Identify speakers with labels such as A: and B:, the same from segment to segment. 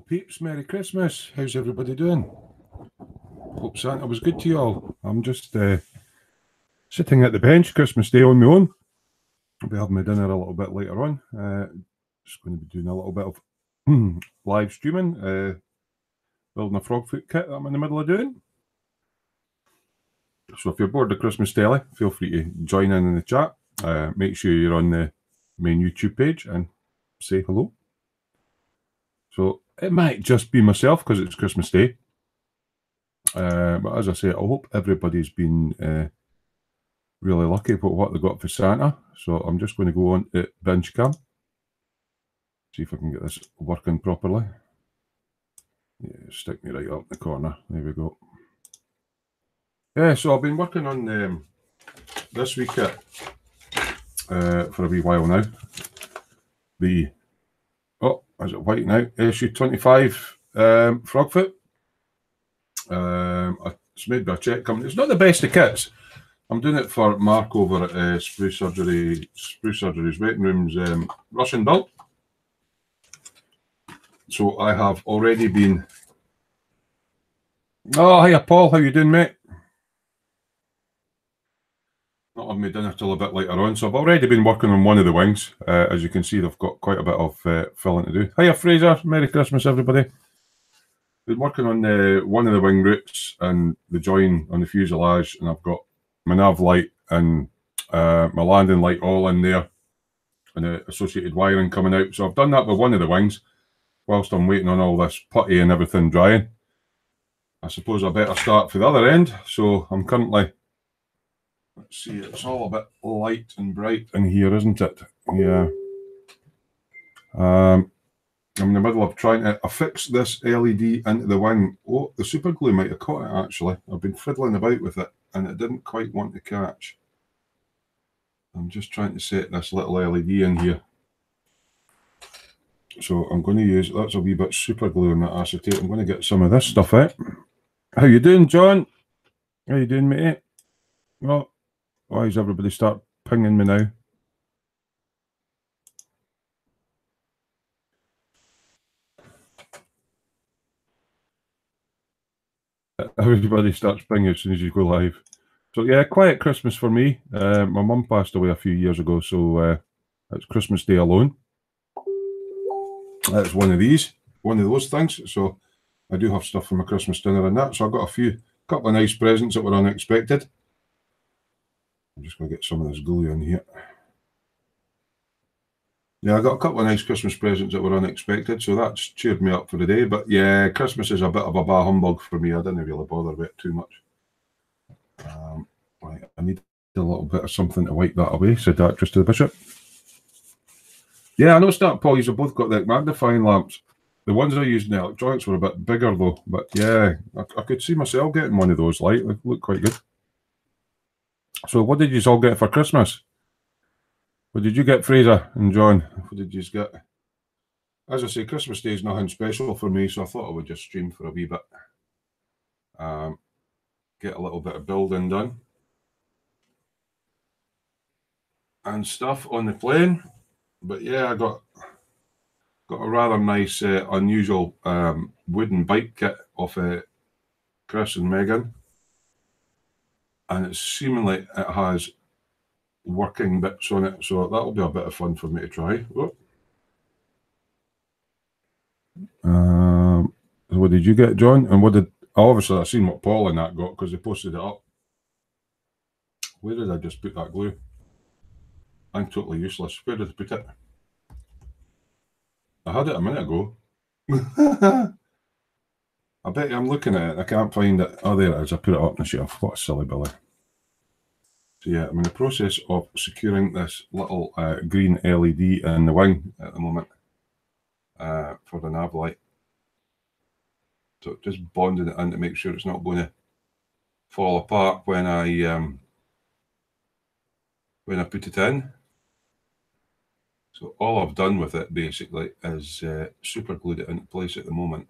A: Peeps, Merry Christmas. How's everybody doing? Hope Santa was good to you all. I'm just sitting at the bench Christmas Day on my own. I'll be having my dinner a little bit later on. Just going to be doing a little bit of live streaming, building a Frogfoot kit that I'm in the middle of doing. So if you're bored of Christmas telly, feel free to join in the chat. Make sure you're on the main YouTube page and say hello. So it might just be myself because it's Christmas Day. But as I say, I hope everybody's been really lucky about what they got for Santa. So I'm just going to go on to bench cam. See if I can get this working properly. Yeah, stick me right up in the corner. There we go. Yeah, so I've been working on this wee kit for a wee while now. Is it white now? SU-25 Frogfoot. It's made by a Czech company. It's not the best of kits. I'm doing it for Mark over at Smoo Surgery's waiting rooms, Russian built. So I have already been. Oh, hiya, Paul. How you doing, mate? Not having my dinner till a bit later on, so I've already been working on one of the wings. As you can see, they've got quite a bit of filling to do. Hiya, Fraser. Merry Christmas, everybody. Been working on one of the wing roots and the join on the fuselage, and I've got my nav light and my landing light all in there, and the associated wiring coming out. So I've done that with one of the wings, whilst I'm waiting on all this putty and everything drying. I suppose I better start for the other end. So I'm currently, let's see, it's all a bit light and bright in here, isn't it? Yeah. I'm in the middle of trying to affix this LED into the wing. Oh, the super glue might have caught it actually. I've been fiddling about with it and it didn't quite want to catch. I'm just trying to set this little LED in here. So I'm going to use, that's a wee bit super glue on that acetate. I'm going to get some of this stuff out. How you doing, John? How you doing, mate? Well, why does everybody start pinging me now? Everybody starts pinging as soon as you go live. So yeah, quiet Christmas for me. My mum passed away a few years ago, so it's Christmas Day alone. That's one of those things. So I do have stuff for my Christmas dinner and that. So I've got a couple of nice presents that were unexpected. I'm just going to get some of this glue in here. Yeah, I got a couple of nice Christmas presents that were unexpected, so that's cheered me up for the day. But yeah, Christmas is a bit of a bah humbug for me. I didn't really bother with it too much. Right, I need a little bit of something to wipe that away, said that just to the bishop. Yeah, I noticed that, Paul. You've both got the magnifying lamps. The ones I used in the electronics were a bit bigger, though. But yeah, I could see myself getting one of those. Like, they look quite good. So what did you all get for Christmas? What did you get, Fraser and John? What did you get? As I say, Christmas Day is nothing special for me, so I thought I would just stream for a wee bit. Get a little bit of building done. And stuff on the plane. But yeah, I got a rather nice, unusual wooden bike kit off Chris and Megan. And it seemingly it has working bits on it, so that'll be a bit of fun for me to try. What did you get, John? And what did obviously I seen what Paul and that got because they posted it up. Where did I just put that glue? I'm totally useless. Where did I put it? I had it a minute ago. I bet you I'm looking at it. I can't find it. Oh, there it is. I put it up on the shelf. What a silly Billy. So yeah, I'm in the process of securing this little green LED in the wing at the moment for the nav light. So just bonding it in to make sure it's not going to fall apart when I put it in. So all I've done with it basically is super glued it into place at the moment.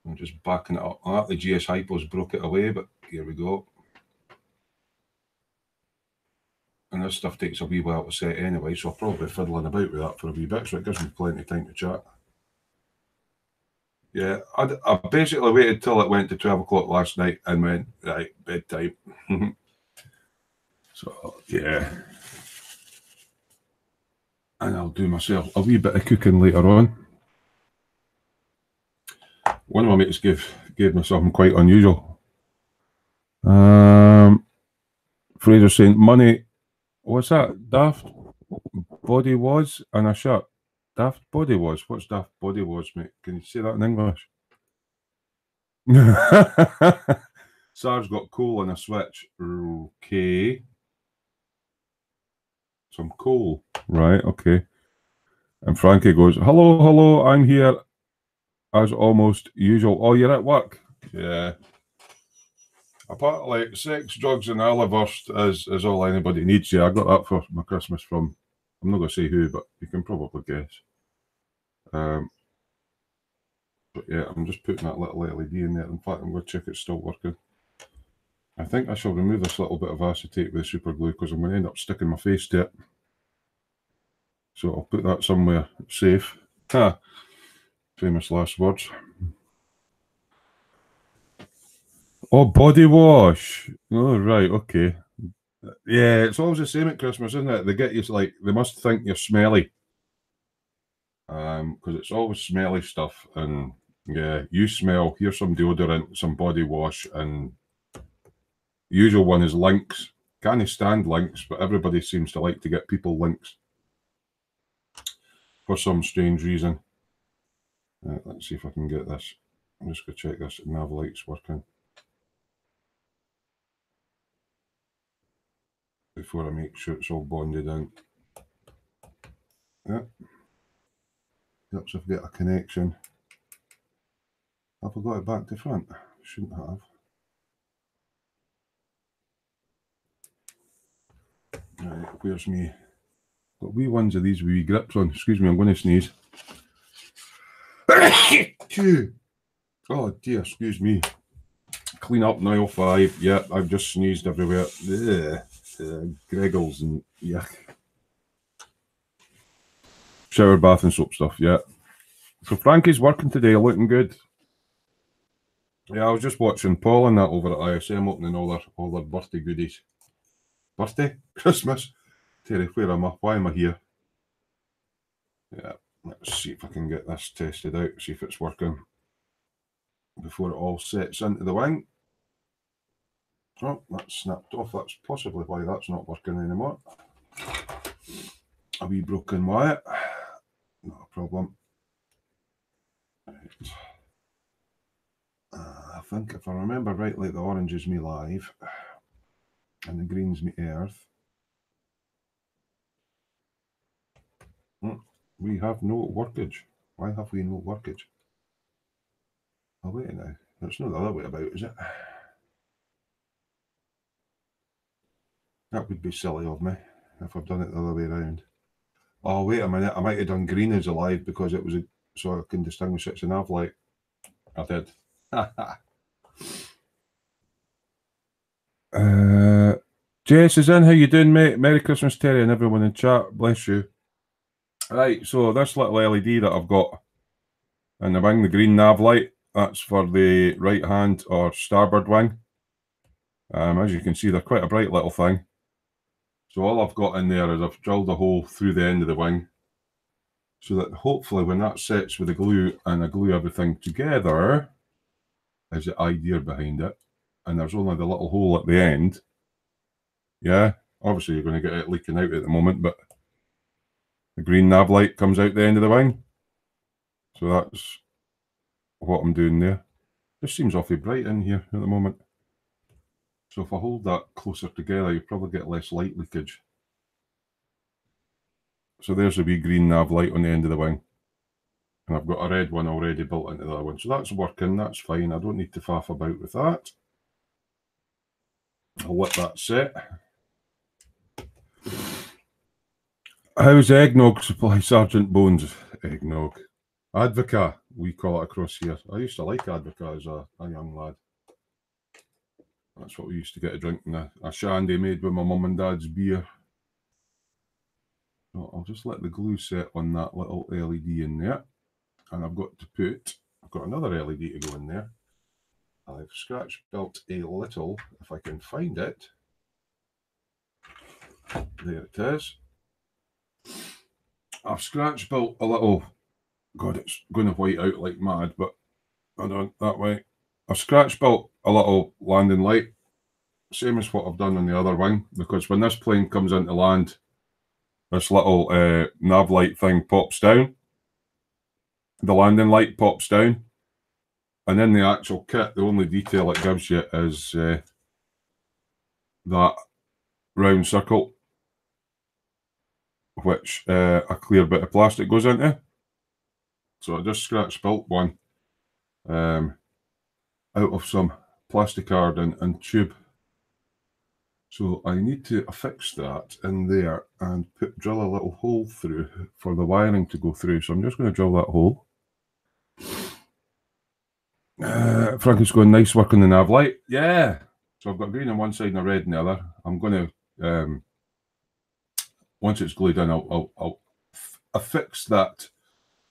A: I'm just backing it up. The GS Hypos broke it away, but here we go. And this stuff takes a wee while to set anyway, so I'll probably be fiddling about with that for a wee bit, so it gives me plenty of time to chat. Yeah, I basically waited till it went to 12 o'clock last night and went, right, bedtime. So, yeah. And I'll do myself a wee bit of cooking later on. One of my mates gave me something quite unusual. Fraser saying, money, what's that? Daft body was and a shirt. Daft body was? What's daft body was, mate? Can you say that in English? Sar's got coal on a switch. Okay. Some coal. Right, okay. And Frankie goes, hello, hello, I'm here as almost usual. Oh, you're at work? Yeah. Apart like sex, drugs, and Aliverst is all anybody needs. Yeah, I got that for my Christmas from, I'm not going to say who, but you can probably guess. But yeah, I'm just putting that little LED in there. In fact, I'm going to check it's still working. I think I shall remove this little bit of acetate with super glue because I'm going to end up sticking my face to it. So I'll put that somewhere safe. Ha! Famous last words. Oh, body wash. Oh, right, okay. Yeah, it's always the same at Christmas, isn't it? They get you like, they must think you're smelly. Because it's always smelly stuff. And yeah, you smell, here's some deodorant, some body wash, and usual one is Lynx. Can't stand Lynx, but everybody seems to like to get people Lynx for some strange reason. Let's see if I can get this. I'm just going to check this nav light's working before I make sure it's all bonded in. Yeah. Helps if I get a connection. Have I got it back to front? Shouldn't have. Right, where's me? Got wee ones of these wee grips on. Excuse me, I'm going to sneeze. Oh dear, excuse me. Clean up now, 5. Yeah, I've just sneezed everywhere. Greggles and yuck. Shower, bath and soap stuff, yeah. So Frankie's working today, looking good. Yeah, I was just watching Paul and that over at ISM opening all their birthday goodies. Birthday? Christmas? Terry, where am I? Why am I here? Yeah, let's see if I can get this tested out, see if it's working before it all sets into the wing. Oh, that's snapped off. That's possibly why that's not working anymore. A wee broken wire. Not a problem. Right. I think if I remember rightly, the orange is me live and the green's me earth. We have no workage. Why have we no workage? Oh, wait now. It's not the other way about, is it? That would be silly of me if I've done it the other way around. Oh, wait a minute. I might have done green as alive because it was so I can distinguish it's a nav light. I did. Jess is in. How you doing, mate? Merry Christmas, Terry, and everyone in chat. Bless you. Right, so this little LED that I've got in the wing, the green nav light, that's for the right hand or starboard wing. As you can see, they're quite a bright little thing. So all I've got in there is I've drilled a hole through the end of the wing so that hopefully when that sets with the glue and I glue everything together is the idea behind it. And there's only the little hole at the end. Yeah, obviously you're going to get it leaking out at the moment, but the green nav light comes out the end of the wing. So that's what I'm doing there. This seems awfully bright in here at the moment. So if I hold that closer together, you probably get less light leakage. So there's a wee green nav light on the end of the wing. And I've got a red one already built into the other one. So that's working, that's fine. I don't need to faff about with that. I'll let that set. How's eggnog supply, Sergeant Bones? Eggnog. Advoca, we call it across here. I used to like Advoca as a young lad. That's what we used to get to drink in a shandy made with my mum and dad's beer. So I'll just let the glue set on that little LED in there. And I've got got another LED to go in there. I've scratch built a little, if I can find it. There it is. I've scratch built a little, God, it's going to white out like mad, but I don't, that way. I've scratch built a little landing light, same as what I've done on the other wing, because when this plane comes into land, this little nav light thing pops down. The landing light pops down. And in the actual kit, the only detail it gives you is that round circle, which a clear bit of plastic goes into. So I just scratch built one out of some plasticard and tube. So I need to affix that in there and drill a little hole through for the wiring to go through. So I'm just going to drill that hole. Frankie's going, nice work on the nav light. Yeah. So I've got green on one side and a red on the other. I'm going to, once it's glued in, I'll affix that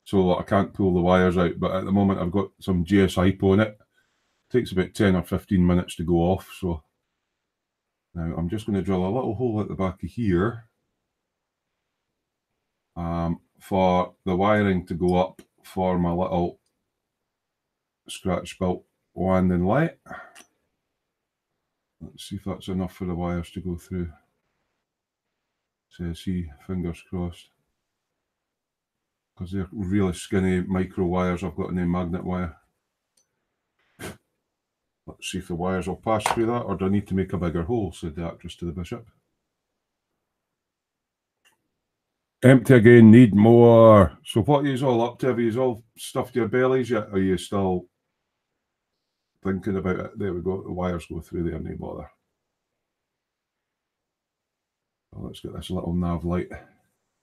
A: so I can't pull the wires out. But at the moment, I've got some GS hypo in it. It takes about 10 or 15 minutes to go off. So now I'm just going to drill a little hole at the back of here for the wiring to go up for my little scratch built landing light. Let's see if that's enough for the wires to go through. So see, fingers crossed. Because they're really skinny micro wires I've got in the magnet wire. Let's see if the wires will pass through that, or do I need to make a bigger hole, said the actress to the bishop. Empty again, need more. So what are you all up to? Have you all stuffed your bellies yet? Are you still thinking about it? There we go, the wires go through there, no bother. Well, let's get this little nav light.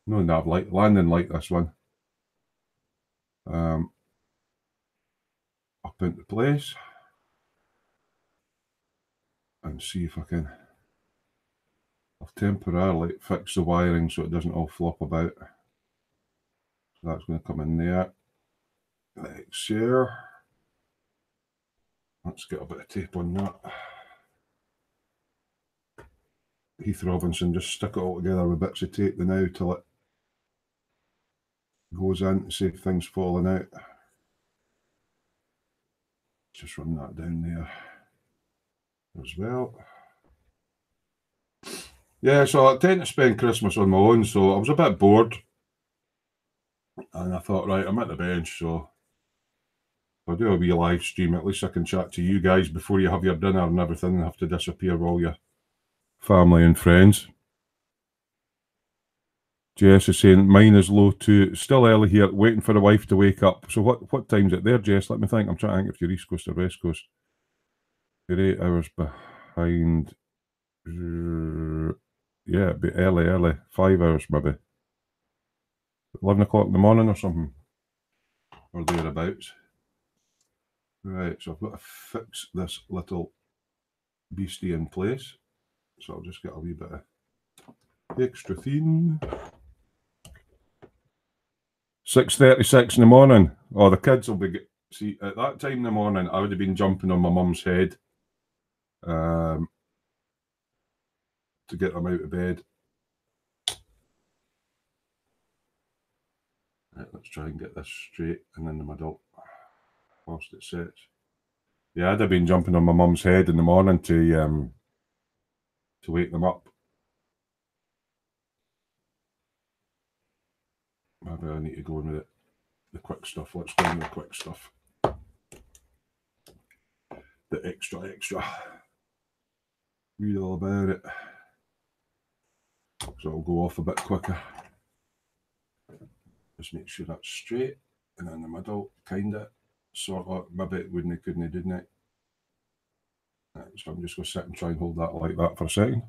A: No nav light, landing light, this one. Up into place. And see if I can. I'll temporarily fix the wiring so it doesn't all flop about. So that's going to come in there. Like so. Let's get a bit of tape on that. Heath Robinson, just stick it all together with bits of tape the now till it goes in to save things falling out. Just run that down there as well. Yeah, so I tend to spend Christmas on my own, so I was a bit bored. And I thought, right, I'm at the bench, so if I do a wee live stream, at least I can chat to you guys before you have your dinner and everything and have to disappear with all your family and friends. Jess is saying, mine is low too. Still early here, waiting for the wife to wake up. So what time's it there, Jess? Let me think. I'm trying to think if you're East Coast or West Coast. You're 8 hours behind. Yeah, it'd be early. 5 hours maybe. 11 o'clock in the morning or something. Or thereabouts. Right, so I've got to fix this little beastie in place. So I'll just get a wee bit of extra thin. 6:36 in the morning. Oh, the kids will be... See, at that time in the morning, I would have been jumping on my mum's head to get them out of bed. Right, let's try and get this straight and in the middle whilst it sets. Yeah, I'd have been jumping on my mum's head in the morning to wake them up. Maybe I need to go in with the quick stuff. Let's go in with the quick stuff. The extra. Read all about it. So it'll go off a bit quicker. Just make sure that's straight and in the middle, kinda, sort of. Maybe it wouldn't, couldn't, didn't it? Right, so I'm just going to sit and try and hold that like that for a second.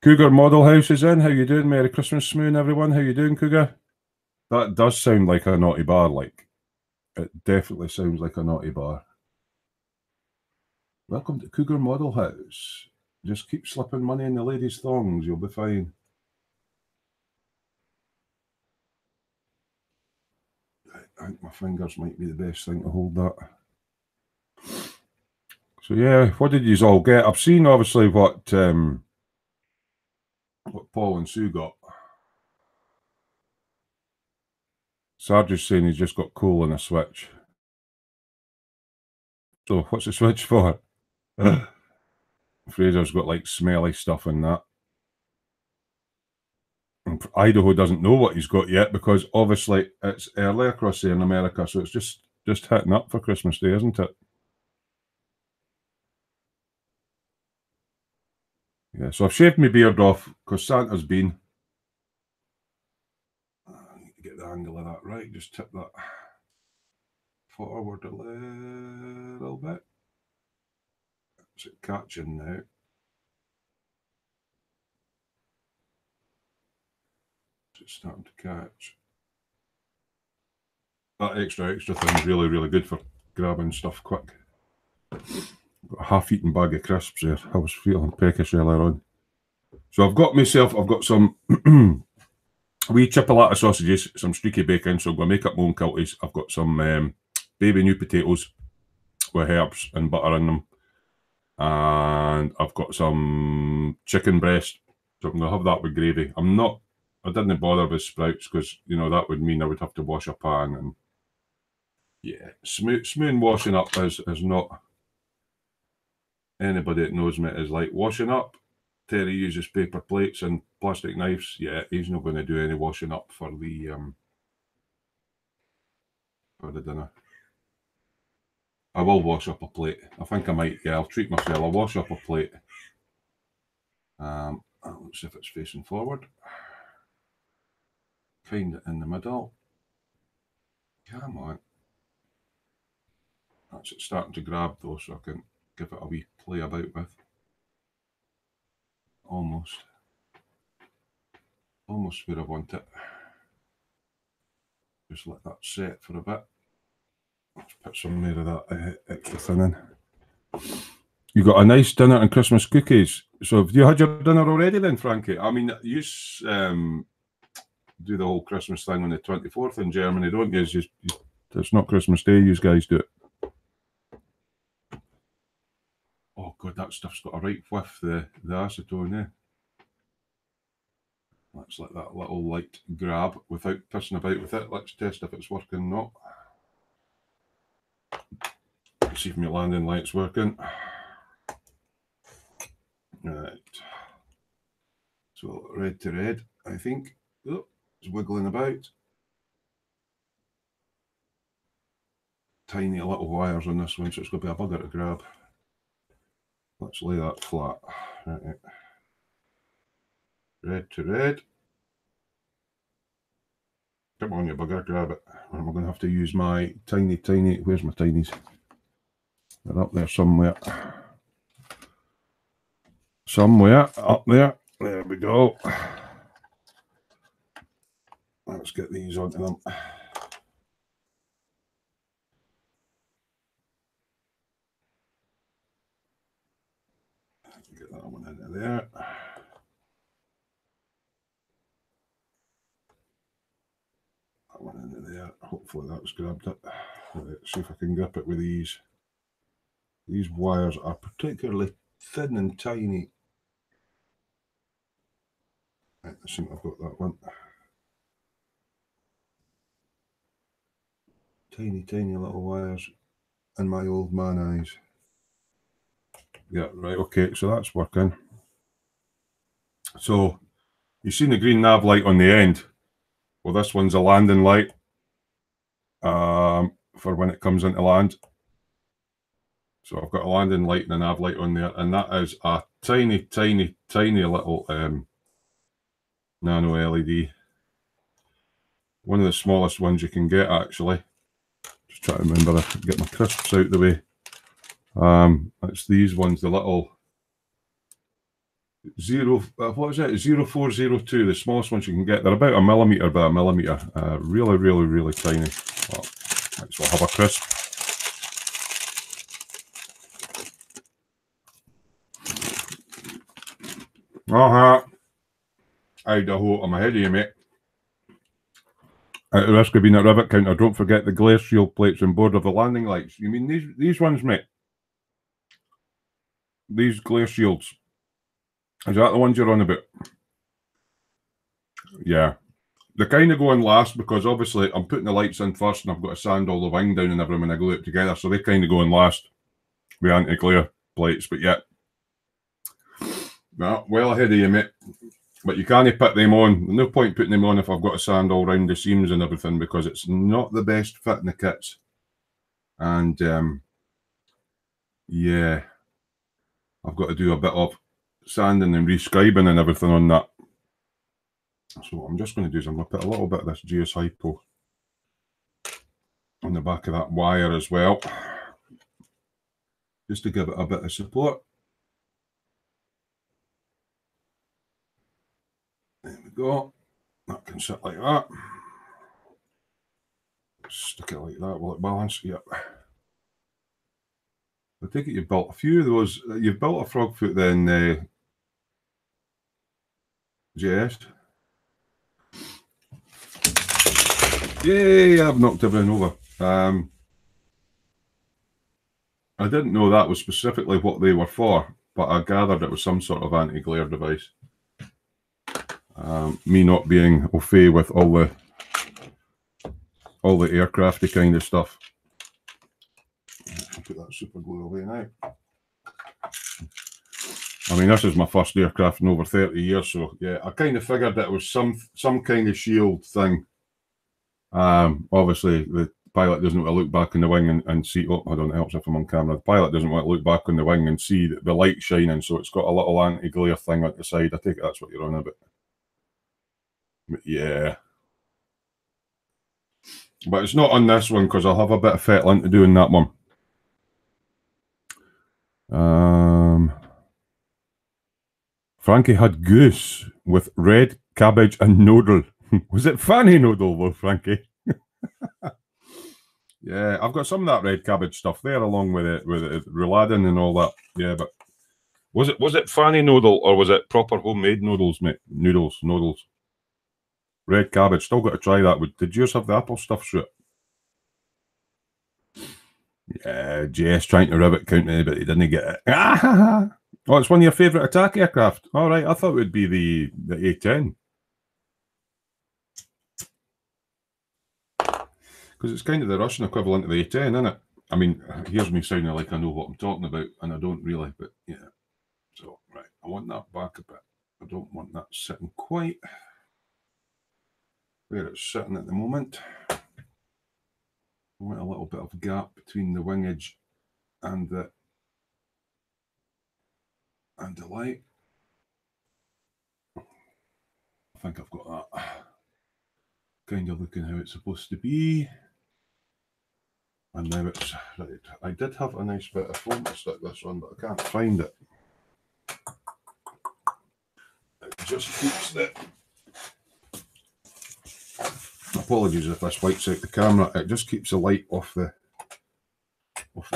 A: Cougar Model House is in. How you doing? Merry Christmas, Smoo, everyone. How you doing, Cougar? That does sound like a naughty bar, like. It definitely sounds like a naughty bar. Welcome to Cougar Model House. Just keep slipping money in the ladies' thongs. You'll be fine. Right, I think my fingers might be the best thing to hold that. So yeah, what did you all get? I've seen obviously what Paul and Sue got. Sarge is saying he's just got coal on a switch. So what's the switch for? Fraser's got like smelly stuff in that. And Idaho doesn't know what he's got yet because obviously it's early across there in America, so it's just hitting up for Christmas Day, isn't it? Yeah, so I've shaved my beard off because Santa's been. I need to get the angle of that right. Just tip that forward a little bit. Is it catching now? It's starting to catch. That extra thing is really, really good for grabbing stuff quick. Got a half-eaten bag of crisps there. I was feeling peckish earlier on. So I've got some wee chipolata sausages, some streaky bacon, so I'm going to make up my own kilties. I've got some baby new potatoes with herbs and butter in them. And I've got some chicken breast, so I'm going to have that with gravy. I didn't bother with sprouts because, you know, that would mean I would have to wash a pan. And yeah, smooth washing up is not... Anybody that knows me is like washing up. Terry uses paper plates and plastic knives. Yeah, he's not going to do any washing up for the dinner. I will wash up a plate. I think I might. Yeah, I'll treat myself. I'll wash up a plate. Let's see if it's facing forward. Kind of in the middle. Come on. That's it starting to grab though, so I can give it a wee play about with. Almost where I want it. Just let that set for a bit. Let's put some more of that extra thin in. You got a nice dinner and Christmas cookies. So have you had your dinner already then, Frankie? I mean, you do the whole Christmas thing on the 24th in Germany, don't you? It's not Christmas Day, you guys do it. Oh God, that stuff's got a right whiff, the acetone, eh? Let's let that little light grab without pissing about with it. Let's test if it's working or not. Let's see if my landing light's working. Right. So red to red, I think. Oh, it's wiggling about. Tiny little wires on this one, so it's going to be a bugger to grab. Let's lay that flat. Right. Red to red. Come on, you bugger, grab it. I'm going to have to use my tiny, where's my tinies? They're up there somewhere. Somewhere up there. There we go. Let's get these onto them. Get that one into there. That one into there. Hopefully that's grabbed it. Let's see if I can grip it with these. These wires are particularly thin and tiny. Right, I think I've got that one. Tiny little wires in my old man eyes. Yeah, right, okay, so that's working. So, you've seen the green nav light on the end. Well, this one's a landing light for when it comes into land. So I've got a landing light and a nav light on there, and that is a tiny little nano LED. One of the smallest ones you can get, actually. Just try to remember to get my crisps out the way. It's these ones, the little 0402, the smallest ones you can get. They're about a millimetre by a millimetre. Really tiny. Well, might as well have a crisp. Idaho, I'm ahead of you, mate. At the risk of being a rivet counter, don't forget the glare shield plates on board of the landing lights. You mean these ones, mate? These glare shields. Is that the ones you're on about? Yeah. They kind of go in last because obviously I'm putting the lights in first and I've got to sand all the wing down and everything when I glue it together. So they kind of go in last with anti-glare plates. But yeah. Well ahead of you, mate. But you can't put them on. There's no point putting them on if I've got to sand all round the seams and everything because it's not the best fit in the kits. And yeah, I've got to do a bit of sanding and rescribing and everything on that. So what I'm just going to do is I'm going to put a little bit of this GS Hypo on the back of that wire as well, just to give it a bit of support. There we go. That can sit like that. Stick it like that. Will it balance? Yep. I take it you've built a few of those. You've built a Frogfoot then, JS. Yay, I've knocked everything over. I didn't know that was specifically what they were for, but I gathered it was some sort of anti-glare device. Me not being au fait with all the aircrafty kind of stuff. I'll put that super glue away now. I mean, this is my first aircraft in over 30 years, so yeah, I kind of figured that it was some kind of shield thing. Obviously, the pilot doesn't want to look back on the wing and see. Oh, I don't know, it helps if I'm on camera. The pilot doesn't want to look back on the wing and see the light shining, so it's got a little anti-glare thing at the side. I take it that's what you're on about. But yeah. But it's not on this one because I'll have a bit of fettling to do in that one. Frankie had goose with red cabbage and noodle. Was it fanny noodle though, Frankie? Yeah, I've got some of that red cabbage stuff there along with it Rouladin and all that. Yeah, but was it fanny noodle or was it proper homemade noodles, mate? Noodles. Red cabbage. Still got to try that. Did yours have the apple stuff through it? Yeah, Jess trying to rivet counter, but he didn't get it. Oh, it's one of your favourite attack aircraft. All right, I thought it would be the A10. Because it's kind of the Russian equivalent of the A10, isn't it? I mean, here's me sounding like I know what I'm talking about, and I don't really, but yeah. So, right, I want that back a bit. I don't want that sitting quite where it's sitting at the moment. I want a little bit of gap between the wing edge and the light. I think I've got that kind of looking how it's supposed to be. And now it's right. I did have a nice bit of foam to stick this on, but I can't find it. It just keeps the... Apologies if this wipes out the camera. It just keeps the light off the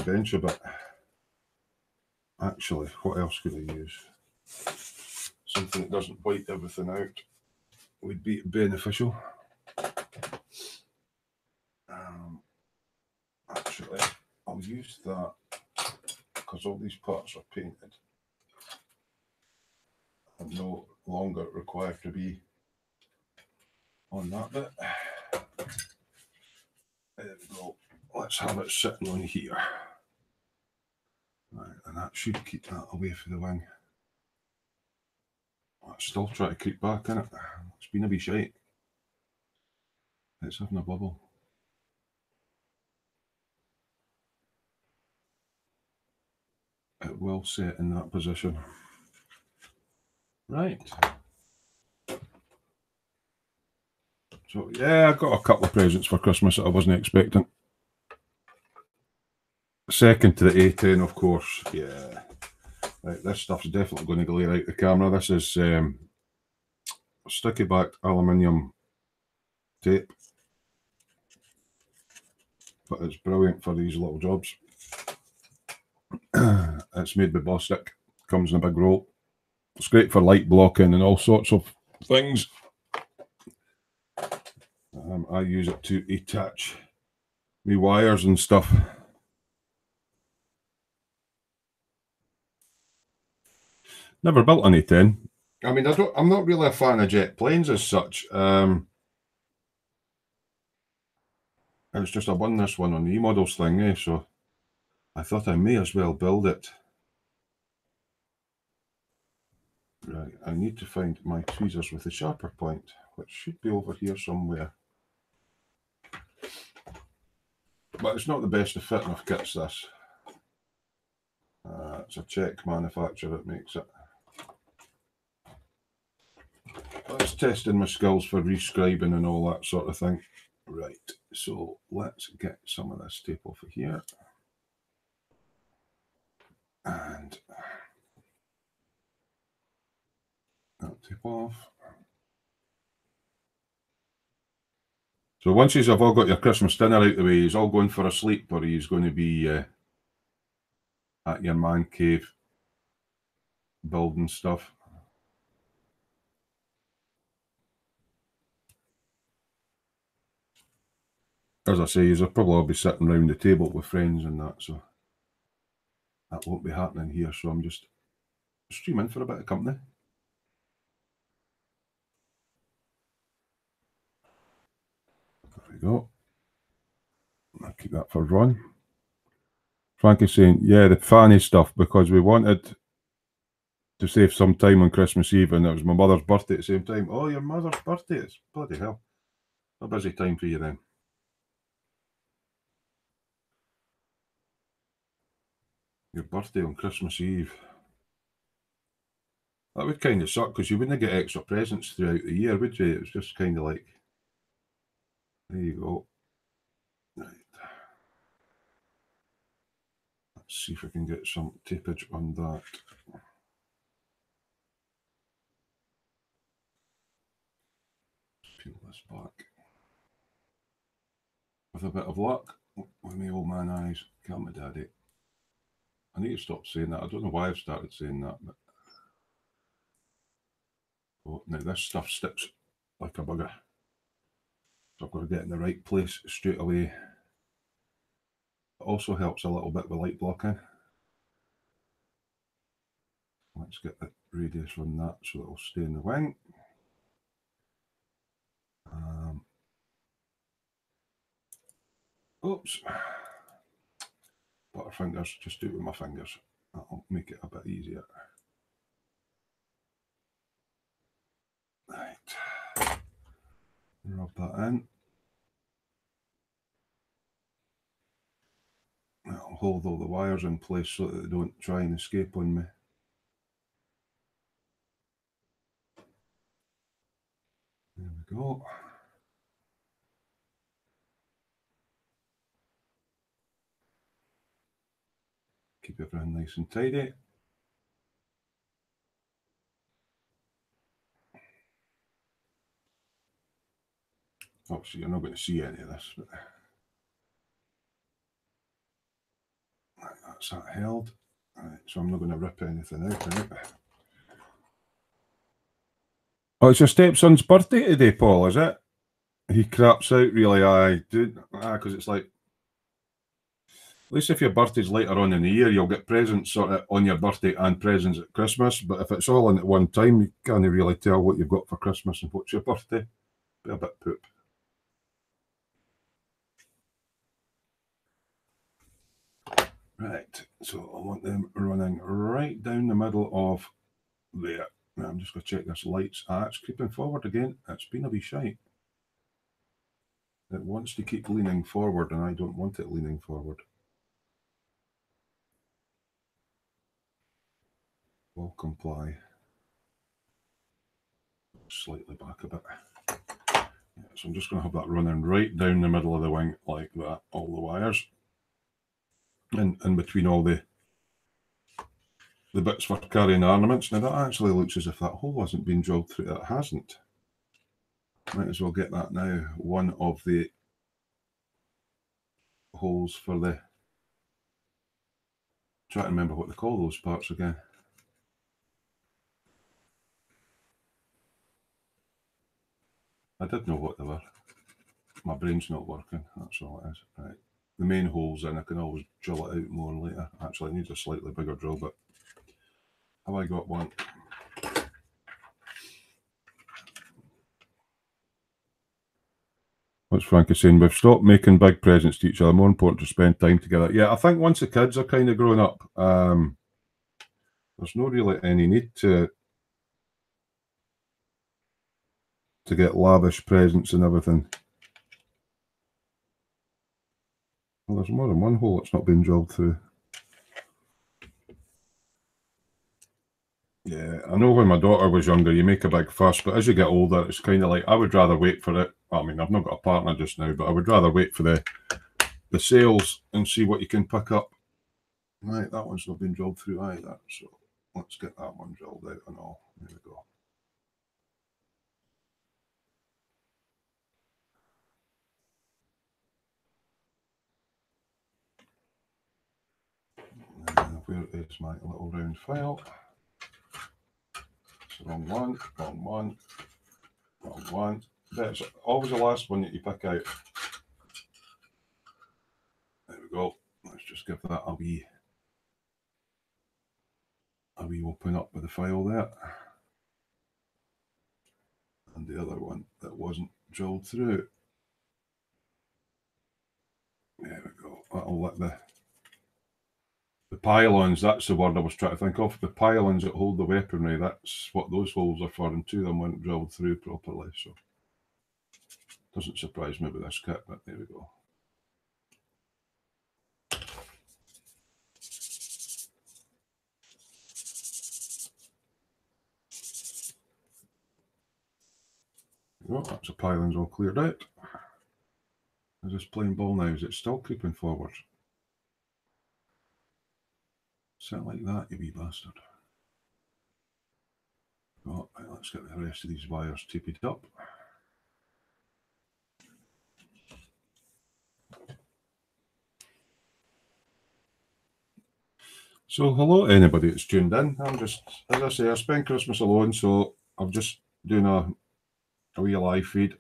A: bench a bit. Actually, what else could I use? Something that doesn't wipe everything out would be beneficial. Actually, I'll use that because all these parts are painted and no longer required to be on that bit. There we go. Let's have it sitting on here. Right, and that should keep that away from the wing. Let's still try to creep back in it. It's been a wee shite. It's having a bubble. It will set in that position. Right. So yeah, I got a couple of presents for Christmas that I wasn't expecting. Second to the A10, of course. Yeah. Right, this stuff's definitely going to glare out the camera. This is sticky backed aluminium tape. But it's brilliant for these little jobs. It's made by Bostik. Comes in a big roll. It's great for light blocking and all sorts of things. I use it to attach me wires and stuff. Never built an A10. I mean, I'm not really a fan of jet planes as such. It's just I won this one on the E-models thing, so I thought I may as well build it. Right, I need to find my tweezers with the sharper point, which should be over here somewhere. But it's not the best of fitting of kits, this. It's a Czech manufacturer that makes it. That's testing my skills for rescribing and all that sort of thing. Right, so let's get some of this tape off of here. And that tape off. So once you've all got your Christmas dinner out the way, you're all going for a sleep, or you're going to be at your man cave building stuff. As I say, you'll probably all be sitting around the table with friends and that, so that won't be happening here. So I'm just streaming for a bit of company. There we go. I'll keep that for Ron. Frankie's saying, yeah, the fanny stuff, because we wanted to save some time on Christmas Eve, and it was my mother's birthday at the same time. Oh, your mother's birthday? It's bloody hell. A busy time for you then. Your birthday on Christmas Eve. That would kind of suck, because you wouldn't get extra presents throughout the year, would you? It was just kind of like, there you go. Right. Let's see if I can get some tapage on that. Peel this back. With a bit of luck, with my old man eyes, kill my daddy. I need to stop saying that. I don't know why I've started saying that, but oh, now this stuff sticks like a bugger. So I've got to get in the right place straight away. It also helps a little bit with light blocking. Let's get the radius on that so it'll stay in the wing. Oops. Butterfingers, just do it with my fingers. That'll make it a bit easier. Right. Rub that in. That'll hold all the wires in place so that they don't try and escape on me. There we go. Keep everything nice and tidy. Obviously, you're not going to see any of this, but right, that's that held. Right, so I'm not going to rip anything out in it. Oh, it's your stepson's birthday today, Paul, is it? He craps out, really, aye. Because it's like, at least if your birthday's later on in the year, you'll get presents sort of on your birthday and presents at Christmas. But if it's all in at one time, you can't really tell what you've got for Christmas and what's your birthday. Be a bit poop. Right, so I want them running right down the middle of there. Now I'm just going to check this lights. It's creeping forward again. It's been a wee shite. It wants to keep leaning forward, and I don't want it leaning forward. Will comply. Slightly back a bit. Yeah, so I'm just going to have that running right down the middle of the wing like that, all the wires. And in between all the bits for carrying ornaments. Now that actually looks as if that hole hasn't been drilled through. It hasn't. Might as well get that now. One of the holes for the... Try to remember what they call those parts again. I did know what they were. My brain's not working, that's all it is. Right. The main hole's in, I can always drill it out more later. Actually, I need a slightly bigger drill bit. Have I got one? What's Frankie saying? We've stopped making big presents to each other. More important to spend time together. Yeah, I think once the kids are kind of grown up, there's no really any need to get lavish presents and everything. Well, there's more than one hole that's not been drilled through. Yeah, I know when my daughter was younger, you make a big fuss, but as you get older, it's kind of like, I would rather wait for it. I mean, I've not got a partner just now, but I would rather wait for the sales and see what you can pick up. Right, that one's not been drilled through either, so let's get that one drilled out and all. There we go. Where is my little round file? It's the wrong one, wrong one, wrong one. That's always the last one that you pick out. There we go. Let's just give that a wee open up with the file there. And the other one that wasn't drilled through. There we go. That'll let the pylons, that's the word I was trying to think of. The pylons that hold the weaponry, that's what those holes are for, and two of them weren't drilled through properly, so doesn't surprise me with this kit, but there we go. Well, that's the pylons all cleared out. Is this playing ball now? Is it still creeping forward? Sit like that, you wee bastard. Oh, right, let's get the rest of these wires taped up. So hello anybody that's tuned in. I'm just, as I say, I spent Christmas alone, so I'm just doing a wee live feed.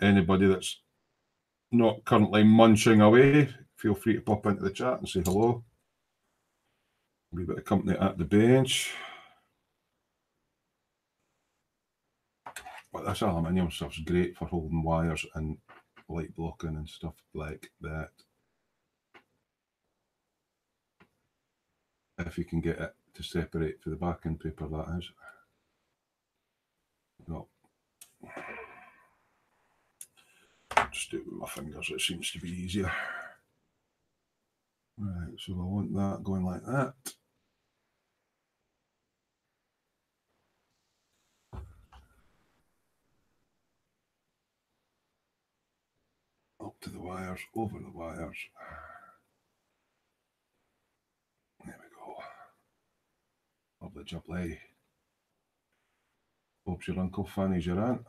A: Anybody that's not currently munching away, feel free to pop into the chat and say hello. A wee bit of company at the bench. But this aluminium stuff's great for holding wires and light blocking and stuff like that. If you can get it to separate for the backing paper, that is. No. Just do it with my fingers, it seems to be easier. Right, so I want that going like that. Up to the wires, over the wires. There we go. Lovely jubbly. Hope your Uncle Fanny's your aunt.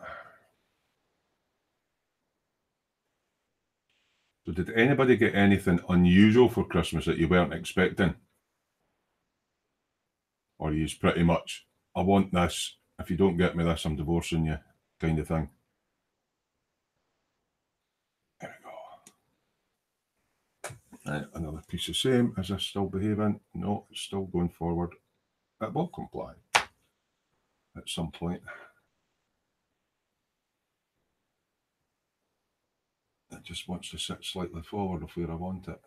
A: So did anybody get anything unusual for Christmas that you weren't expecting? Or you pretty much, I want this, if you don't get me this, I'm divorcing you, kind of thing? There we go. Right, another piece of same. Is this still behaving? No, it's still going forward. It will comply at some point. It just wants to sit slightly forward of where I want it.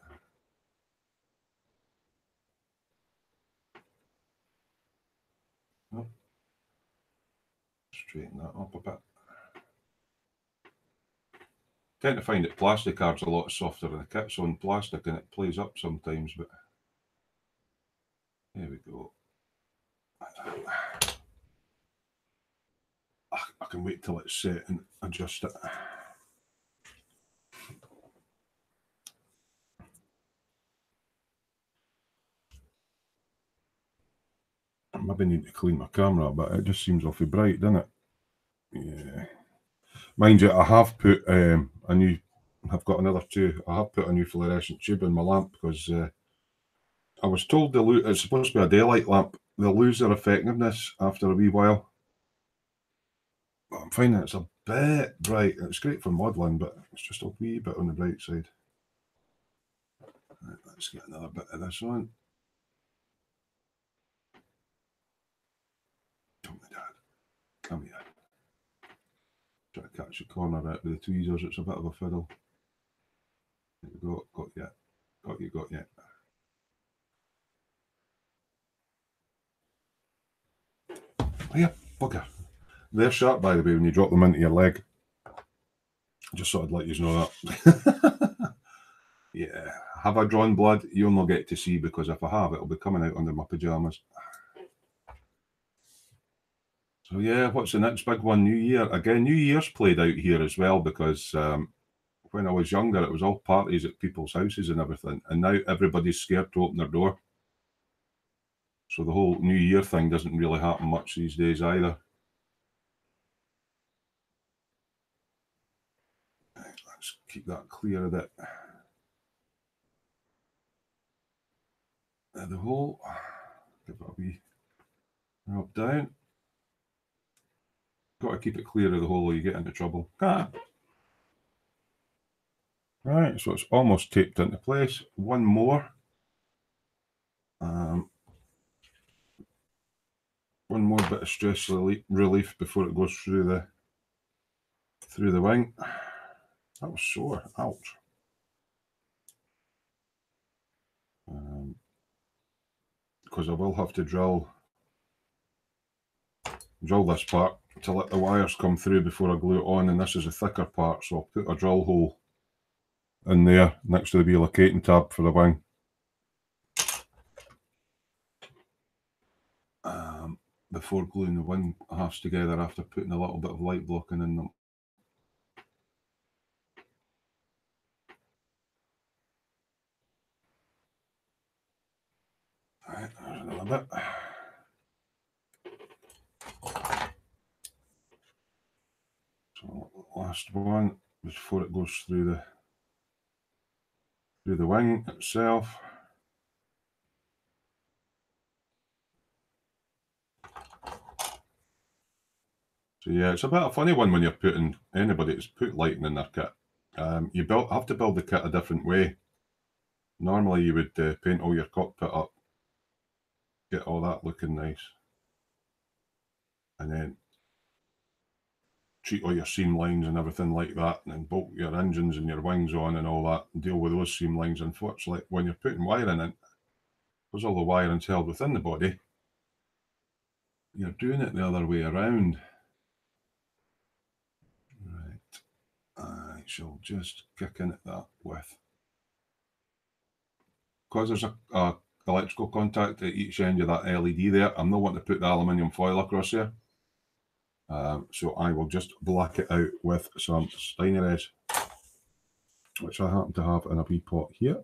A: Oh. Straighten that up a bit. Tend to find that plastic card's a lot softer than the kit's on plastic, and it plays up sometimes, but there we go. I can wait till it's set and adjust it. I maybe need to clean my camera, but it just seems awfully bright, doesn't it? Yeah. Mind you, I have put I've got another two. I have put a new fluorescent tube in my lamp because I was told it's supposed to be a daylight lamp. They'll lose their effectiveness after a wee while. But I'm finding it's a bit bright. It's great for modelling, but it's just a wee bit on the bright side. Right, let's get another bit of this on. Come on, Dad. Come here. Try to catch the corner out with the tweezers. It's a bit of a fiddle. There we go. Got you. Got you. Got you. Here, bugger. They're sharp, by the way, when you drop them into your leg. Just thought I'd let you know that. Yeah. Have I drawn blood? You'll not get to see, because if I have, it'll be coming out under my pyjamas. So yeah, what's the next big one? New Year. Again, New Year's played out here as well, because when I was younger, it was all parties at people's houses and everything. And now everybody's scared to open their door. So the whole New Year thing doesn't really happen much these days either. Right, let's keep that clear of it. The hole, give it a wee rub down. Got to keep it clear of the hole or you get into trouble. Ah. Right, so it's almost taped into place. One more. One more bit of stress relief before it goes through the wing. That was sore. Ouch. Because I will have to drill this part to let the wires come through before I glue it on, and this is a thicker part, so I'll put a drill hole in there next to the relocating tab for the wing. Before gluing the wing halves together after putting a little bit of light blocking in them. Right, there's another bit. So last one before it goes through the wing itself. So yeah, it's a bit of a funny one when you're putting anybody that's put lighting in their kit. You have to build the kit a different way. Normally you would paint all your cockpit up, get all that looking nice, and then treat all your seam lines and everything like that, and then bolt your engines and your wings on and all that, and deal with those seam lines. Unfortunately, when you're putting wiring in, because all the wiring's held within the body, you're doing it the other way around. Right, I shall just kick in at that with, because there's a electrical contact at each end of that LED there, I'm not wanting to put the aluminium foil across there. So I will just black it out with some Steiner's, which I happen to have in a wee pot here.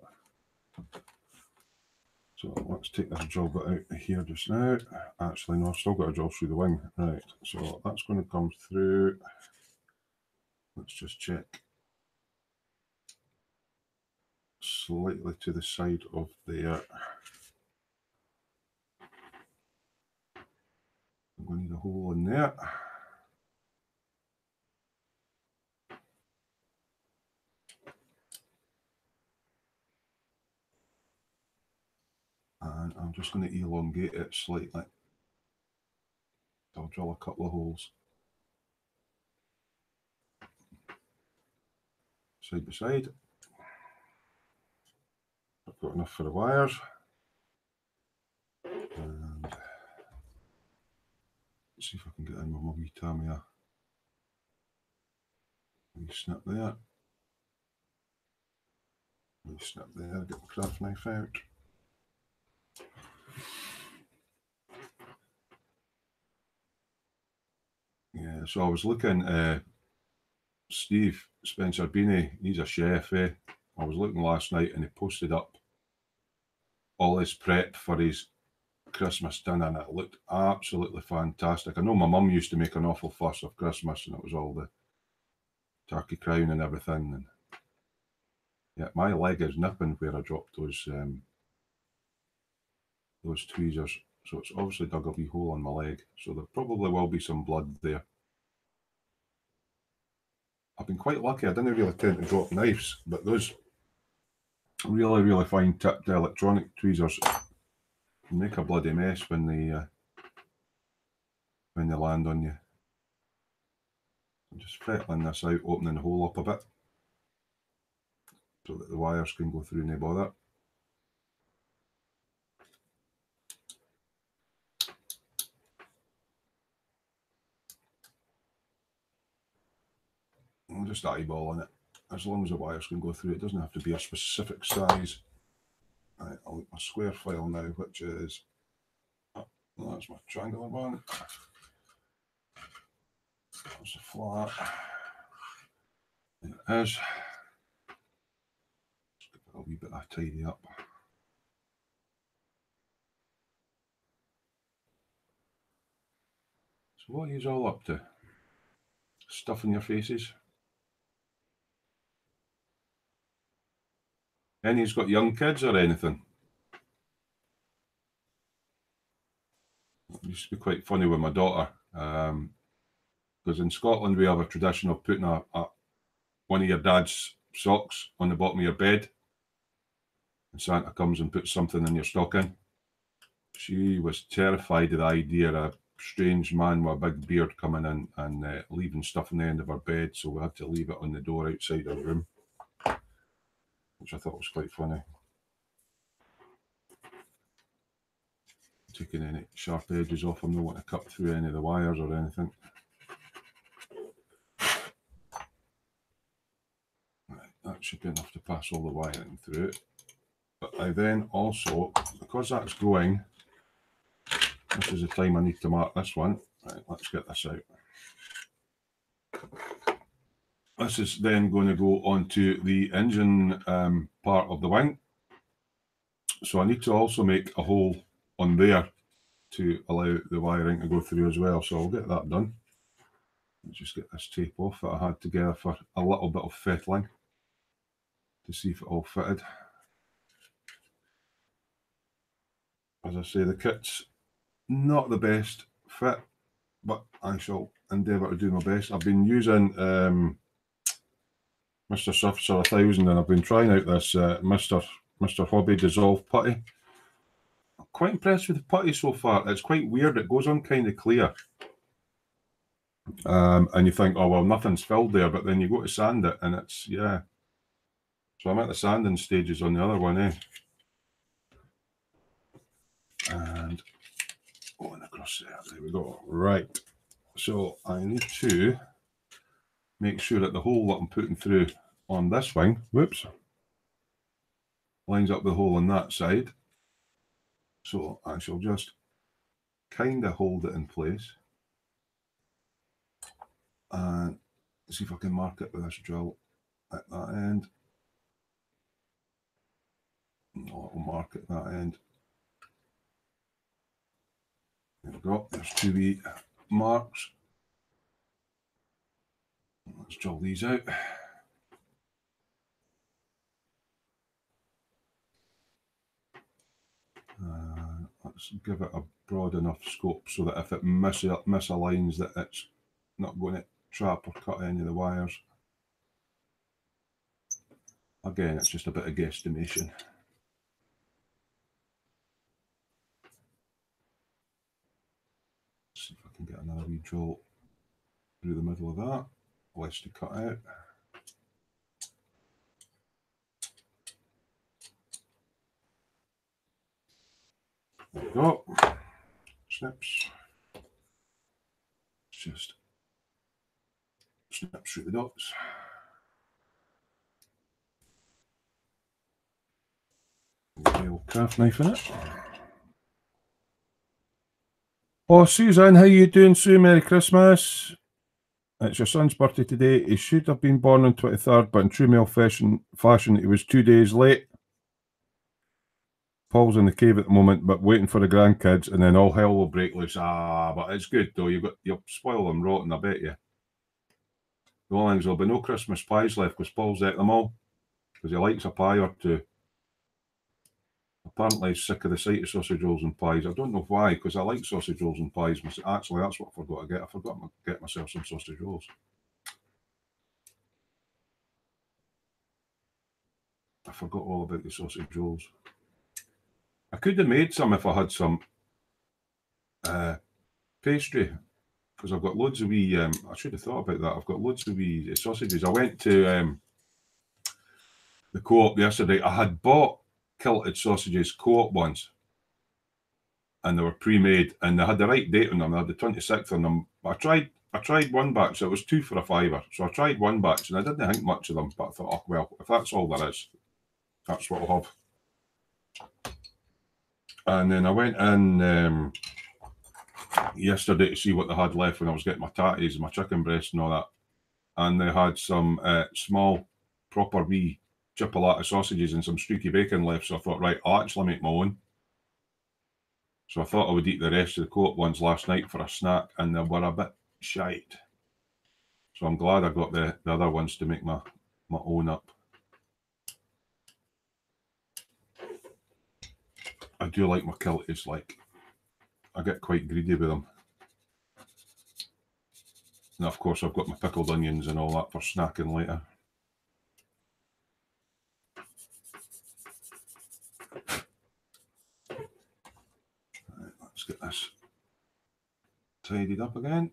A: So let's take this drill bit out here just now. Actually, no, I've still got to drill through the wing. Right, so that's going to come through. Let's just check. Slightly to the side of there. I'm going to need a hole in there. And I'm just going to elongate it slightly. I'll drill a couple of holes. Side by side. I've got enough for the wires. And let's see if I can get in with my wee Tamiya. Wee snip there. Wee snip there, get the craft knife out. Yeah, so I was looking, Steve Spencer Beanie, he's a chef, eh? I was looking last night and he posted up all his prep for his Christmas dinner and it looked absolutely fantastic. I know my mum used to make an awful fuss of Christmas and it was all the turkey crown and everything. And yeah, my leg is nipping where I dropped those tweezers. So it's obviously dug a wee hole in my leg. So there probably will be some blood there. I've been quite lucky. I didn't really tend to drop knives, but those really, really fine tipped electronic tweezers make a bloody mess when they land on you. I'm just fettling this out, opening the hole up a bit so that the wires can go through no bother. I'm just eyeballing it. As long as the wires can go through, it doesn't have to be a specific size. Right, I'll look my square file now, which is, oh, that's my triangular one. That's the flat. There it is. Let's give it a wee bit of tidy up. So what are you all up to? Stuffing your faces? Any's got young kids or anything? It used to be quite funny with my daughter, because in Scotland we have a tradition of putting one of your dad's socks on the bottom of your bed, and Santa comes and puts something in your stocking. She was terrified of the idea of a strange man with a big beard coming in and leaving stuff on the end of her bed, so we had to leave it on the door outside her room, which I thought was quite funny. Taking any sharp edges off, I'm not want to cut through any of the wires or anything. Right, that should be enough to pass all the wiring through it. But I then also, because that's going, this is the time I need to mark this one. Right, let's get this out. This is then going to go onto the engine part of the wing. So I need to also make a hole on there to allow the wiring to go through as well. So I'll get that done. Let's just get this tape off that I had together for a little bit of fettling to see if it all fitted. As I say, the kit's not the best fit, but I shall endeavour to do my best. I've been using Mr. Surfacer 1000, and I've been trying out this Mr. Hobby Dissolve putty. I'm quite impressed with the putty so far. It's quite weird. It goes on kind of clear. And you think, oh, well, nothing's filled there, but then you go to sand it, and it's, yeah. So I'm at the sanding stages on the other one, eh? And going across there we go. Right. So I need to make sure that the hole that I'm putting through on this wing, whoops, lines up the hole on that side. So I shall just kind of hold it in place and see if I can mark it with this drill at that end. No, it'll mark it at that end. There we go. There's two wee marks. Let's drill these out. Let's give it a broad enough scope so that if it misaligns, that it's not going to trap or cut any of the wires. Again, it's just a bit of guesstimation. See if I can get another wee drill through the middle of that, less to cut out. There we go. Snips. Just snip through the dots. The old craft knife in it. Oh, Suzanne, how you doing, Sue? Merry Christmas. It's your son's birthday today. He should have been born on 23rd, but in true male fashion, he was 2 days late. Paul's in the cave at the moment, but waiting for the grandkids, and then all hell will break loose. Ah, but it's good though. You'll spoil them rotten, I bet you. The only thing is there'll be no Christmas pies left because Paul's ate them all because he likes a pie or two. Apparently he's sick of the sight of sausage rolls and pies. I don't know why, because I like sausage rolls and pies. Actually, that's what I forgot to get. I forgot to get myself some sausage rolls. I forgot all about the sausage rolls. I could have made some if I had some pastry, because I've got loads of wee, I should have thought about that. I've got loads of wee sausages. I went to the Co-op yesterday. I had bought kilted sausages Co-op once, and they were pre-made, and they had the right date on them. They had the 26th on them. I tried one batch, so it was 2 for a £5. So I tried one batch, and I didn't think much of them, but I thought, oh, well, if that's all there is, that's what I'll have. And then I went in yesterday to see what they had left when I was getting my tatties and my chicken breast and all that. And they had some small, proper wee chipolata sausages and some streaky bacon left. So I thought, right, I'll actually make my own. So I thought I would eat the rest of the Co-op ones last night for a snack, and they were a bit shite. So I'm glad I got the other ones to make my own up. I do like my kilties, like, I get quite greedy with them. And of course I've got my pickled onions and all that for snacking later. Right, let's get this tidied up again.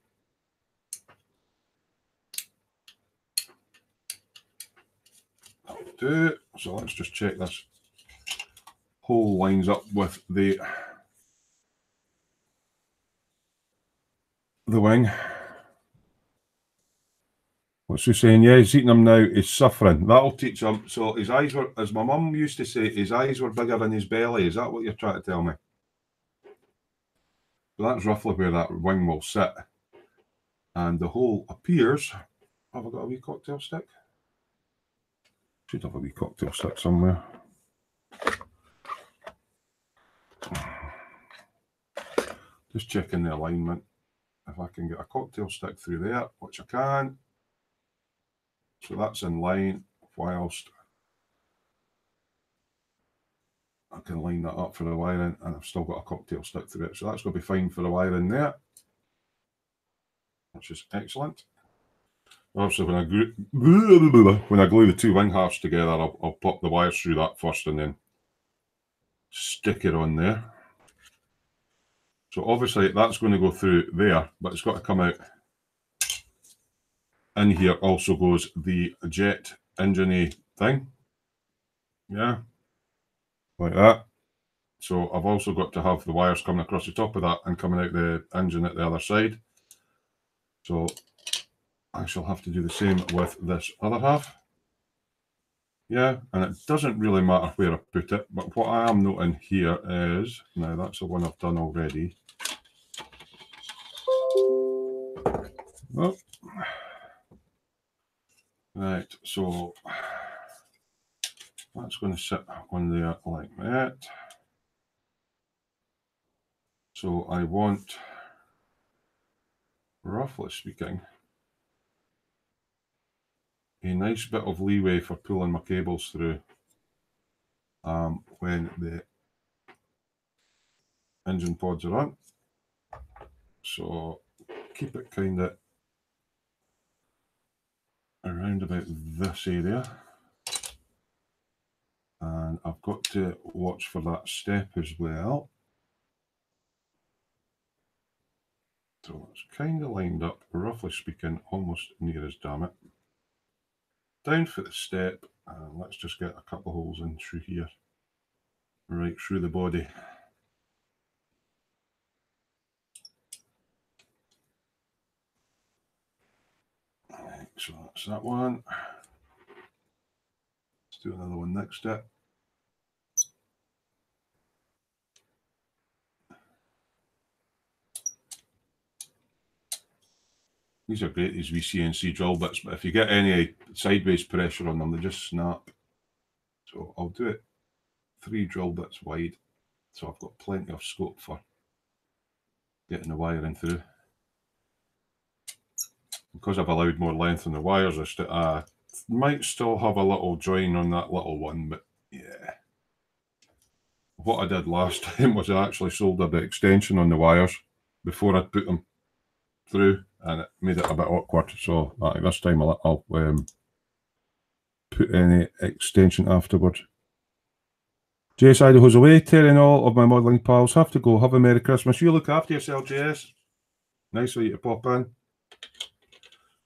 A: That'll do. So let's just check this hole lines up with the wing. What's he saying? Yeah, he's eating them now. He's suffering. That'll teach him. So his eyes were, as my mum used to say, his eyes were bigger than his belly. Is that what you're trying to tell me? So that's roughly where that wing will sit. And the hole appears. Have I got a wee cocktail stick? Should have a wee cocktail stick somewhere. Just checking the alignment. If I can get a cocktail stick through there, which I can. So that's in line, whilst I can line that up for the wiring, and I've still got a cocktail stick through it. So that's going to be fine for the wiring there, which is excellent. Obviously, when I glue the two wing halves together, I'll pop the wires through that first and then stick it on there. So obviously that's going to go through there, but it's got to come out. In here also goes the jet engine thing. Yeah, like that. So I've also got to have the wires coming across the top of that and coming out the engine at the other side. So I shall have to do the same with this other half. Yeah, and it doesn't really matter where I put it, but what I am noting here is, now that's the one I've done already. Oh. Right, so that's going to sit on there like that. So I want, roughly speaking, a nice bit of leeway for pulling my cables through when the engine pods are on. So keep it kind of around about this area. And I've got to watch for that step as well. So it's kind of lined up, roughly speaking, almost near as damn it. Down for the step, and let's just get a couple of holes in through here, right through the body. Right, so that's that one. Let's do another one next to it. These are great, these VCNC drill bits, but if you get any sideways pressure on them, they just snap. So I'll do it 3 drill bits wide, so I've got plenty of scope for getting the wiring through. Because I've allowed more length on the wires, I might still have a little join on that little one, but yeah. What I did last time was I actually soldered the extension on the wires before I'd put them through, and it made it a bit awkward. So this time I'll put any extension afterwards. JS Idaho's away. Terry and all of my modelling pals have to go. Have a Merry Christmas. You look after yourself, JS. Nice of you to pop in.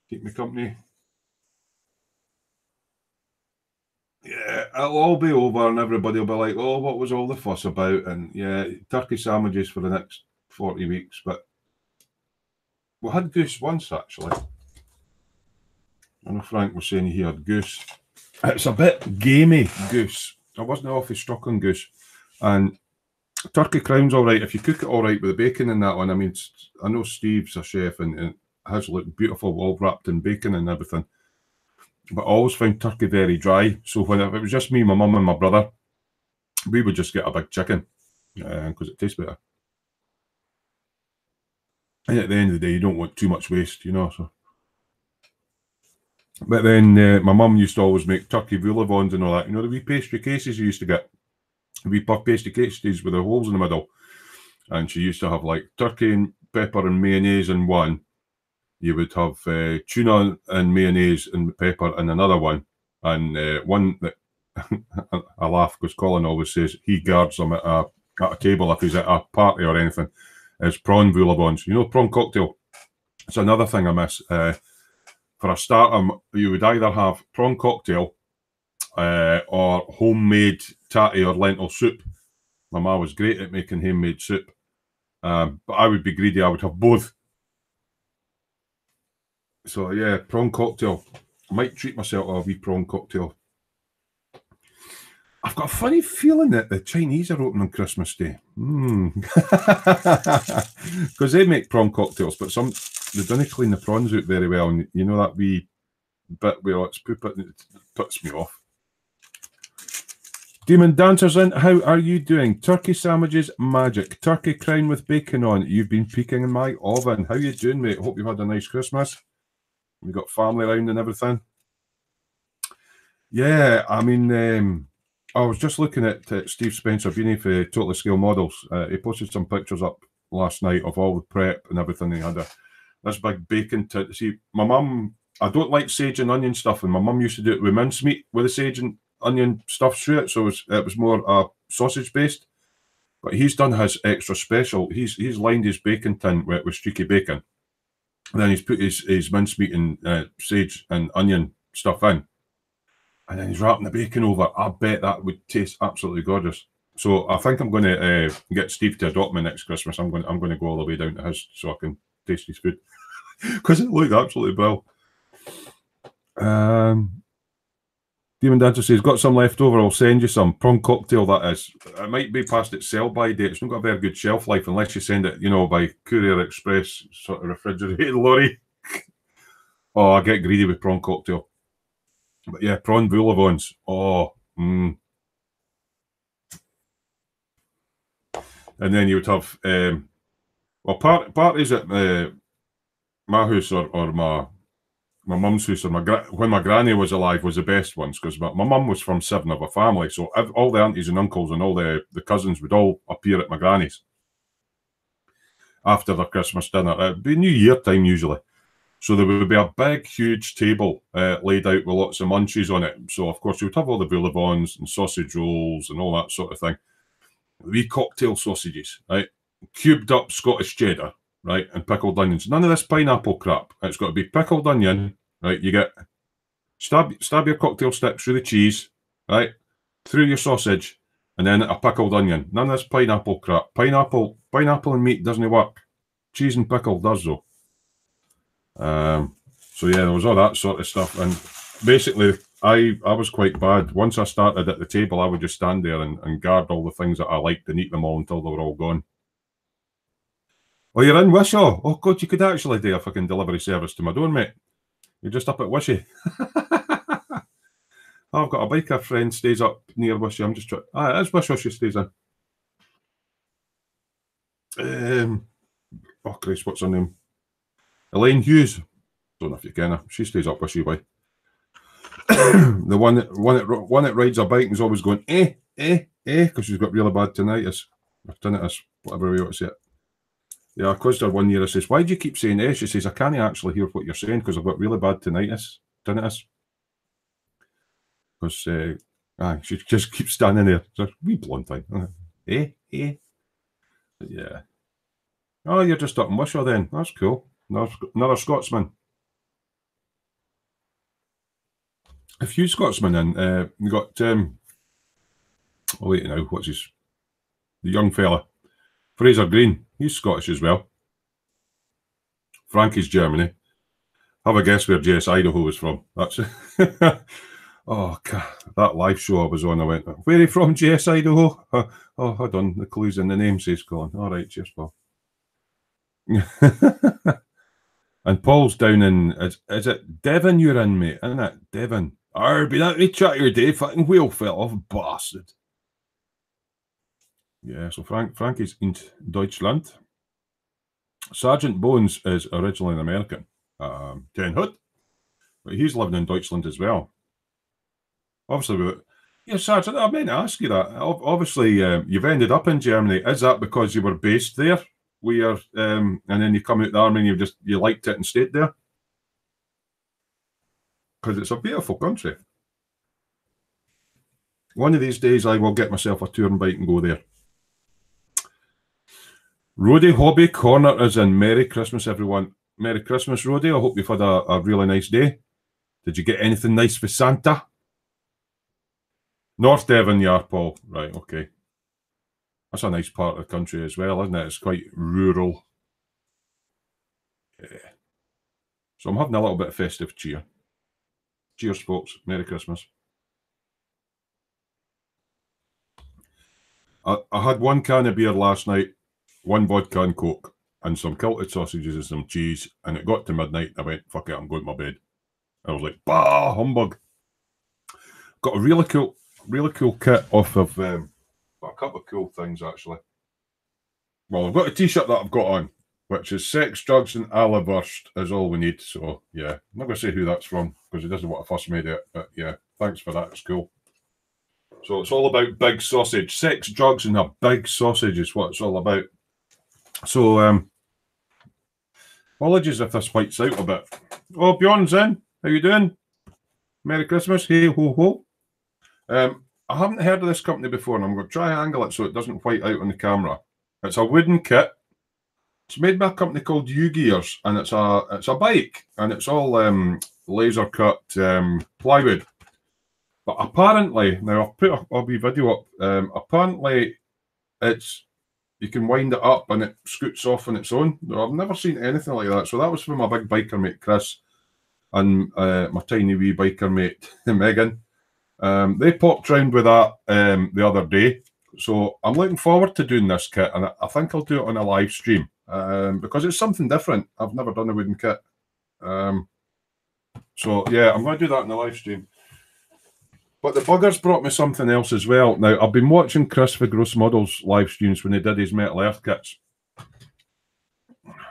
A: Keep me company. Yeah, it'll all be over and everybody will be like, oh, what was all the fuss about? And yeah, turkey sandwiches for the next 40 weeks. But we had goose once, actually. I know Frank was saying he had goose. It's a bit gamey, goose. I wasn't awfully struck on goose. And turkey crown's all right if you cook it all right with the bacon and that one. I mean, I know Steve's a chef and his look beautiful, all wrapped in bacon and everything. But I always found turkey very dry. So when it was just me, my mum and my brother, we would just get a big chicken because it tastes better. And at the end of the day, you don't want too much waste, you know. So, but then my mum used to always make turkey voulevons and all that. You know, the wee pastry cases you used to get, the wee puff pastry cases with the holes in the middle. And she used to have like turkey and pepper and mayonnaise in one. You would have tuna and mayonnaise and pepper in another one. And one that I laugh because Colin always says he guards them at a table if he's at a party or anything, is prawn voulevons. You know, prawn cocktail. It's another thing I miss. For a starter, you would either have prawn cocktail or homemade tatty or lentil soup. My ma was great at making homemade soup. But I would be greedy. I would have both. So yeah, prawn cocktail. I might treat myself to a wee prawn cocktail. I've got a funny feeling that the Chinese are open on Christmas Day. Because they make prawn cocktails, but they don't clean the prawns out very well. And you know that wee bit where it's poop it puts me off. Demon Dancers in, how are you doing? Turkey sandwiches, magic. Turkey crown with bacon on. You've been peeking in my oven. How you doing, mate? Hope you've had a nice Christmas. We got family around and everything. Yeah, I mean, I was just looking at Steve Spencer, beanie for Totally Scale Models. He posted some pictures up last night of all the prep and everything. He had this big bacon to see. My mum, I don't like sage and onion stuff, and my mum used to do it with mincemeat with the sage and onion stuff through it, so it was more sausage based. But he's done his extra special. He's lined his bacon tin with streaky bacon, and then he's put his mincemeat and sage and onion stuff in, and then he's wrapping the bacon over. I bet that would taste absolutely gorgeous. So I think I'm going to get Steve to adopt me next Christmas. I'm going to go all the way down to his so I can taste his food because it looked absolutely brilliant. Demon Dancer says, got some left over, I'll send you some. Prawn cocktail, that is. It might be past its sell-by date. It's not got a very good shelf life unless you send it, you know, by Courier Express sort of refrigerated lorry. Oh, I get greedy with prawn cocktail. But yeah, prawn voulevons. Oh, And then you would have, well, parties at my house or my mum's house, or when my granny was alive, was the best ones, because my mum was from 7 of a family, so all the aunties and uncles and all the cousins would all appear at my granny's after the Christmas dinner. It'd be New Year time usually, so there would be a big, huge table laid out with lots of munchies on it. So of course you would have all the voulevons and sausage rolls and all that sort of thing. The wee cocktail sausages, right? Cubed up Scottish cheddar, right, and pickled onions. None of this pineapple crap. It's got to be pickled onion, right? You get stab your cocktail stick through the cheese, right, through your sausage, and then a pickled onion. None of this pineapple crap. Pineapple and meat doesn't work. Cheese and pickle does though. So yeah, there was all that sort of stuff, and basically I was quite bad. Once I started at the table, I would just stand there and guard all the things that I liked and eat them all until they were all gone. Oh, you're in Wishaw? Oh, God, you could actually do a fucking delivery service to my door, mate. You're just up at Wishy. I've got a biker friend stays up near Wishy. I'm just trying. It is Wishaw she stays in. Oh, Christ, what's her name? Elaine Hughes. Don't know if you can her. She stays up Wishy way. The one that rides a bike and is always going, because she's got really bad tinnitus. Or tinnitus, whatever we want to say it. Yeah, I quizzed her one year. I says, why do you keep saying She says, I can't actually hear what you're saying because I've got really bad tinnitus. because she just keeps standing there. It's a wee blonde thing. Yeah. Oh, you're just up in Wishaw then. That's cool. Another Scotsman. A few Scotsmen in. We got oh wait now, what's the young fella? Fraser Green. He's Scottish as well. Frankie's Germany. Have a guess where JS Idaho was from. That's oh God, that live show I was on. I went, where are you from, JS Idaho? Oh, hold on, the clues in the name says Colin. All right, cheers, Paul. And Paul's down in, is it Devon you're in, mate? Isn't it? Devon. Been out to chat your day, fucking wheel fell off, bastard. Yeah, so Frankie's in Deutschland. Sergeant Bones is originally an American. Ten Hood. But he's living in Deutschland as well. Obviously, yeah, Sergeant, I meant to ask you that. Obviously, you've ended up in Germany. Is that because you were based there? And then you come out the army and you liked it and stayed there? Because it's a beautiful country. One of these days I will get myself a touring bike and go there. Roddy Hobby Corner is in. Merry Christmas, everyone. Merry Christmas, Roddy. I hope you've had a really nice day. Did you get anything nice for Santa? North Devon, yeah, Paul. Right, okay. That's a nice part of the country as well, isn't it? It's quite rural. Yeah. So I'm having a little bit of festive cheer. Cheers, folks. Merry Christmas. I had one can of beer last night, one vodka and Coke, and some kilted sausages and some cheese, and it got to midnight. I went, fuck it, I'm going to my bed. I was like, bah, humbug. Got a really cool kit off of got a couple of cool things actually. Well, I've got a t-shirt that I've got on, which is Sex, Drugs and Alawurst is all we need. So yeah, I'm not going to say who that's from because he doesn't want to fuss made it, but yeah, thanks for that. It's cool. So it's all about big sausage. Sex, drugs and a big sausage is what it's all about. So apologies if this whites out a bit. Oh, Bjorn's in. How you doing? Merry Christmas. Hey ho ho. I haven't heard of this company before, and I'm going to try and angle it so it doesn't white out on the camera. It's a wooden kit. It's made by a company called U-Gears, and it's a bike, and it's all laser cut plywood. But apparently, now I've put a wee video up. Apparently, you can wind it up and it scoots off on its own. I've never seen anything like that. So that was from my big biker mate Chris and my tiny wee biker mate Megan. They popped round with that the other day. So I'm looking forward to doing this kit, and I think I'll do it on a live stream because it's something different. I've never done a wooden kit. So yeah, I'm going to do that in the live stream. But the buggers brought me something else as well. Now, I've been watching Chris for Gross Models live streams when he did his Metal Earth kits.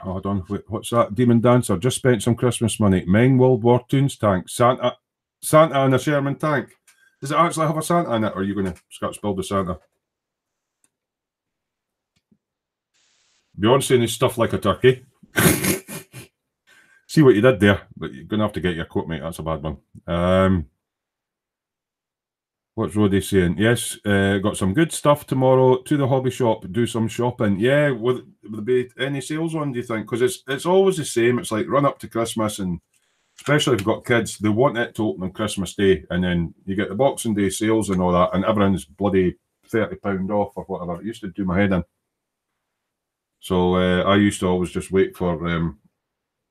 A: Hold on, what's that? Demon Dancer, just spent some Christmas money. Meng World War Toons tank. Santa and a Sherman tank. Does it actually have a Santa in it, or are you going to scratch build the Santa? Beyond saying his stuff like a turkey. See what you did there, but you're going to have to get your coat, mate. That's a bad one. What's Roddy saying? Yes, got some good stuff tomorrow. To the hobby shop, do some shopping. Yeah, will there be any sales on, do you think? Because it's always the same. It's like run up to Christmas, and especially if you've got kids, they want it to open on Christmas Day, and then you get the Boxing Day sales and all that, and everyone's bloody £30 off or whatever. It used to do my head in. So I used to always just wait for,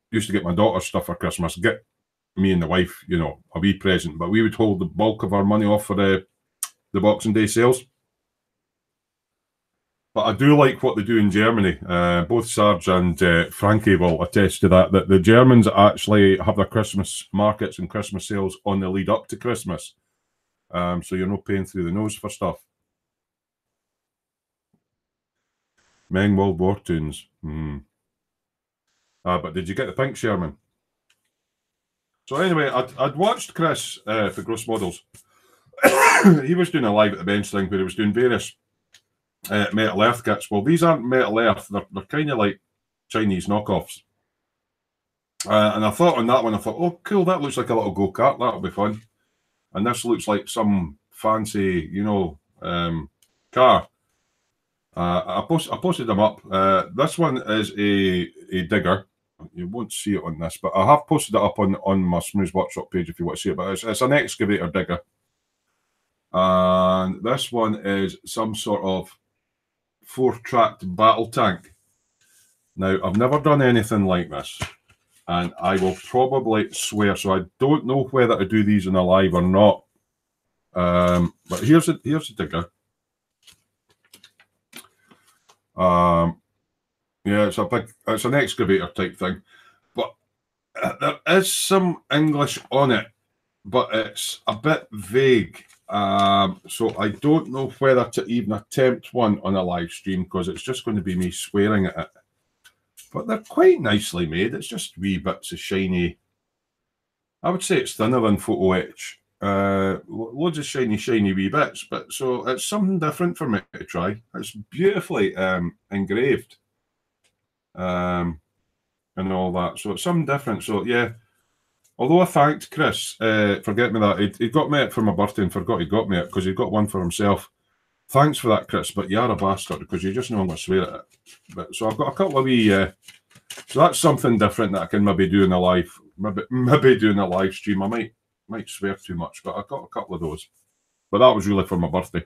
A: used to get my daughter stuff for Christmas, get me and the wife, you know, a wee present, but we would hold the bulk of our money off for the Boxing Day sales. But I do like what they do in Germany. Both Sarge and Frankie will attest to that the Germans actually have their Christmas markets and Christmas sales on the lead up to Christmas. So you're not paying through the nose for stuff. Meng World War Toons. But did you get the pink Sherman? So anyway, I'd watched Chris for Gross Models. He was doing a live at the bench thing where he was doing various Metal Earth kits. Well, these aren't Metal Earth. They're kind of like Chinese knockoffs. And I thought on that one, I thought, oh, cool, that looks like a little go-kart. That'll be fun. and this looks like some fancy, you know, car. I posted them up. This one is a digger. You won't see it on this, but I have posted it up on my Smoo's Workshop page if you want to see it. But it's an excavator digger, and this one is some sort of 4-tracked battle tank. Now, I've never done anything like this, and I will probably swear, so I don't know whether to do these in a live or not. But here's the digger. Yeah, it's an excavator type thing, but there is some English on it, but it's a bit vague. So I don't know whether to even attempt one on a live stream, because it's just going to be me swearing at it. But they're quite nicely made. It's just wee bits of shiny. I would say it's thinner than photo etch. Loads of shiny wee bits. But so it's something different for me to try. It's beautifully engraved. And all that. So it's something different. So yeah. Although I thanked Chris, forget me that. He got me it for my birthday and forgot he got me it because he got one for himself. Thanks for that, Chris, but you are a bastard because you just know I'm going to swear at it. But so I've got a couple of wee. So that's something different that I can maybe do in a live, maybe do in a live stream. I might swear too much, but I've got a couple of those. But that was really for my birthday.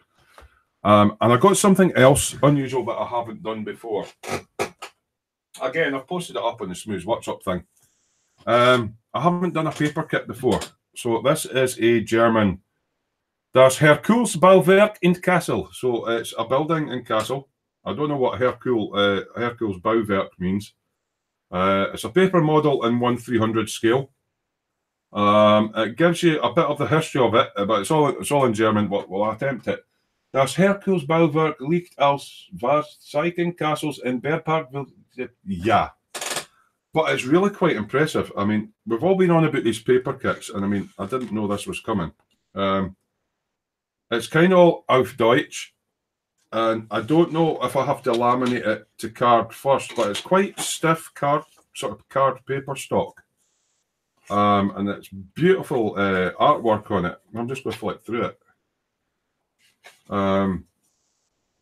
A: And I got something else unusual that I haven't done before. Again, I've posted it up on the Smoo's Workshop thing. I haven't done a paper kit before, so this is a German. Das Herkulesbauwerk in Kassel. So it's a building in Kassel. I don't know what Herkulesbauwerk means. It's a paper model in 1/300 scale. It gives you a bit of the history of it, but it's all in German. But we'll attempt it. Das Herkulesbauwerk liegt als Zeichen Kassels in Bergpark. Yeah. But it's really quite impressive. I mean, we've all been on about these paper kits, and I mean, I didn't know this was coming. It's kind of auf Deutsch, and I don't know if I have to laminate it to card first, but it's quite stiff sort of card paper stock. And it's beautiful artwork on it. I'm just going to flick through it.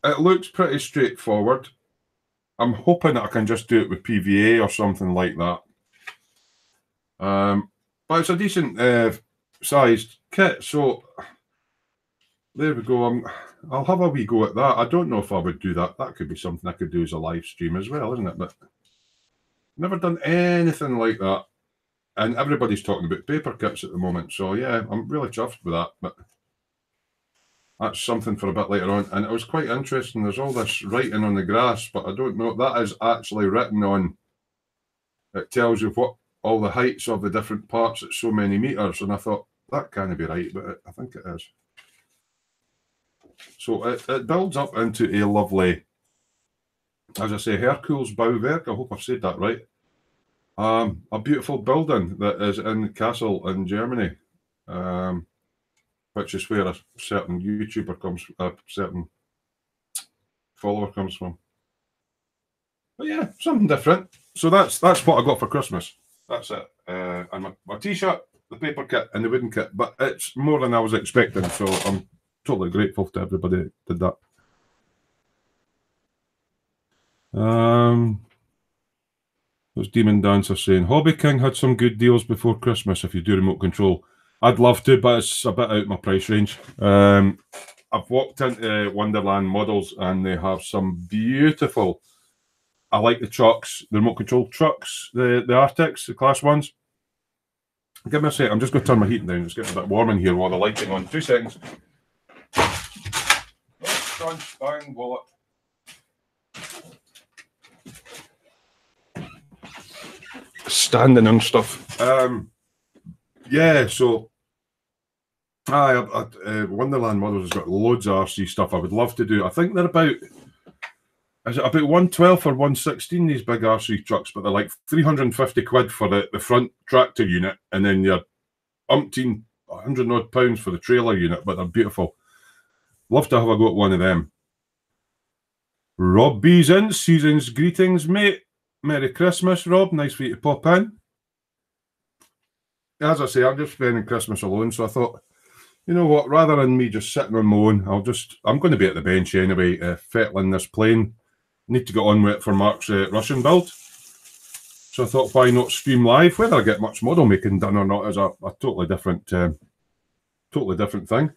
A: It looks pretty straightforward. I'm hoping that I can just do it with PVA or something like that. But it's a decent sized kit, so there we go. I'll have a wee go at that. I don't know if I would do that. That could be something I could do as a live stream as well, isn't it? But never done anything like that. And everybody's talking about paper kits at the moment. So yeah, I'm really chuffed with that. But that's something for a bit later on. And it was quite interesting. There's all this writing on the grass, but I don't know. That is actually written on. It tells you what all the heights of the different parts at so many meters. And I thought, that can't be right, but I think it is. So it builds up into a lovely, as I say, Herkulesbauwerk. I hope I've said that right. A beautiful building that is in Kassel in Germany, which is where a certain YouTuber a certain follower comes from. But yeah, something different. So that's what I got for Christmas. That's it. And my T-shirt, the paper kit, and the wooden kit. But it's more than I was expecting, so I'm totally grateful to everybody that did that. There's Demon Dancer saying, Hobby King had some good deals before Christmas if you do remote control. I'd love to, but it's a bit out my price range. I've walked into Wonderland Models and they have some beautiful, I like the trucks, the remote control trucks, the Arctics, the class ones. Give me a sec, I'm just going to turn my heating down. It's getting a bit warm in here while the lighting on. 2 seconds. Oh, bang, wallet. Standing and stuff. Yeah, so Wonderland Models has got loads of RC stuff I would love to do. I think they're about, is it about 112 or 116, these big RC trucks, but they're like 350 quid for the front tractor unit, and then you're umpteen 100 odd pounds for the trailer unit, but they're beautiful. Love to have a go at one of them. Rob B's in, season's greetings, mate. Merry Christmas, Rob. Nice for you to pop in. As I say, I'm just spending Christmas alone, so I thought You know what? Rather than me just sitting on my own, I'm going to be at the bench anyway, fettling this plane. Need to get on with it for Mark's Russian build. So I thought, why not stream live? Whether I get much model making done or not is a totally different thing.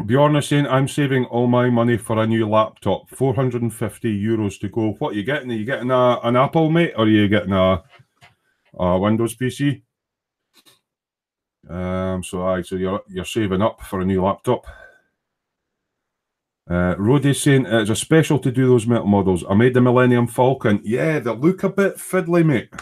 A: Bjorn is saying, I'm saving all my money for a new laptop. €450 to go. What are you getting? Are you getting an Apple, mate? Or are you getting a Windows PC? So you're saving up for a new laptop. Roddy's saying it's a special to do those metal models. I made the Millennium Falcon. Yeah, they look a bit fiddly, mate.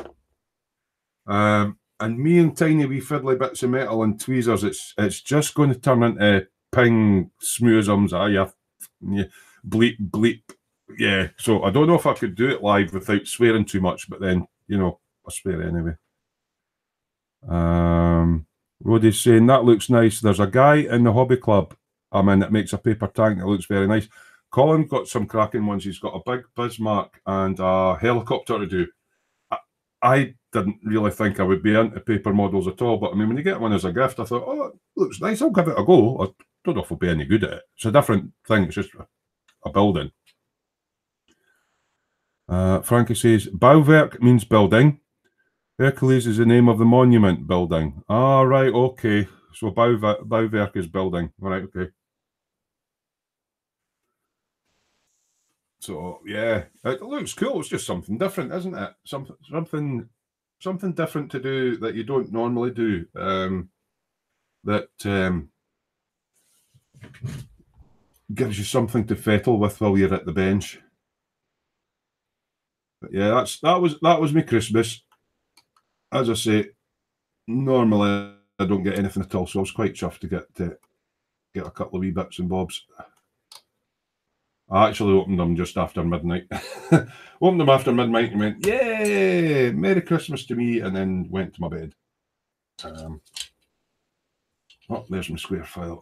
A: And me and tiny wee fiddly bits of metal and tweezers, it's just going to turn into ping smoosums. Yeah, bleep bleep. Yeah. So I don't know if I could do it live without swearing too much, but then I swear anyway. Roddy's saying that looks nice. There's a guy in the hobby club I'm in that makes a paper tank that looks very nice. Colin got some cracking ones. He's got a big Bismarck and a helicopter to do. I didn't really think I would be into paper models at all, but I mean, when you get one as a gift, I thought, oh, it looks nice. I'll give it a go. I don't know if I'll be any good at it. It's a different thing. It's just a building. Frankie says, Bouwwerk means building. Hercules is the name of the monument building. Ah, right, okay. So Bouwwerk is building. All right, okay. So yeah, it looks cool. It's just something different, isn't it? Something different to do that you don't normally do. That gives you something to fettle with while you're at the bench. But yeah, that was my Christmas. As I say, normally I don't get anything at all, so I was quite chuffed to get a couple of wee bits and bobs. I actually opened them just after midnight. Opened them after midnight and went, yay, Merry Christmas to me, and then went to my bed. Oh, there's my square file.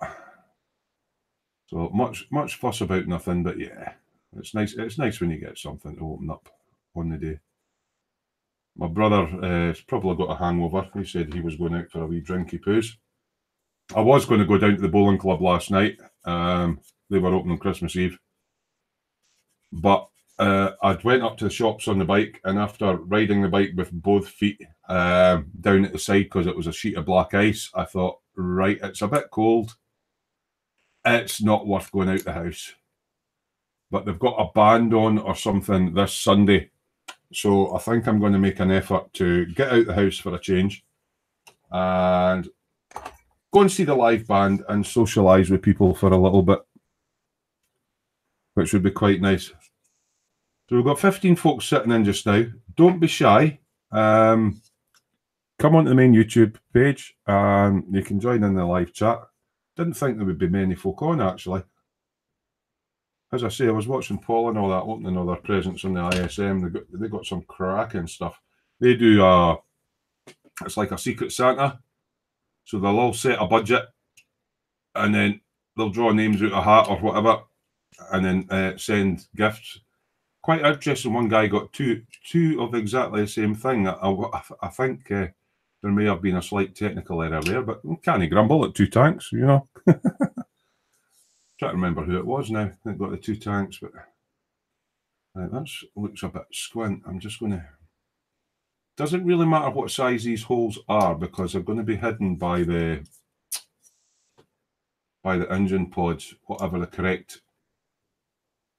A: So much fuss about nothing, but yeah, it's nice. It's nice when you get something to open up on the day. My brother has probably got a hangover. He said he was going out for a wee drinky poos. I was going to go down to the bowling club last night. They were open on Christmas Eve. But I went up to the shops on the bike, and after riding the bike with both feet down at the side because it was a sheet of black ice, I thought, right, it's a bit cold. It's not worth going out the house. But they've got a band on or something this Sunday. So I think I'm going to make an effort to get out the house for a change and go and see the live band and socialise with people for a little bit, which would be quite nice. So we've got 15 folks sitting in just now. Don't be shy. Come onto the main YouTube page and you can join in the live chat. Didn't think there would be many folk on, actually. As I say, I was watching Paul and all that, opening all their presents on the ISM. They got some cracking stuff. They do, it's like a Secret Santa. So they'll all set a budget and then they'll draw names out of a hat or whatever and then send gifts. Quite interesting. One guy got two of exactly the same thing. I think there may have been a slight technical error there, but can't grumble at 2 tanks, you know. Trying to remember who it was now. They've got the 2 tanks, but that looks a bit squint. I'm just going to... Doesn't really matter what size these holes are because they're going to be hidden by the engine pods, whatever the correct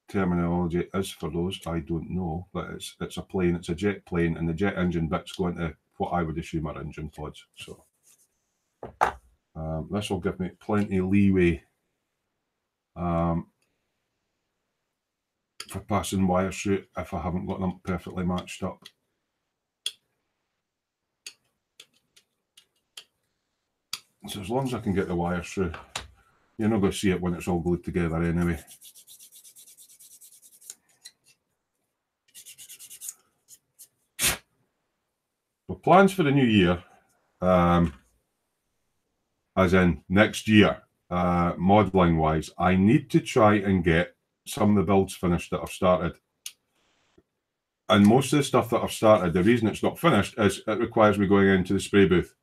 A: terminology is for those. I don't know, but it's a plane, it's a jet plane, and the jet engine bits go into what I would assume are engine pods. So this will give me plenty of leeway for passing wires through if I haven't got them perfectly matched up. So as long as I can get the wires through, you're not going to see it when it's all glued together anyway. So plans for the new year, as in next year, modelling wise, I need to try and get some of the builds finished that I've started. And most of the stuff that I've started, the reason it's not finished is it requires me going into the spray booth.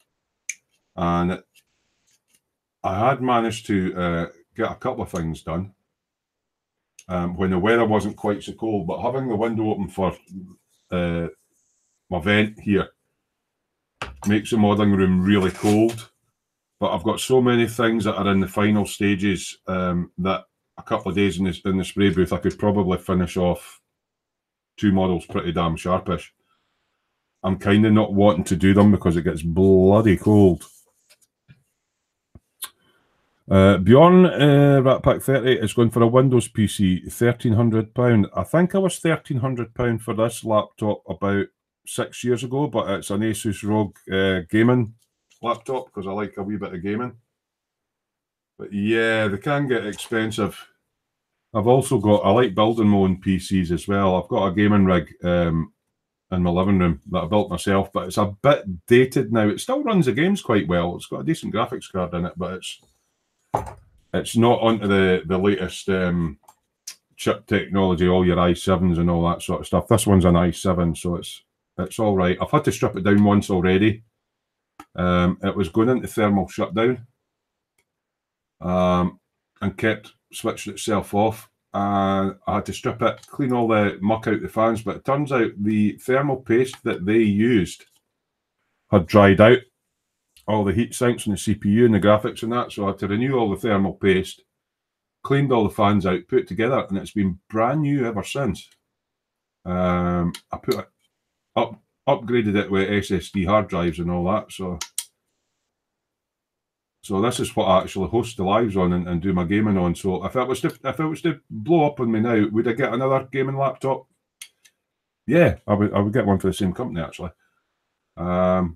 A: And I had managed to get a couple of things done when the weather wasn't quite so cold, but having the window open for my vent here makes the modelling room really cold. But I've got so many things that are in the final stages that a couple of days in the spray booth, I could probably finish off 2 models pretty damn sharpish. I'm kind of not wanting to do them because it gets bloody cold. Bjorn, Rat Pack 30 is going for a Windows PC, £1,300. I think I was £1,300 for this laptop about 6 years ago, but it's an Asus ROG gaming laptop because I like a wee bit of gaming. But yeah, they can get expensive. I've also got, I like building my own PCs as well. I've got a gaming rig in my living room that I built myself, but it's a bit dated now. It still runs the games quite well. It's got a decent graphics card in it, but it's not onto the latest chip technology, all your i7s and all that sort of stuff. This one's an i7, so it's all right. I've had to strip it down once already. It was going into thermal shutdown and kept switching itself off. And I had to strip it, clean all the muck out the fans, but it turns out the thermal paste that they used had dried out all the heat sinks and the CPU and the graphics and that, so I had to renew all the thermal paste, cleaned all the fans out, put it together, and it's been brand new ever since. I put it upgraded it with SSD hard drives and all that, so this is what I actually host the lives on and do my gaming on. So if it was to blow up on me now, would I get another gaming laptop? Yeah, I would get one for the same company actually. But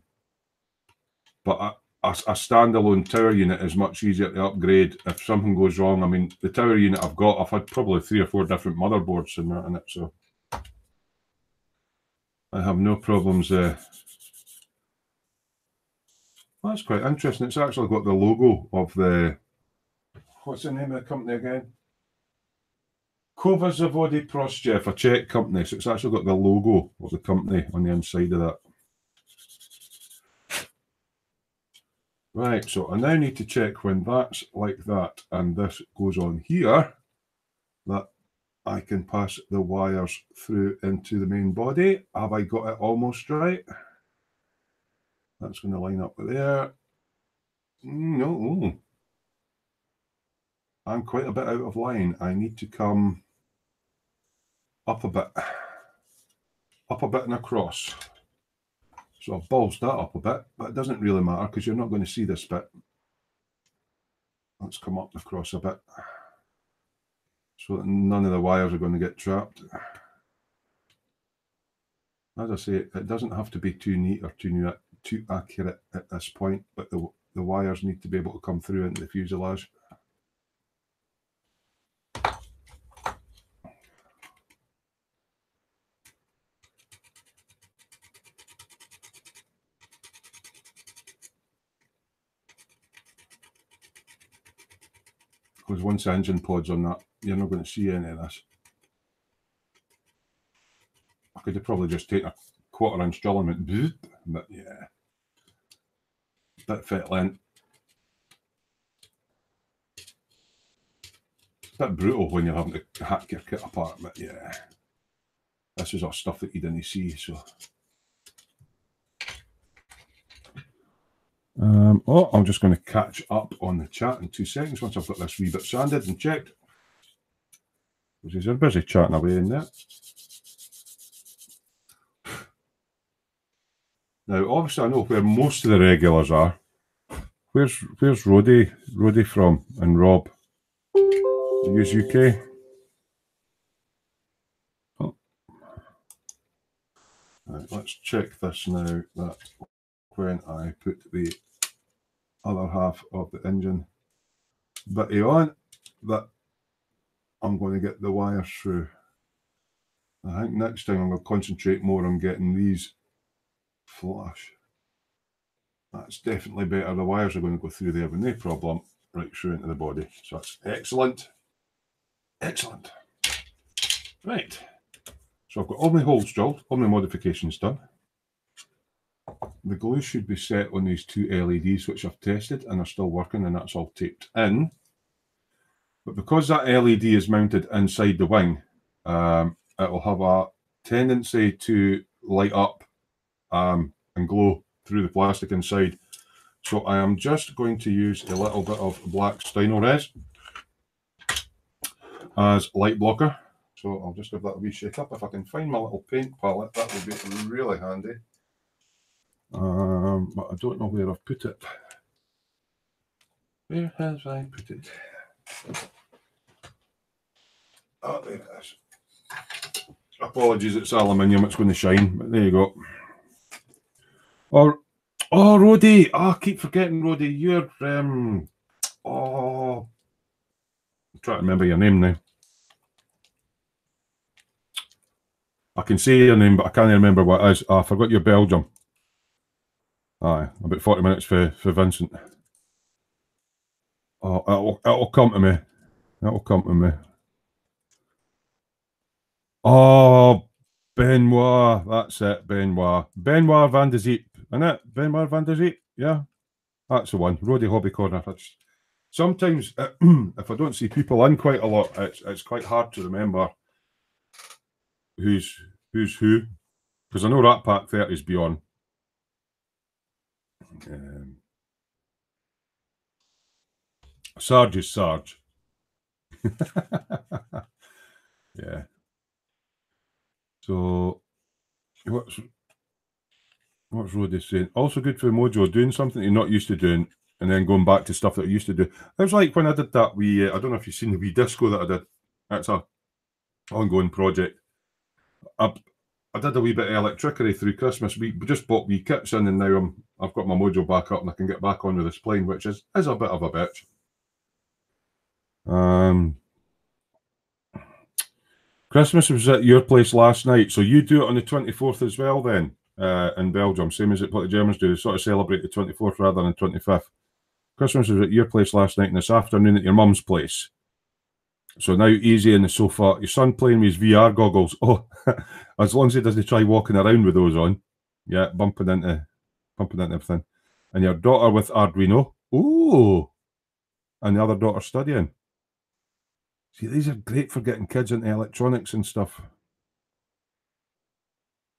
A: a standalone tower unit is much easier to upgrade if something goes wrong. I mean, the tower unit I've got, I've had probably 3 or 4 different motherboards in it, so I have no problems. That's quite interesting. It's actually got the logo of the, what's the name of the company again? Kovazavody Prosjev, a Czech company. So it's actually got the logo of the company on the inside of that. Right, so I now need to check when that's like that and this goes on here, that I can pass the wires through into the main body. Have I got it almost right? That's going to line up with there. No. I'm quite a bit out of line. I need to come up a bit and across. So I've bulged that up a bit, but it doesn't really matter because you're not going to see this bit. Let's come up and across a bit so that none of the wires are going to get trapped. As I say, it doesn't have to be too neat or too accurate at this point, but the wires need to be able to come through into the fuselage. Because once the engine pod's on that, you're not going to see any of this. I could have probably just taken a 1/4 inch drill and went, but yeah, bit fit length. It's a bit brutal when you're having to hack your kit apart, but yeah, this is all stuff that you didn't see, so. I'm just going to catch up on the chat in 2 seconds once I've got this wee bit sanded and checked. Because they're busy chatting away in there. Now, obviously, I know where most of the regulars are. Where's Roddy from? And Rob? Use UK. Oh. Right, let's check this now. That when I put the other half of the engine bitty on, that I'm going to get the wires through. I think next time I'm going to concentrate more on getting these flush. That's definitely better. The wires are going to go through there with no problem, right through into the body. So that's excellent. Excellent. Right. So I've got all my holes drilled, all my modifications done. the glue should be set on these two LEDs, which I've tested and are still working, and that's all taped in. But because that LED is mounted inside the wing, it will have a tendency to light up and glow through the plastic inside. So I am just going to use a little bit of black Stino Res as light blocker. So I'll just give that a wee shake up. If I can find my little paint palette, that would be really handy. But I don't know where I've put it. Where have I put it? Oh, there it is. Apologies, it's aluminium, it's going to shine, but there you go. Or, oh, Roddy, I keep forgetting, Roddy, you're, oh, I'm trying to remember your name now. I can say your name, but I can't remember what it is. I forgot you're Belgium. Aye, about 40 minutes for Vincent. Oh, it'll come to me. It'll come to me. Oh, Benoit. That's it, Benoit. Benoit van de Zeep, isn't it? Benoit van de Zeep, yeah. That's the one. Roddy Hobby Corner. Sometimes, if I don't see people in quite a lot, it's quite hard to remember who's who. Because I know Rat Pack 30 is beyond. Sarge is Sarge. Yeah. So, what's Roddy saying? Also good for Mojo, doing something you're not used to doing, and then going back to stuff that I used to do. It was like when I did that wee, I don't know if you've seen the wee disco that I did. That's a ongoing project. I did a wee bit of electricity through Christmas. We just bought wee kits in, and now I've got my Mojo back up, and I can get back on with this plane, which is a bit of a bitch. Christmas was at your place last night, so you do it on the 24th as well then, in Belgium, same as what the Germans do. They sort of celebrate the 24th rather than the 25th. Christmas was at your place last night, and this afternoon at your mum's place. So now easy in the sofa. Your son playing with his VR goggles. Oh, as long as he doesn't try walking around with those on. Yeah, bumping into everything. And your daughter with Arduino. Ooh. And the other daughter studying. See, these are great for getting kids into electronics and stuff.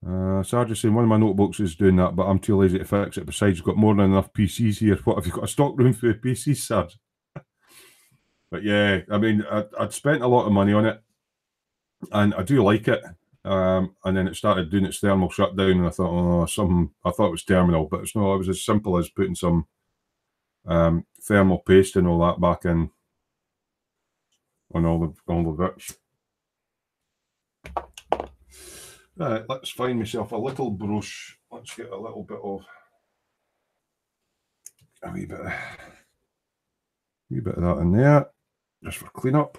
A: Sarge is saying one of my notebooks is doing that, but I'm too lazy to fix it. Besides, you've got more than enough PCs here. What, have you got a stock room for PCs, Sarge? But yeah, I mean, I'd spent a lot of money on it, and I do like it. And then it started doing its thermal shutdown, and I thought, oh, I thought it was terminal, but it's no, it was as simple as putting some thermal paste and all that back in on all the bits. Right, let's find myself a little brush. Let's get a little bit of a wee bit of that in there, just for cleanup.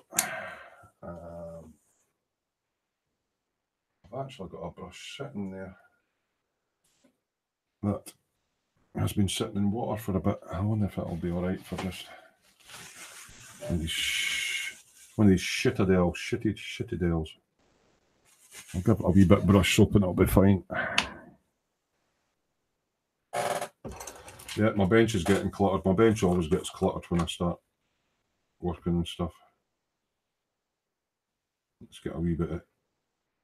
A: I've actually got a brush sitting there that has been sitting in water for a bit. I wonder if it'll be all right for just one of these shitty dells. I'll give it a wee bit of brush soap and it'll be fine. Yeah, my bench is getting cluttered. My bench always gets cluttered when I start working and stuff. Let's get a wee bit of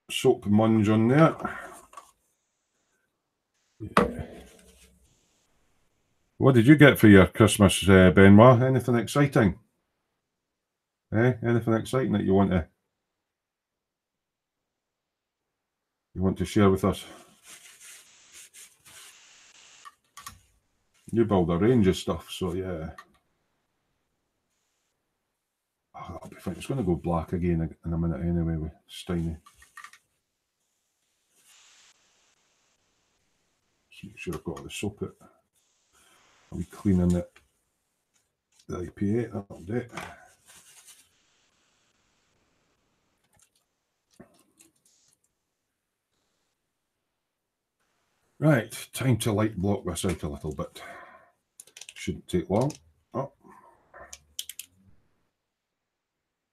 A: soap munge on there. Yeah. What did you get for your Christmas, Benoit? Anything exciting? Anything exciting that you want to share with us? You build a range of stuff, so yeah. Oh, that'll be fine. It's going to go black again in a minute anyway with Steiny. Just make sure I've got all the soap it. I'll be cleaning the IPA, that'll do it. Right, time to light block this out a little bit. Shouldn't take long. Oh.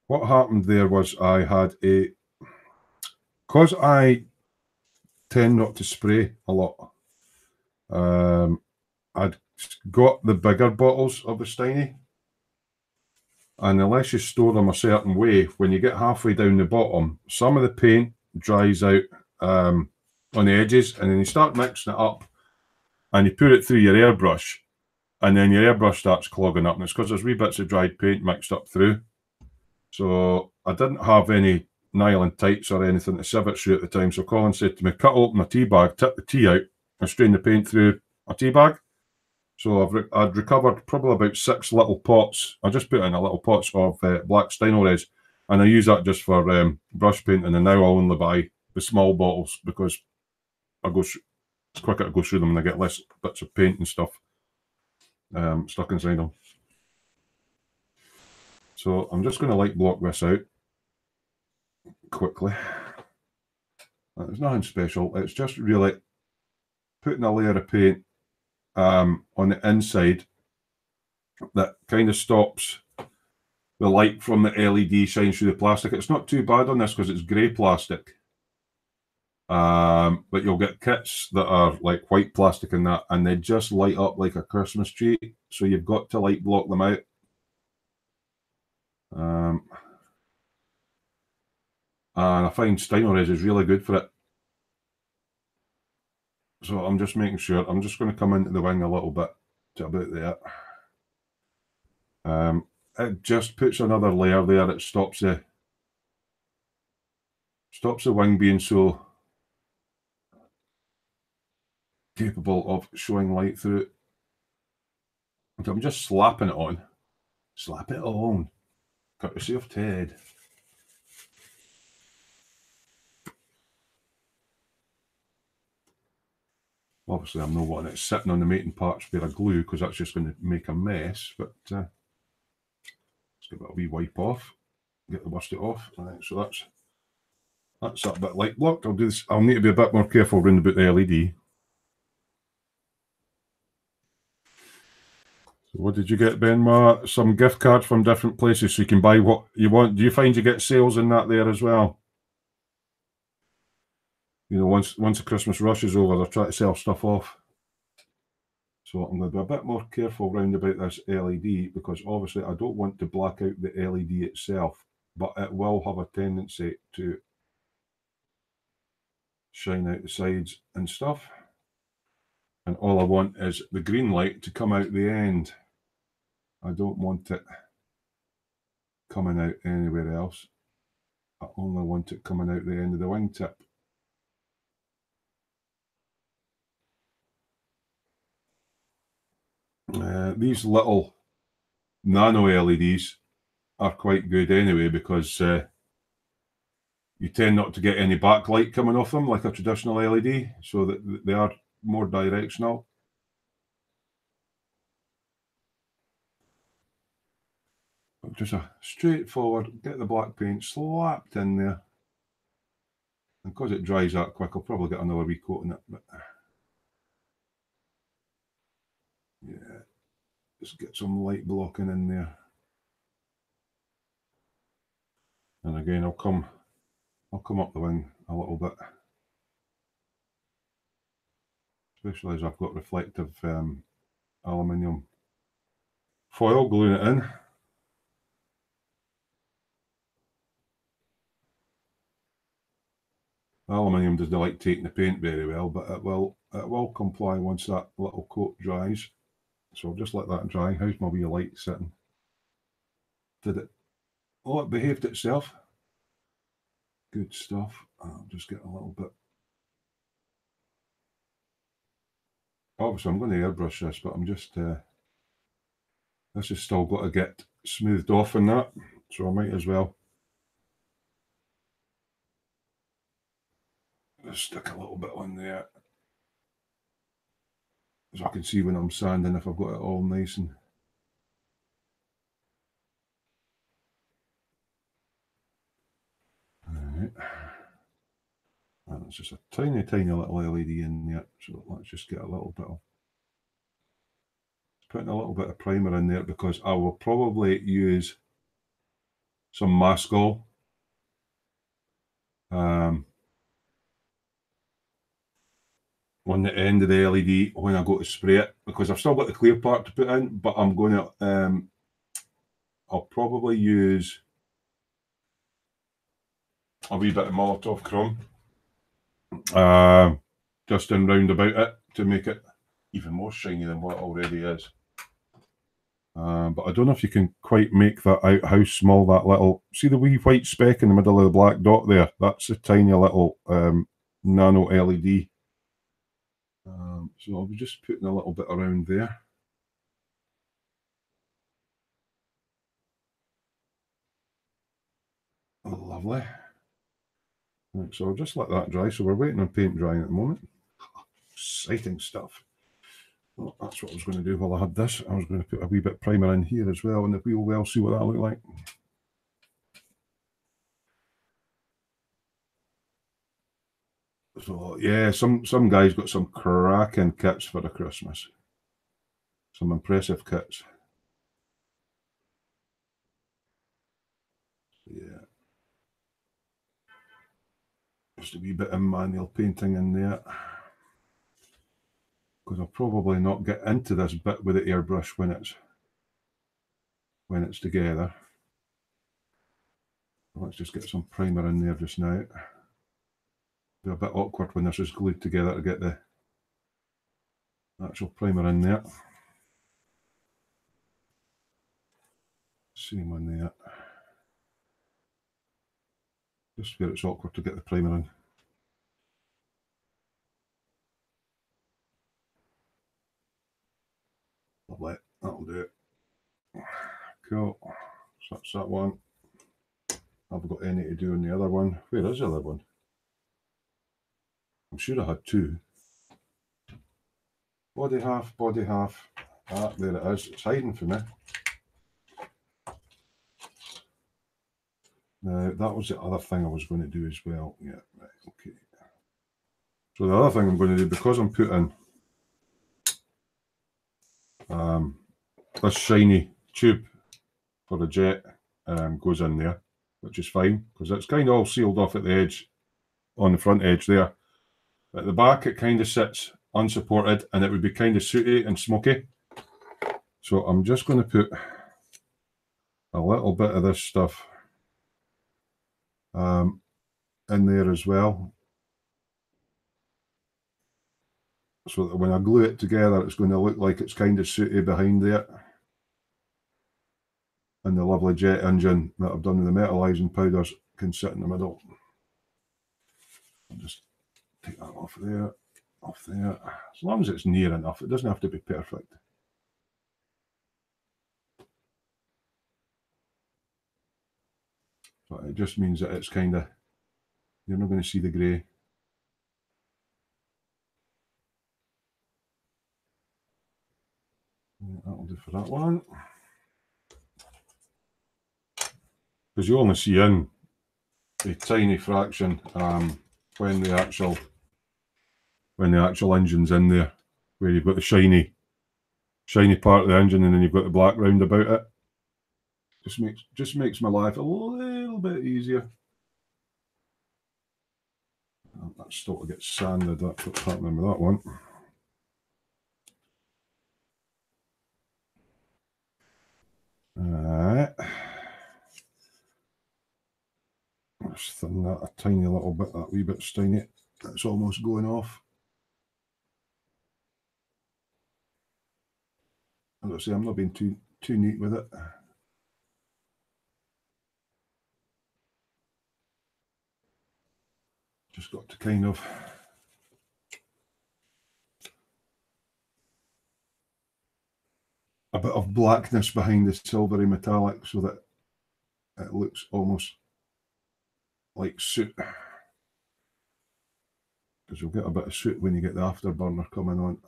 A: What happened there was I had because I tend not to spray a lot, I'd got the bigger bottles of the Steiny, and unless you store them a certain way, when you get halfway down the bottom, some of the paint dries out on the edges, and then you start mixing it up, and you put it through your airbrush, and then your airbrush starts clogging up, and it's because there's wee bits of dried paint mixed up through. So I didn't have any nylon tights or anything to sieve it through at the time, so Colin said to me, cut open a tea bag, tip the tea out, and strain the paint through a tea bag. So I'd recovered probably about 6 little pots. I just put in a little pots of black Steino res, and I use that just for brush painting, and now I only buy the small bottles because it's quicker to go through them and I get less bits of paint and stuff stuck inside them. So I'm just going to light block this out quickly. There's nothing special. It's just really putting a layer of paint on the inside that kind of stops the light from the LED shine through the plastic. It's not too bad on this because it's grey plastic. But you'll get kits that are like white plastic and that, and they just light up like a Christmas tree. So you've got to light block them out. And I find Steino res is really good for it. So I'm just making sure. I'm just going to come into the wing a little bit to about there. It just puts another layer there. It stops the wing being so capable of showing light through it. So I'm just slapping it on. Slap it on. Courtesy of Ted. Obviously, I'm not wanting it sitting on the mating parts where I glue because that's just going to make a mess. But let's give it a wee wipe off. Get the worst of it off. Right, so that's a bit light blocked. I'll do this. I'll need to be a bit more careful around about the LED. So what did you get, Ben? Some gift cards from different places so you can buy what you want. Do you find you get sales in that there as well? You know, once the Christmas rush is over, they're trying to sell stuff off. So I'm going to be a bit more careful round about this LED because obviously I don't want to black out the LED itself, but it will have a tendency to shine out the sides and stuff. And all I want is the green light to come out the end. I don't want it coming out anywhere else. I only want it coming out the end of the wingtip. These little nano LEDs are quite good anyway because you tend not to get any backlight coming off them like a traditional LED, so that they are more directional. Just a straightforward, get the black paint slapped in there. And because it dries that quick, I'll probably get another wee coat in it. But yeah, just get some light blocking in there. And again, I'll come up the wing a little bit. Especially as I've got reflective aluminium foil gluing it in. Aluminium doesn't like taking the paint very well, but it will comply once that little coat dries. So I'll just let that dry. How's my wee light sitting? Did it? Oh, it behaved itself. Good stuff. I'll just get a little bit. Obviously, I'm going to airbrush this, but I'm just this has still got to get smoothed off in that, so I might as well just stick a little bit on there, so I can see when I'm sanding if I've got it all nice and. Alright. And it's just a tiny, tiny little LED in there, so let's just get a little bit of. Putting a little bit of primer in there because I will probably use some Maskell. on the end of the LED when I go to spray it, because I've still got the clear part to put in, but I'm going to, I'll probably use a wee bit of Molotov Chrome just in round about it to make it even more shiny than what it already is. But I don't know if you can quite make that out, how small that little, see the wee white speck in the middle of the black dot there? That's a tiny little nano LED. So I'll be just putting a little bit around there. Oh, lovely. Right, so I'll just let that dry. So we're waiting on paint drying at the moment. Exciting stuff. Well, that's what I was going to do while I had this. I was going to put a wee bit of primer in here as well on the wheel well, see what that look like. So yeah, some guys got some cracking kits for the Christmas. Some impressive kits. Yeah. Just a wee bit of manual painting in there. Because I'll probably not get into this bit with the airbrush when it's together. Let's just get some primer in there just now. Be a bit awkward when this is glued together to get the actual primer in there. Same one there. Just where it's awkward to get the primer in. Lovely, that'll do it. Cool, so that's that one. I've got any to do on the other one. Where is the other one? I'm sure I had two. Body half, body half. Ah, there it is. It's hiding from me. Now, that was the other thing I was going to do as well. Yeah, right, okay. So the other thing I'm going to do, because I'm putting this shiny tube for the jet goes in there, which is fine, because it's kind of all sealed off at the edge, on the front edge there. At the back, it kind of sits unsupported, and it would be kind of sooty and smoky. So I'm just going to put a little bit of this stuff in there as well, so that when I glue it together, it's going to look like it's kind of sooty behind there. And the lovely jet engine that I've done with the metallizing powders can sit in the middle. I'll just take that off there, off there. As long as it's near enough, it doesn't have to be perfect. But it just means that it's kind of, you're not going to see the grey. Yeah, that'll do for that one. Because you only see in a tiny fraction when the actual engine's in there, where you've got the shiny part of the engine and then you've got the black round about it. Just makes my life a little bit easier. That's still to get sanded. That's what's happening with that one. Alright. Let's thin that a tiny little bit, that wee bit tiny. That's almost going off. As I say, I'm not being too neat with it. Just got to kind of a bit of blackness behind the silvery metallic so that it looks almost like soot. Because you'll get a bit of soot when you get the afterburner coming on.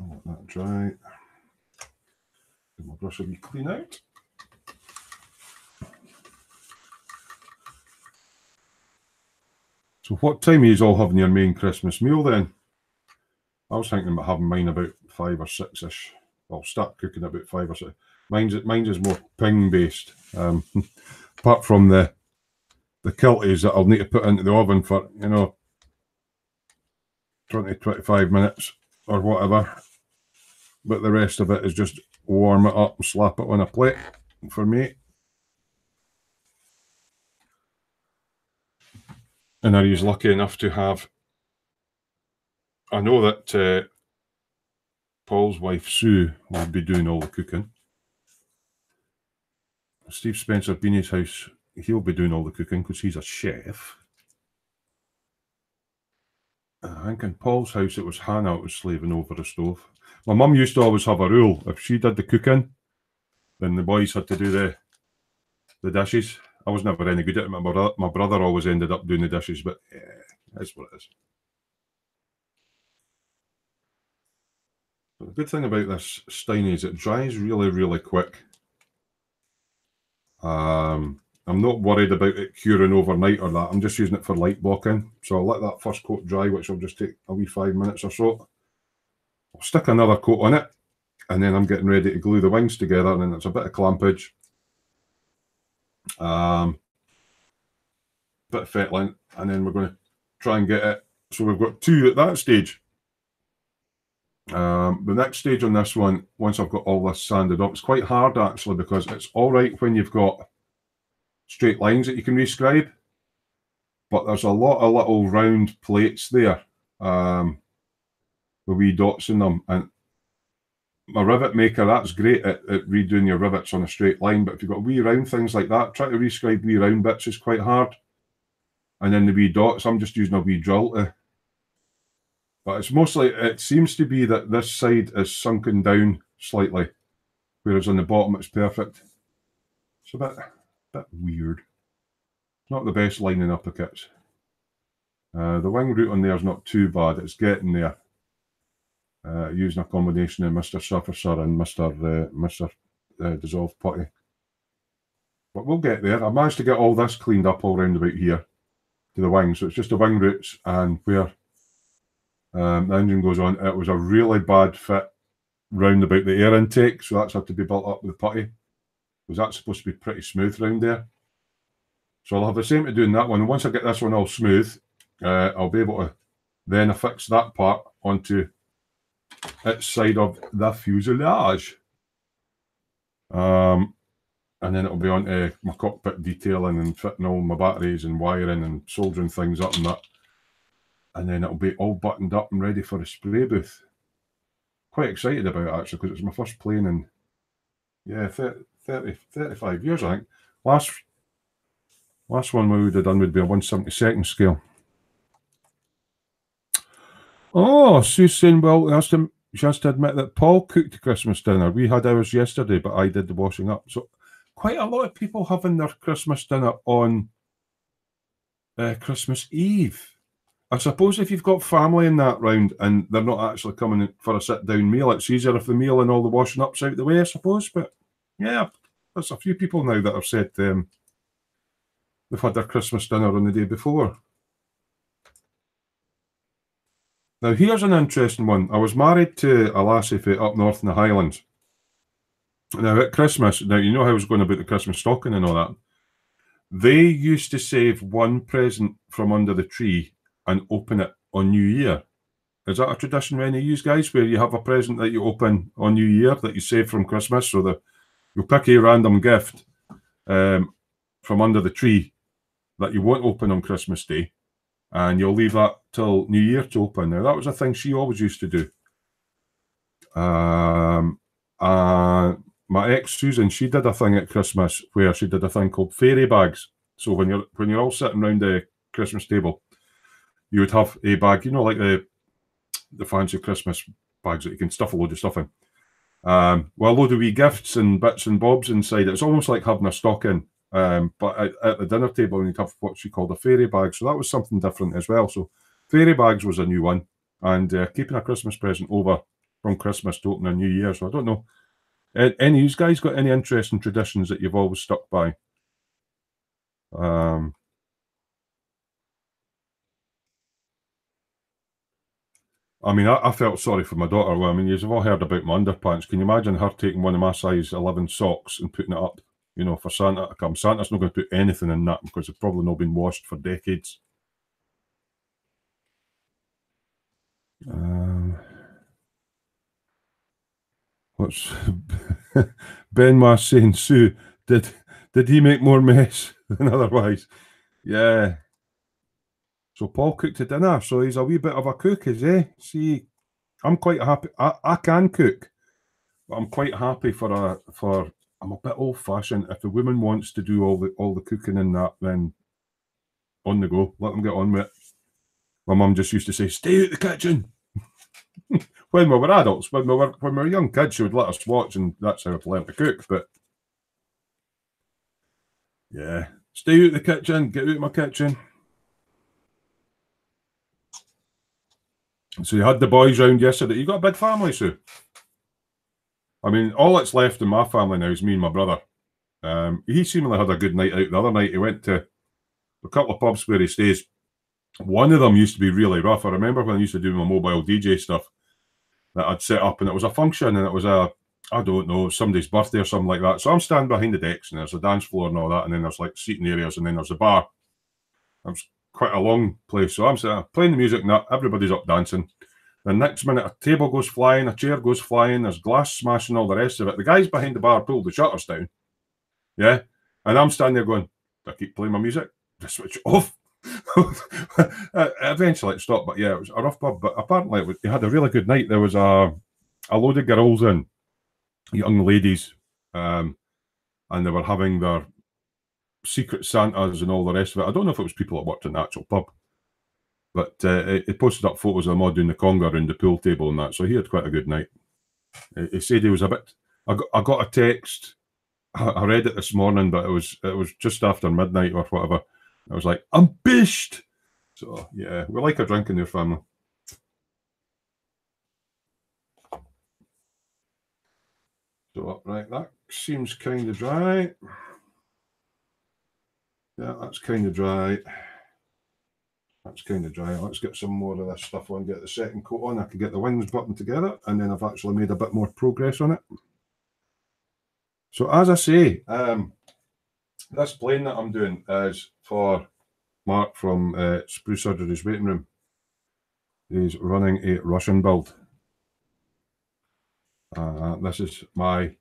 A: I'll let that dry. Give my brush a wee clean out. So what time are you all having your main Christmas meal then? I was thinking about having mine about 5 or 6-ish. I'll start cooking about 5 or 6. Mine's is more ping based. Apart from the the kilties that I'll need to put into the oven for, you know, 20, 25 minutes or whatever. But the rest of it is just warm it up and slap it on a plate for me. And are you lucky enough to have, I know that Paul's wife Sue will be doing all the cooking. Steve Spencer Beanie's house, he'll be doing all the cooking because he's a chef. I think in Paul's house it was Hannah that was slaving over the stove. My mum used to always have a rule: if she did the cooking, then the boys had to do the dishes. I was never any good at it. My brother always ended up doing the dishes, but yeah, that's what it is. But the good thing about this Steiny is it dries really, really quick. I'm not worried about it curing overnight or that. I'm just using it for light blocking. So I'll let that first coat dry, which will just take a wee 5 minutes or so. I'll stick another coat on it, and then I'm getting ready to glue the wings together, and then it's a bit of clampage. Bit of fettling, and then we're going to try and get it. So we've got 2 at that stage. The next stage on this one, once I've got all this sanded up, it's quite hard actually, because it's all right when you've got straight lines that you can rescribe, but there's a lot of little round plates there with wee dots in them, and my rivet maker, that's great at redoing your rivets on a straight line, but if you've got wee round things like that, try to rescribe wee round bits is quite hard. And then the wee dots, I'm just using a wee drill to, but it's mostly, it seems to be that this side is sunken down slightly, whereas on the bottom it's perfect. It's a bit weird. Not the best lining up the kits. The wing root on there is not too bad. It's getting there. Using a combination of Mr. Surfacer and Mr. Dissolved Putty. But we'll get there. I managed to get all this cleaned up all round about here to the wing. So it's just the wing roots and where the engine goes on. It was a really bad fit round about the air intake. So that's had to be built up with the putty. Because that's supposed to be pretty smooth round there. So I'll have the same to do in that one. And once I get this one all smooth, I'll be able to then affix that part onto its side of the fuselage. And then it'll be onto my cockpit detailing and fitting all my batteries and wiring and soldering things up and that. And then it'll be all buttoned up and ready for a spray booth. Quite excited about it actually, because it's my first plane in, yeah, 35 years, I think. Last one we would have done would be a 1/72nd scale. Oh, Sue's saying, well, she has to admit that Paul cooked Christmas dinner. We had ours yesterday, but I did the washing up. So quite a lot of people having their Christmas dinner on Christmas Eve. I suppose if you've got family in that round and they're not actually coming for a sit-down meal, it's easier if the meal and all the washing up's out the way, I suppose. But yeah, there's a few people now that have said they've had their Christmas dinner on the day before. Now, here's an interesting one. I was married to a lassie up north in the Highlands. Now, at Christmas, now you know how I was going about the Christmas stocking and all that. They used to save one present from under the tree and open it on New Year. Is that a tradition with any of you guys, where you have a present that you open on New Year that you save from Christmas? So that you'll pick a random gift from under the tree that you won't open on Christmas Day, and you'll leave that till New Year to open. Now, that was a thing she always used to do. My ex Susan, she did a thing at Christmas where she did a thing called fairy bags. So when you're all sitting around the Christmas table, you would have a bag, you know, like the fancy Christmas bags that you can stuff a load of stuff in. Well, a load of wee gifts and bits and bobs inside. It's almost like having a stocking. But at the dinner table, you'd have what she called a fairy bag. So that was something different as well. So fairy bags was a new one. And keeping a Christmas present over from Christmas to open a New Year. So I don't know. Any of you guys got any interesting traditions that you've always stuck by? I mean, I felt sorry for my daughter. Well, I mean, you've all heard about my underpants. Can you imagine her taking one of my size 11 socks and putting it up you know, for Santa to come. Santa's not going to put anything in that because it's probably not been washed for decades. What's Ben Mass saying? Sue, did he make more mess than otherwise? Yeah. So Paul cooked a dinner, so he's a wee bit of a cook, is he? See, I'm quite happy. I can cook, but I'm quite happy for I'm a bit old fashioned. If the woman wants to do all the cooking and that, then on the go, let them get on with it. My mum just used to say, "Stay out the kitchen." When we were adults, when we were young kids, she would let us watch, and that's how I learned to cook. But yeah, stay out the kitchen, get out of my kitchen. So you had the boys round yesterday. You got a big family, Sue? I mean, all that's left in my family now is me and my brother. He seemingly had a good night out the other night. He went to a couple of pubs where he stays. One of them used to be really rough. I remember when I used to do my mobile DJ stuff that I'd set up, and it was a function, and it was I don't know, somebody's birthday or something like that. So I'm standing behind the decks, and there's a dance floor and all that, and then there's like seating areas, and then there's a bar. It was quite a long place. So I'm sitting playing the music and that, everybody's up dancing. The next minute, a table goes flying, a chair goes flying, there's glass smashing, all the rest of it. The guys behind the bar pulled the shutters down. Yeah. And I'm standing there going, do I keep playing my music? Do I switch it off? Eventually it stopped, but yeah, it was a rough pub. But apparently they had a really good night. There was a load of girls in, young ladies, and they were having their secret Santas and all the rest of it. I don't know if it was people that worked in the actual pub, but he posted up photos of them all doing the conga around the pool table and that. So he had quite a good night. He said he was a bit. I got a text. I read it this morning, but it was just after midnight or whatever. I was like, I'm bished. So yeah, we like a drink in your family. So right, that seems kind of dry. Yeah, that's kind of dry. That's kind of dry. Let's get some more of this stuff on, get the second coat on. I can get the wings button together, and then I've actually made a bit more progress on it. So as I say, this plane that I'm doing is for Mark from Spruce Surgery's waiting room. He's running a Russian build. This is my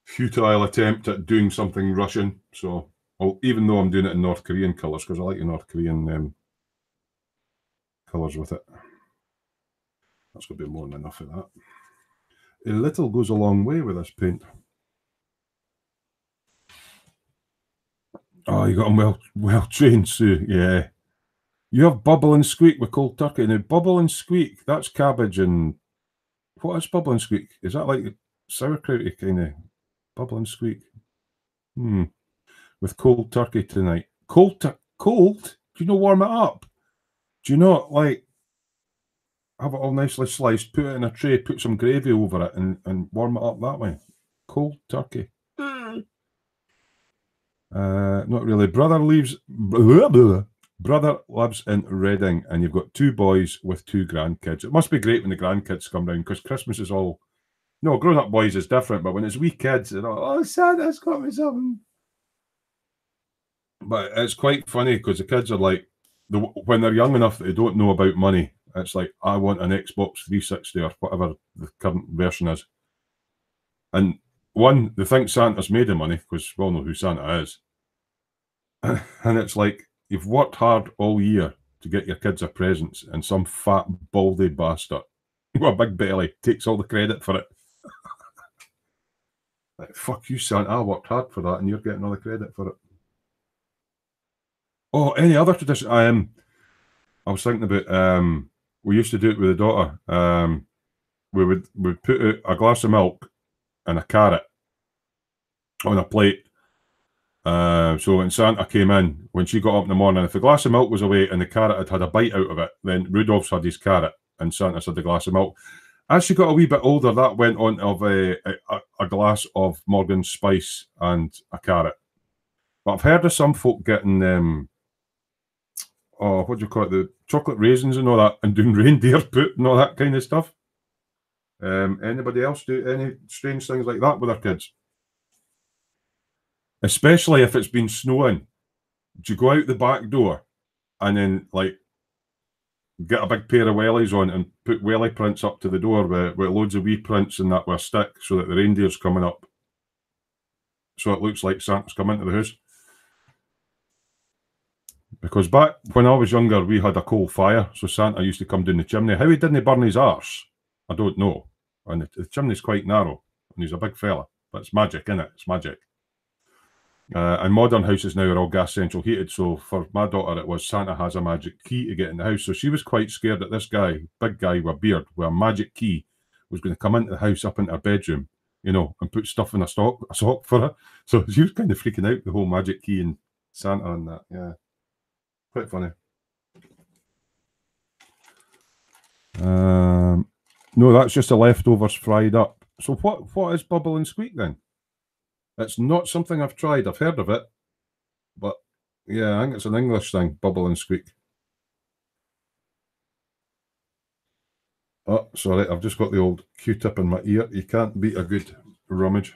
A: futile attempt at doing something Russian. So, even though I'm doing it in North Korean colours, because I like the North Korean colours with it. That's going to be more than enough of that. A little goes a long way with this paint. Oh, you got them well trained, Sue. Yeah. You have Bubble and Squeak with cold turkey. Now, Bubble and Squeak, that's cabbage and... What is Bubble and Squeak? Is that like sauerkrauty kind of Bubble and Squeak? With cold turkey tonight. Cold? Do you not warm it up? Do you not, like, have it all nicely sliced, put it in a tray, put some gravy over it, and warm it up that way? Cold turkey. Not really. Brother lives in Reading, and you've got 2 boys with 2 grandkids. It must be great when the grandkids come down, because Christmas is all... No, grown-up boys is different, but when it's wee kids, they're all, oh, Santa's got me something. But it's quite funny, because the kids are like, when they're young enough that they don't know about money, it's like, I want an Xbox 360 or whatever the current version is. And one, they think Santa's made of money, because we all know who Santa is. And it's like, you've worked hard all year to get your kids a presents, and some fat, baldy bastard with a big belly takes all the credit for it. Like, fuck you, Santa, I worked hard for that, and you're getting all the credit for it. Oh, any other tradition? I was thinking about, we used to do it with the daughter. We'd put out a glass of milk and a carrot on a plate. So when Santa came in, when she got up in the morning, if the glass of milk was away and the carrot had a bite out of it, then Rudolph's had his carrot and Santa's had the glass of milk. As she got a wee bit older, that went on of a glass of Morgan's Spice and a carrot. But I've heard of some folk getting, what do you call it, the chocolate raisins and all that, and doing reindeer poop and all that kind of stuff. Anybody else do any strange things like that with their kids? especially if it's been snowing. Do you go out the back door and then like get a big pair of wellies on and put welly prints up to the door with loads of wee prints and that with a stick so that the reindeer's coming up, so it looks like Santa's come into the house? Because back when I was younger, we had a coal fire, so Santa used to come down the chimney. How he didn't burn his arse, I don't know. And the chimney's quite narrow, and he's a big fella. But it's magic, innit? It's magic. And modern houses now are all gas central heated, so for my daughter it was Santa has a magic key to get in the house. So she was quite scared that this guy, big guy with a beard, with a magic key, was going to come into the house up into her bedroom, you know, and put stuff in a sock for her. So she was kind of freaking out, the whole magic key and Santa and that, yeah. Quite funny. No, that's just the leftovers fried up. So what is bubble and squeak then? It's not something I've tried. I've heard of it, but yeah, I think it's an English thing, bubble and squeak. Oh, sorry, I've just got the old Q-tip in my ear. You can't beat a good rummage.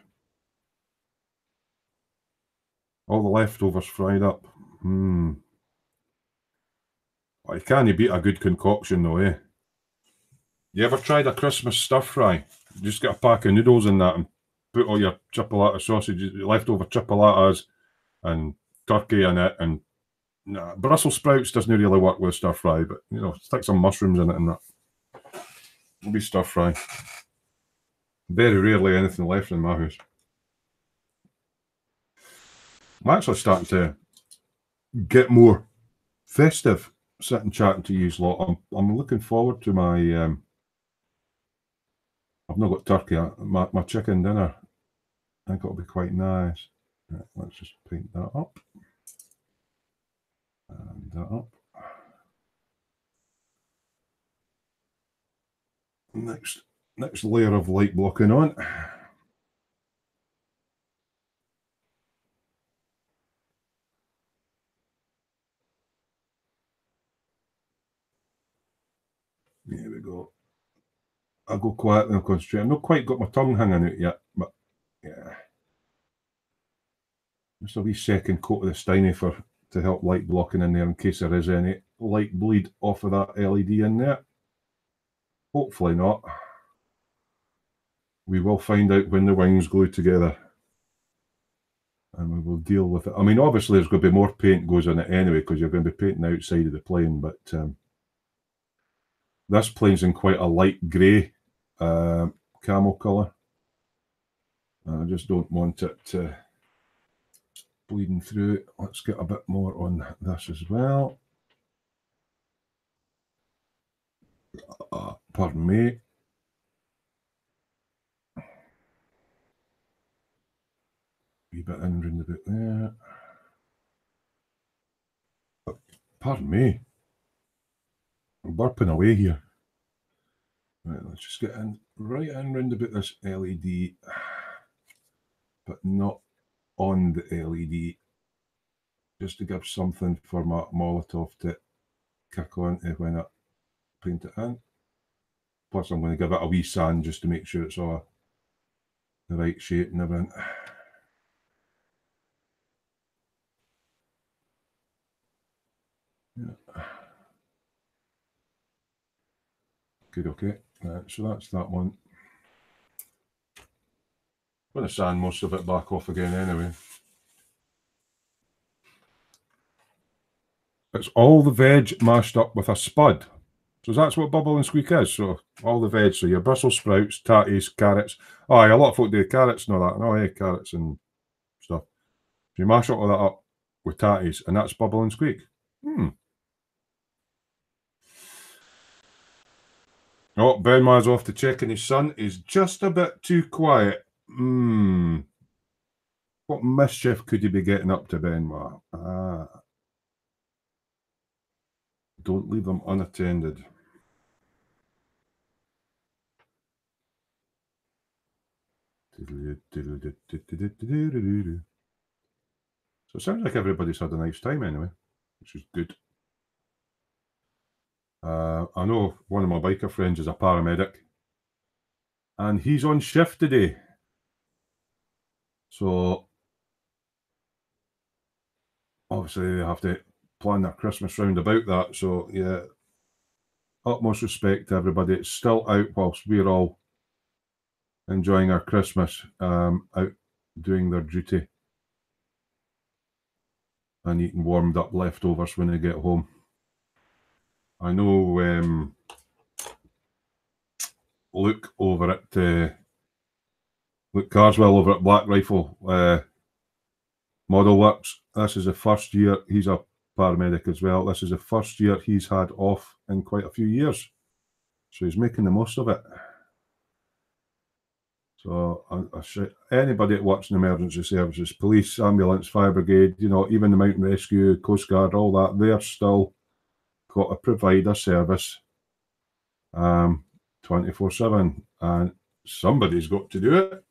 A: All the leftovers fried up. Well, you can't beat a good concoction though, eh? You ever tried a Christmas stir fry? You just get a pack of noodles in that and put all your chipolata sausages, leftover chipolatas and turkey in it, and Brussels sprouts doesn't really work with stir fry, but you know, stick some mushrooms in it and that. It'll be stir fry. Very rarely anything left in my house. I'm actually starting to get more festive sitting chatting to you lot. I'm looking forward to my I've not got turkey, my chicken dinner. I think it'll be quite nice. Right, let's just paint that up. And that up. Next layer of light blocking on. There we go. I'll go quietly and concentrate. I've not quite got my tongue hanging out yet, but yeah. Just a wee second coat of the Steiny to help light blocking in there in case there is any light bleed off of that LED in there. Hopefully not. We will find out when the wings glue together. And we will deal with it. I mean, obviously there's going to be more paint goes on it anyway, because you're going to be painting outside of the plane, but this plane's in quite a light grey camel colour. I just don't want it bleeding through. Let's get a bit more on this as well. Pardon me. Wee bit in round about there. Pardon me. I'm burping away here. Right, let's just get in right in round about this LED, but not on the LED, just to give something for my Molotov to kick on to when I paint it in. Plus I'm going to give it a wee sand just to make sure it's all the right shape and everything. Yeah. Good, okay. So that's that one. I'm going to sand most of it back off again anyway. It's all the veg mashed up with a spud. So that's what bubble and squeak is. So all the veg, so your Brussels sprouts, tatties, carrots. Oh, a lot of folk do carrots and all that. Oh, yeah, carrots and stuff. So you mash all that up with tatties, and that's bubble and squeak. Oh, Ben Ma's off to check, and his son is just a bit too quiet. What mischief could he be getting up to, Ben Ma? Don't leave them unattended. So it sounds like everybody's had a nice time anyway, which is good. I know one of my biker friends is a paramedic, and he's on shift today. So obviously they have to plan their Christmas round about that. So yeah, utmost respect to everybody. It's still out whilst we're all enjoying our Christmas, out doing their duty and eating warmed up leftovers when they get home. I know Luke over at Luke Carswell over at Black Rifle Model Works. This is the first year, he's a paramedic as well. This is the first year he's had off in quite a few years. So he's making the most of it. So anybody that works in emergency services, police, ambulance, fire brigade, you know, even the mountain rescue, coast guard, all that, they're still got to provide a service 24/7, and somebody's got to do it.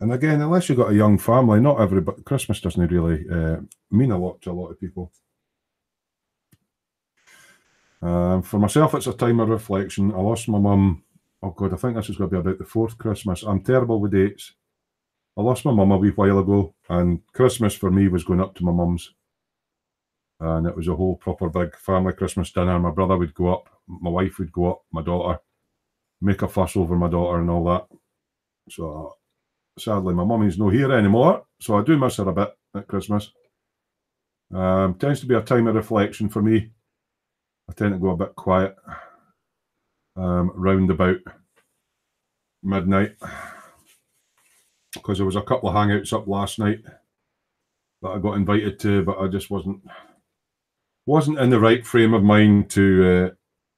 A: And again, unless you've got a young family, not everybody, Christmas doesn't really mean a lot to a lot of people. For myself, it's a time of reflection. I lost my mum. Oh God, I think this is going to be about the 4th Christmas. I'm terrible with dates. I lost my mum a wee while ago, and Christmas for me was going up to my mum's. And it was a whole proper big family Christmas dinner. My brother would go up, my wife would go up, my daughter, make a fuss over my daughter and all that. So sadly, my mummy's not here anymore, so I do miss her a bit at Christmas. Tends to be a time of reflection for me. I tend to go a bit quiet round about midnight, because there was a couple of hangouts up last night that I got invited to, but I just wasn't in the right frame of mind to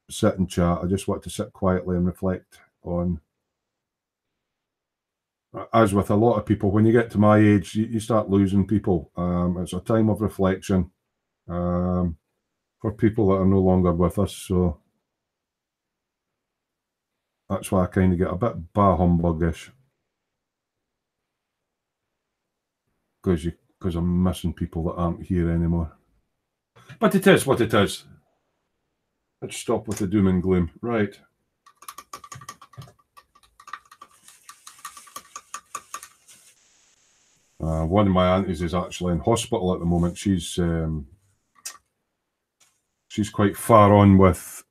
A: sit and chat. I just wanted to sit quietly and reflect on, as with a lot of people, when you get to my age, you start losing people. It's a time of reflection for people that are no longer with us. So that's why I kind of get a bit bah humbuggish, because I'm missing people that aren't here anymore. But it is what it is. Let's stop with the doom and gloom. Right. One of my aunties is actually in hospital at the moment. She's quite far on with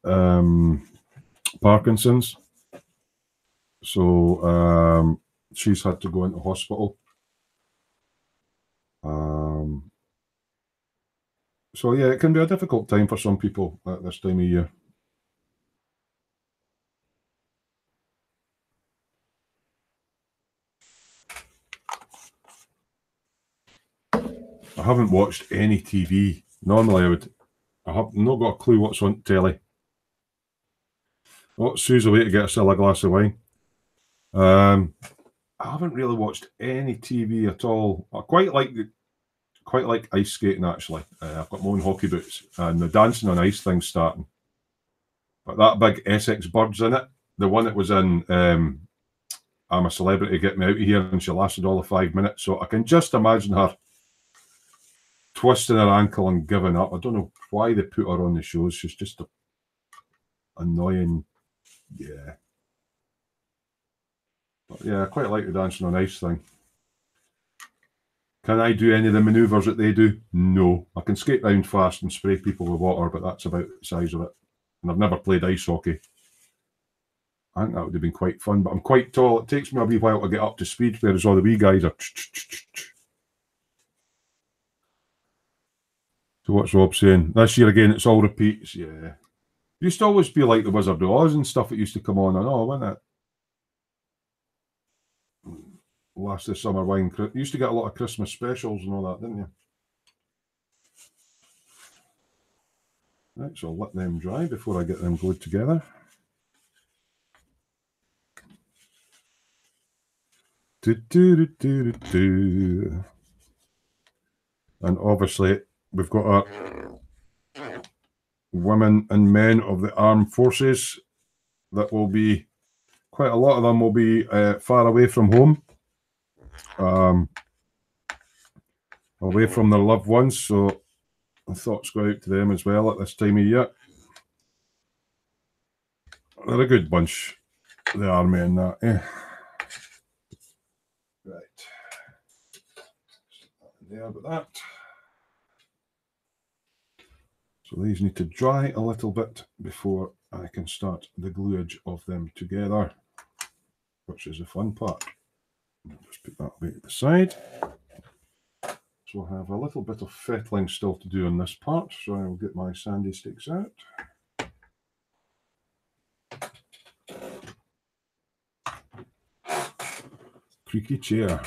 A: Parkinson's. So she's had to go into hospital. So yeah, it can be a difficult time for some people at this time of year. I haven't watched any TV. Normally I have not got a clue what's on telly. Oh, Sue's away to get herself a glass of wine. I haven't really watched any TV at all. I quite like ice skating, actually. I've got my own hockey boots, and the dancing on ice thing's starting. But that big Essex Birds in it, the one that was in I'm a Celebrity, Get Me Out of Here, and she lasted all of 5 minutes. So I can just imagine her twisting her ankle and giving up. I don't know why they put her on the shows. She's just annoying. Yeah. But yeah, I quite like the dancing on ice thing. Can I do any of the manoeuvres that they do? No. I can skate round fast and spray people with water, but that's about the size of it. And I've never played ice hockey. I think that would have been quite fun, but I'm quite tall. It takes me a wee while to get up to speed, whereas all the wee guys are. So what's Rob saying? This year again, it's all repeats. Yeah. It used to always be like the Wizard of Oz and stuff that used to come on and all, wasn't it? Last of the summer wine. You used to get a lot of Christmas specials and all that, didn't you? Right, so I'll let them dry before I get them glued together. And obviously, we've got our women and men of the armed forces that will be, quite a lot of them will be far away from home, away from their loved ones. So thoughts go out to them as well at this time of year. They're a good bunch, the army and that. Right. there about that. So these need to dry a little bit before I can start the gluage of them together, which is the fun part. I'll just put that away to the side. So I have a little bit of fettling still to do on this part, so I'll get my sandy sticks out. Creaky chair.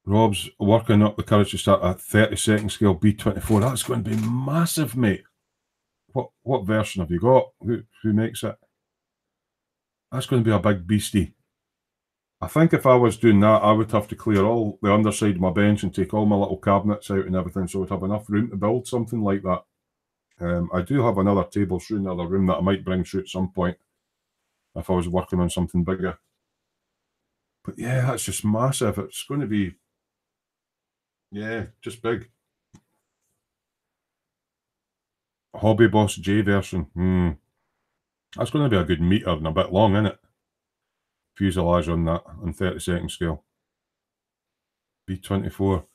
A: Rob's working up the courage to start a 32nd scale B24. That's going to be massive, mate. What version have you got? Who makes it? That's going to be a big beastie. I think if I was doing that, I would have to clear all the underside of my bench and take all my little cabinets out and everything, so I'd have enough room to build something like that. I do have another table through another room that I might bring through at some point if I was working on something bigger. But yeah, that's just massive. It's going to be, yeah, just big. Hobby Boss J version. That's going to be a good meter and a bit long, isn't it? Fuselage on that, on 32nd scale. B24.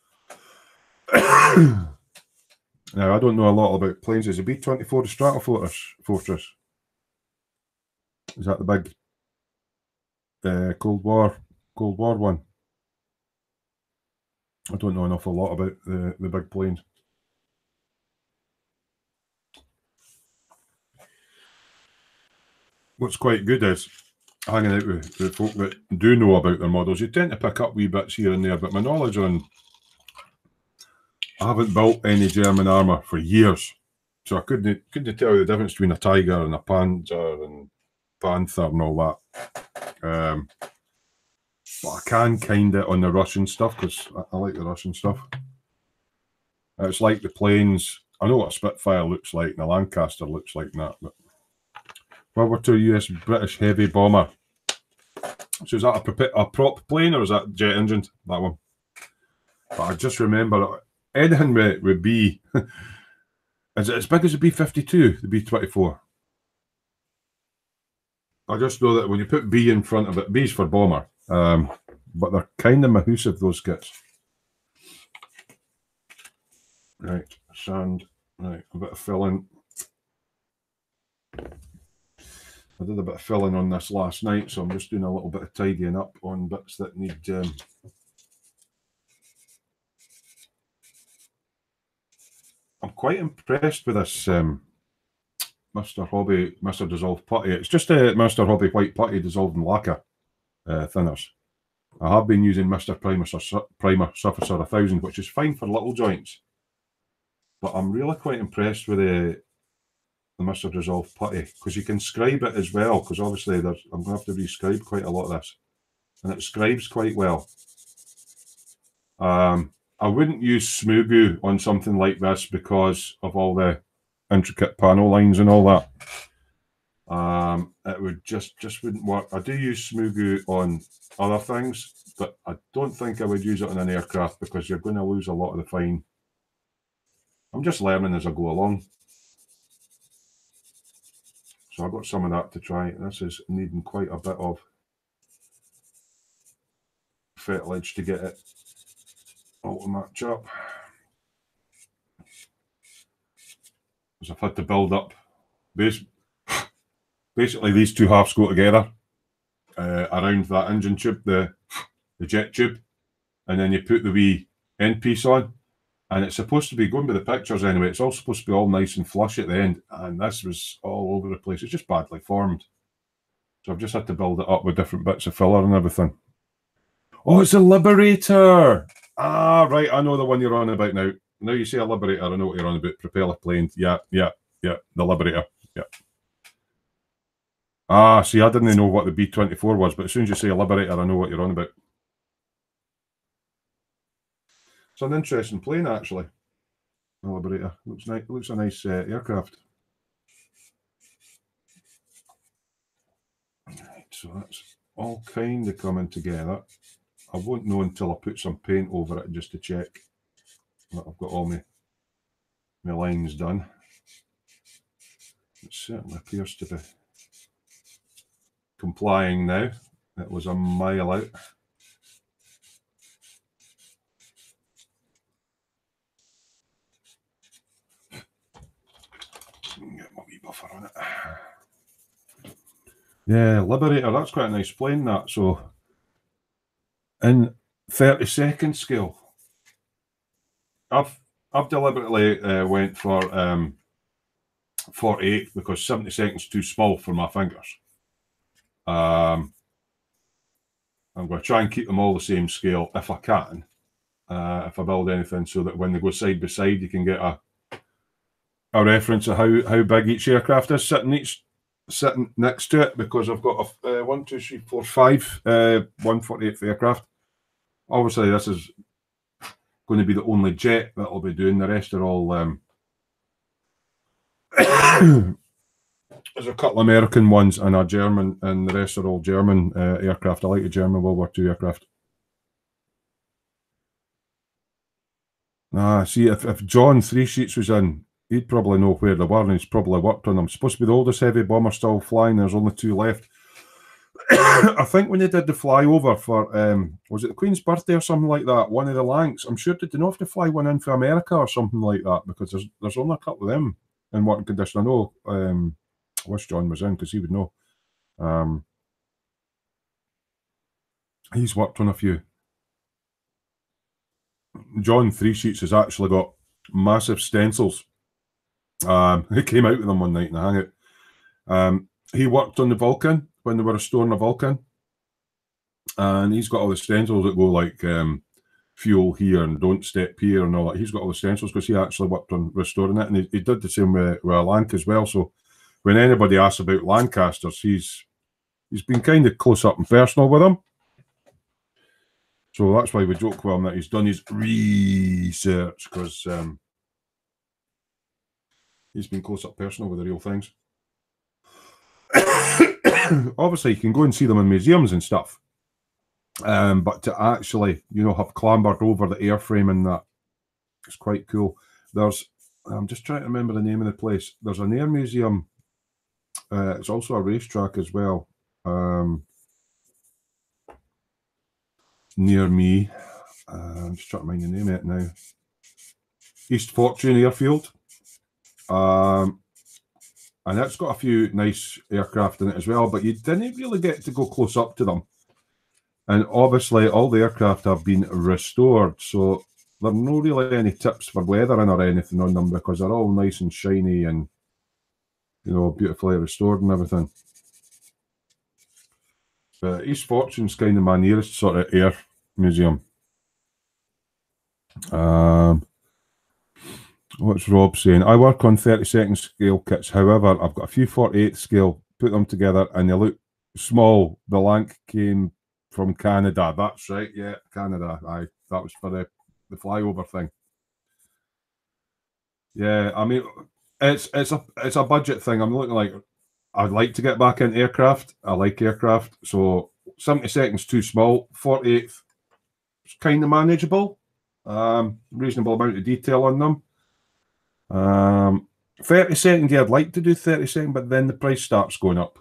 A: Now, I don't know a lot about planes. Is the B24 the Stratofortress? Is that the big Cold War one? I don't know an awful lot about the big planes. What's quite good is hanging out with the folk that do know about their models. You tend to pick up wee bits here and there, but my knowledge on... I haven't built any German armour for years, so I couldn't tell you the difference between a Tiger and a Panzer and Panther and all that. But I can kind of on the Russian stuff, because I like the Russian stuff. It's like the planes. I know what a Spitfire looks like and a Lancaster looks like and that, but World War II US British heavy bomber. So is that a prop plane or is that jet engine? That one. But I just remember anything with B. Is it as big as the B-52, the B-24? I just know that when you put B in front of it, B's for bomber. But they're kind of mahoosive, those kits. Right, sand. Right, a bit of filling. I did a bit of filling on this last night, so I'm just doing a little bit of tidying up on bits that need... I'm quite impressed with this Mr. Dissolved Putty. It's just a Mr. Hobby White Putty dissolved in lacquer thinners. I have been using Mr. Primer Surfacer 1000, which is fine for little joints. But I'm really quite impressed with the Mr. Dissolved Putty, because you can scribe it as well, because obviously I'm going to have to rescribe quite a lot of this. And it scribes quite well. I wouldn't use Smoo on something like this because of all the intricate panel lines and all that. It would just wouldn't work. I do use Smoo on other things, but I don't think I would use it on an aircraft because you're going to lose a lot of the fine. I'm just learning as I go along. So I've got some of that to try. This is needing quite a bit of fettleage to get it all to match up. Because I've had to build up. Basically, these two halves go together around that engine tube, the jet tube, and then you put the wee end piece on. And it's supposed to be, going by the pictures anyway, it's all supposed to be all nice and flush at the end. And this was all over the place. It's just badly formed. So I've just had to build it up with different bits of filler and everything. Oh, it's a Liberator! Ah, right, I know the one you're on about now. Now you say a Liberator, I know what you're on about. Propeller plane. Yeah, the Liberator. Yeah. Ah, see, I didn't know what the B-24 was, but as soon as you say a Liberator, I know what you're on about. It's an interesting plane, actually. The Liberator. Looks nice. Looks a nice aircraft. Right, so that's all kind of coming together. I won't know until I put some paint over it just to check that I've got all my lines done. It certainly appears to be complying now. It was a mile out. cover on it. Yeah, Liberator, that's quite a nice plane, that. So, in 30-second scale, I've deliberately went for 48 because 70 seconds too small for my fingers. I'm going to try and keep them all the same scale if I can. If I build anything, so that when they go side by side, you can get a reference of how big each aircraft is sitting next to it, because I've got a 1, 2, 3, 4, 5 148th aircraft. Obviously, this is going to be the only jet that I'll be doing. The rest are all there's a couple of American ones and a German, and the rest are all German aircraft. I like the German World War II aircraft. See, if John Three Sheets was in, he'd probably know where they were, and he's probably worked on them. It's supposed to be the oldest heavy bomber still flying. There's only 2 left. I think when they did the flyover for, was it the Queen's birthday or something like that, one of the Lancs, I'm sure they didn't have to fly one in for America or something like that, because there's only a couple of them in working condition. I know, I wish John was in because he would know. He's worked on a few. John Three Sheets has actually got massive stencils. He came out with them one night in the hangout. He worked on the Vulcan when they were restoring the Vulcan, and he's got all the stencils that go like fuel here and don't step here and all that. He's got all the stencils because he actually worked on restoring it, and he did the same with a Lanc as well. So when anybody asks about Lancasters, he's been kind of close up and personal with them. So that's why we joke with him that he's done his research, because he's been close up personal with the real things. Obviously, you can go and see them in museums and stuff, but to actually, have clambered over the airframe and that, it's quite cool. I'm just trying to remember the name of the place. There's an air museum. It's also a racetrack as well. Near me. I'm just trying to mind the name of it now. East Fortune Airfield. And it's got a few nice aircraft in it as well, but you didn't really get to go close up to them. And obviously, all the aircraft have been restored, so there are no really any tips for weathering or anything on them, because they're all nice and shiny and, beautifully restored and everything. But East Fortune's kind of my nearest sort of air museum. What's Rob saying? I work on 30-second scale kits. However, I've got a few 48 scale, put them together, and they look small. The Lanc came from Canada. That's right, yeah, Canada. Aye, that was for the flyover thing. Yeah, I mean, it's a budget thing. I'm looking like, I'd like to get back into aircraft. I like aircraft. So 70 seconds too small. 48 is kind of manageable. Reasonable amount of detail on them. 30 second, yeah, I'd like to do 30 second, but then the price starts going up.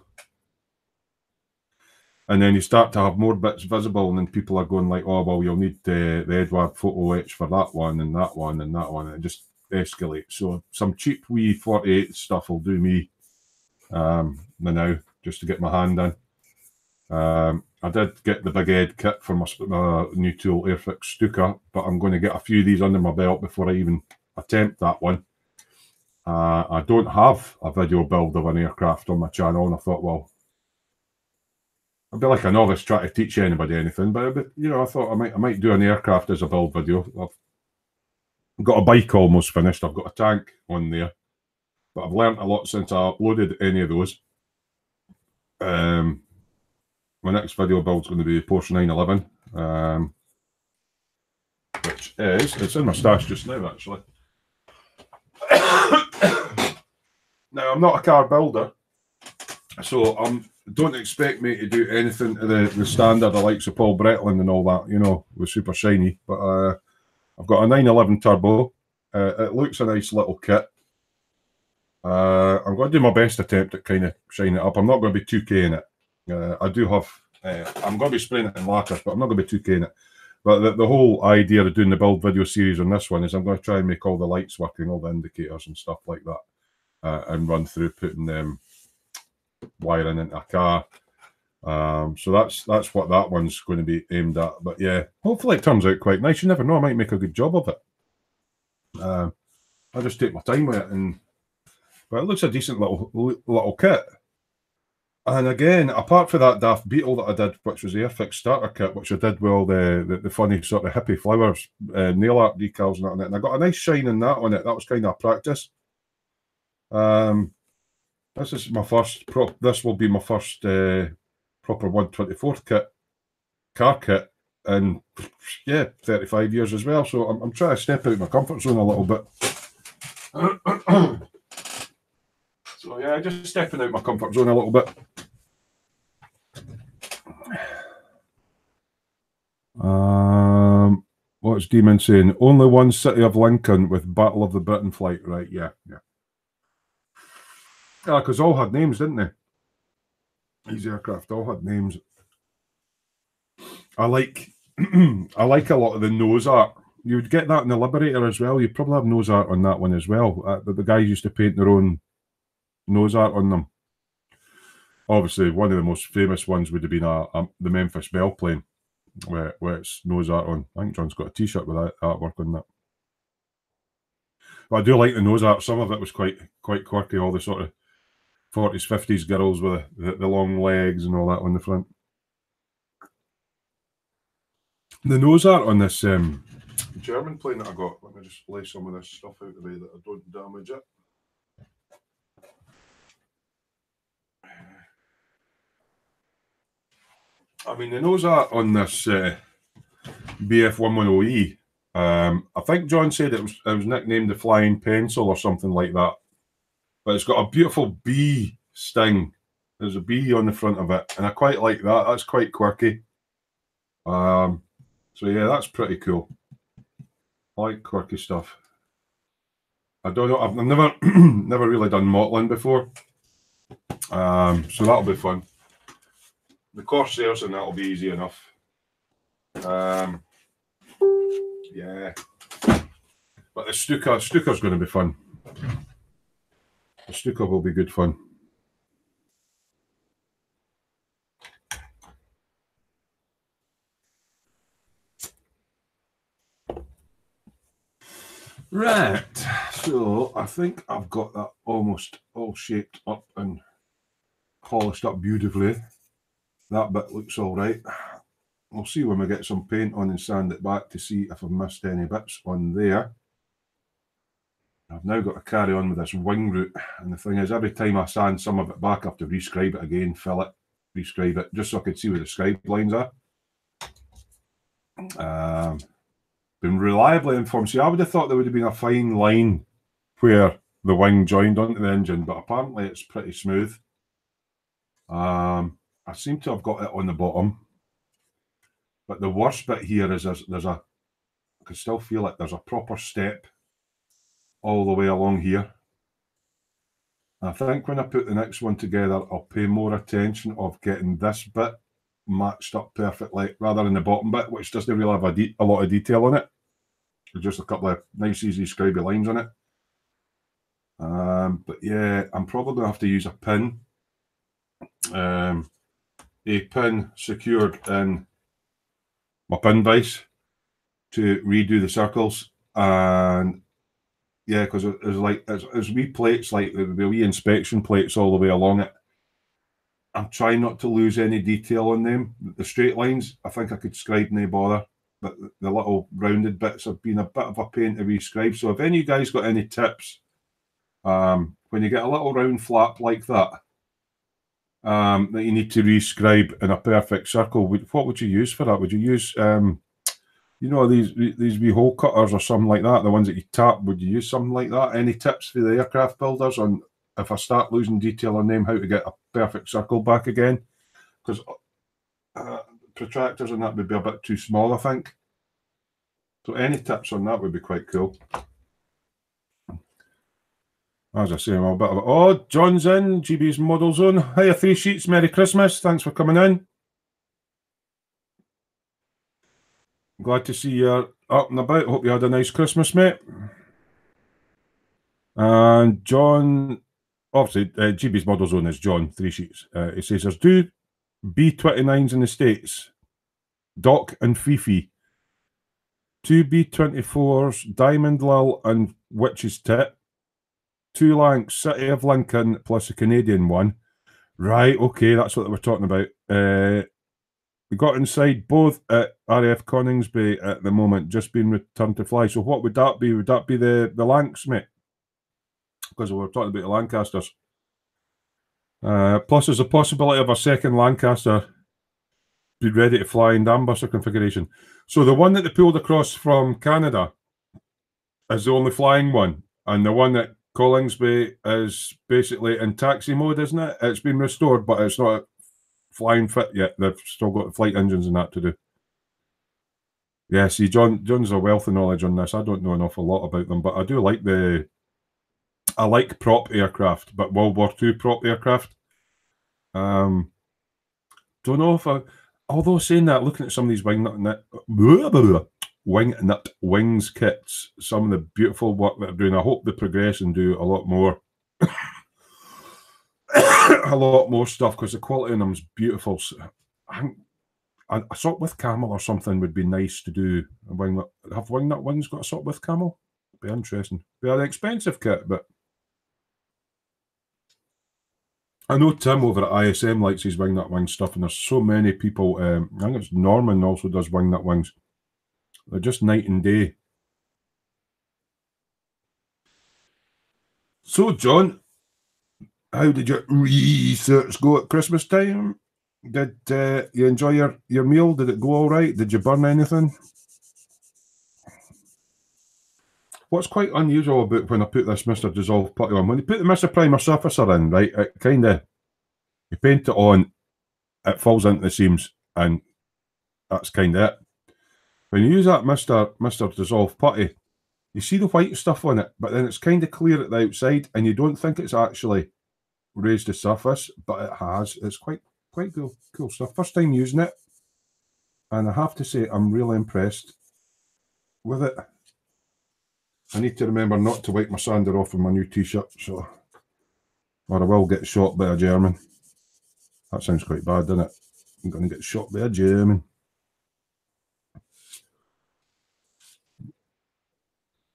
A: And then you start to have more bits visible, and then people are going like, oh, well, you'll need the Edward photo etch for that one and that one and that one. And it just escalates. So some cheap wee 48 stuff will do me now, just to get my hand in. I did get the Big Ed kit for my new tool Airfix Stuka, but I'm going to get a few of these under my belt before I even attempt that one. I don't have a video build of an aircraft on my channel, and I thought, well, I'd be like a novice trying to teach anybody anything, but I thought I might do an aircraft as a build video. I've got a bike almost finished. I've got a tank on there, but I've learnt a lot since I uploaded any of those. My next video build is going to be Porsche 911, which it's in my stash just now, actually. Now, I'm not a car builder, so don't expect me to do anything to the standard of likes of Paul Bretland and all that, with super shiny. But I've got a 911 turbo. It looks a nice little kit. I'm going to do my best attempt at kind of shining it up. I'm not going to be 2K in it. I do have, I'm going to be spraying it in lacquer, but I'm not going to be 2K in it. But the whole idea of doing the build video series on this one is I'm going to try and make all the lights working, all the indicators and stuff like that. and run through putting wiring into a car. So that's what that one's going to be aimed at. But yeah, hopefully it turns out quite nice. You never know, I might make a good job of it. I'll just take my time with it, but it looks a decent little kit. And again, apart from that daft Beetle that I did, which was the Airfix starter kit, which I did with all the funny sort of hippie flowers, nail art decals and that on it, and I got a nice shine in that on it. That was kind of a practice. This is my first this will be my first proper 1/24th car kit, and yeah, 35 years as well. So I'm trying to step out of my comfort zone a little bit. So yeah, just stepping out of my comfort zone a little bit. What's Demon saying? Only one City of Lincoln with Battle of the Britain flight, right? Yeah. Yeah, because all had names, didn't they? These aircraft all had names. I like I like a lot of the nose art. You would get that in the Liberator as well. You'd probably have nose art on that one as well. The guys used to paint their own nose art on them. Obviously, one of the most famous ones would have been the Memphis Belle plane, where it's nose art on. I think John's got a T-shirt with that artwork on that. But I do like the nose art. Some of it was quite quirky. All the sort of 40s, 50s girls with the long legs and all that on the front. The nose art on this German plane that I got, let me just lay some of this stuff out of the way that I don't damage it. I mean, the nose art on this BF110E, I think John said it was nicknamed the Flying Pencil or something like that. But it's got a beautiful bee sting. There's a bee on the front of it, and I quite like that. That's quite quirky. So yeah, that's pretty cool. I like quirky stuff. I don't know. I've never never really done mottling before, so that'll be fun. The Corsairs and that'll be easy enough. Yeah, but the Stuka's going to be fun. The Stuka will be good fun. Right, so I think I've got that almost all shaped up and polished up beautifully. That bit looks all right. We'll see when we get some paint on and sand it back to see if I've missed any bits on there. I've now got to carry on with this wing route, and the thing is, every time I sand some of it back, I have to rescribe it again, fill it, rescribe it, just so I can see where the scribe lines are. Been reliably informed. See, I would have thought there would have been a fine line where the wing joined onto the engine, but apparently it's pretty smooth. I seem to have got it on the bottom, but the worst bit here is I can still feel it. There's a proper step all the way along here. I think when I put the next one together, I'll pay more attention of getting this bit matched up perfectly rather than the bottom bit, which doesn't really have a lot of detail on it. There's just a couple of nice, easy, scribey lines on it. But yeah, I'm probably going to have to use a pin. A pin secured in my pin vise to redo the circles, and yeah, because there's wee plates, like there will be wee inspection plates all the way along it. I'm trying not to lose any detail on them. The straight lines, I think I could scribe no bother, but the little rounded bits have been a bit of a pain to rescribe. So if any of you guys got any tips, when you get a little round flap like that, that you need to rescribe in a perfect circle, what would you use for that? Would you use, you know, these wee hole cutters or something like that, the ones that you tap? Would you use something like that? Any tips for the aircraft builders on if I start losing detail on them, how to get a perfect circle back again? Because protractors on that would be a bit too small, I think. So any tips on that would be quite cool. As I say, I'm a bit of oh, John's in, GB's Model Zone. Hiya, Three Sheets, Merry Christmas. Thanks for coming in. Glad to see you're up and about. Hope you had a nice Christmas, mate. And John obviously, GB's model zone is John, 3 sheets. He says there's 2 B29s in the States, Doc and Fifi. 2 B24s, Diamond Lil and Witch's Tit. 2 Lanks, City of Lincoln, plus a Canadian one. Right, okay, that's what we're talking about. We got inside both at RAF Coningsby at the moment, just being returned to fly. So what would that be? Would that be the Lanks, mate? Because we were talking about the Lancasters. Plus, there's a possibility of a second Lancaster being ready to fly in Ambassador configuration. So the one that they pulled across from Canada is the only flying one, and the one at Coningsby is basically in taxi mode, isn't it? It's been restored, but it's not flying fit yet. They've still got flight engines and that to do. Yeah, see, John's a wealth of knowledge on this. I don't know an awful lot about them, but I do like I like prop aircraft, but World War II prop aircraft. Don't know if although saying that, looking at some of these wing nut wings kits, some of the beautiful work that they're doing, I hope they progress and do a lot more. A lot more stuff, because the quality in them is beautiful. So I think a sort with camel or something would be nice to do. Have wingnut wings got a sort with camel? Be interesting. Be an expensive kit, but I know Tim over at ISM likes his wingnut wing stuff, and there's so many people. I think it's Norman also does wingnut wings. They're just night and day. So, John, how did your research go at Christmas time? Did you enjoy your meal? Did it go all right? Did you burn anything? What's quite unusual about when I put this Mr. Dissolve putty on, when you put the Mr. Primer surfacer in, right, it kind of, you paint it on, it falls into the seams, and that's kind of it. When you use that Mr. Dissolve putty, you see the white stuff on it, but then it's kind of clear at the outside, and you don't think it's actually raised the surface, but it has. It's quite cool stuff. First time using it, and I have to say I'm really impressed with it. I need to remember not to wipe my sander off with my new t-shirt, so, or I will get shot by a German. That sounds quite bad, doesn't it? I'm going to get shot by a German.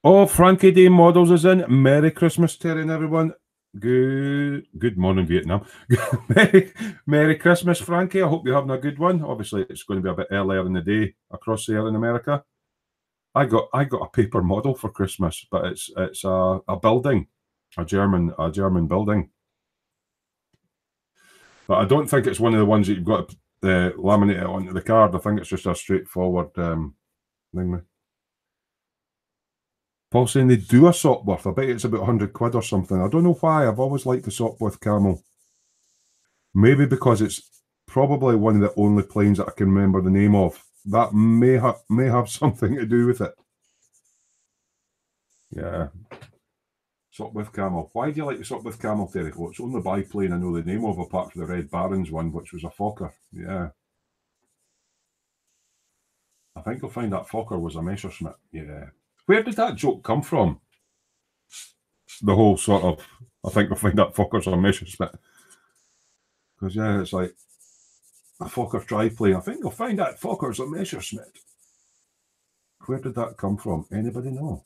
A: Oh, Frankie Day Models is in. Merry Christmas, Terry and everyone. Good morning, Vietnam. Merry Christmas, Frankie. I hope you're having a good one. Obviously, it's going to be a bit earlier in the day across there in America. I got a paper model for Christmas, but it's a building, a German building. But I don't think it's one of the ones that you've got to laminate it onto the card. I think it's just a straightforward thing. Paul saying they do a Sopwith. I bet it's about 100 quid or something. I don't know why. I've always liked the Sopwith camel. Maybe because it's probably one of the only planes that I can remember the name of. That may have something to do with it. Yeah. Sopwith camel. Why do you like the Sopwith camel, Terry? Well, it's only biplane I know the name of, apart from the Red Barons one, which was a Fokker. Yeah. I think you'll find that Fokker was a Messerschmitt. Yeah. Where did that joke come from? The whole sort of, I think we'll find that Fokker's a Messerschmitt. Because, yeah, it's like a Fokker triplane. I think you'll find that Fokker's a Messerschmitt. Where did that come from? Anybody know?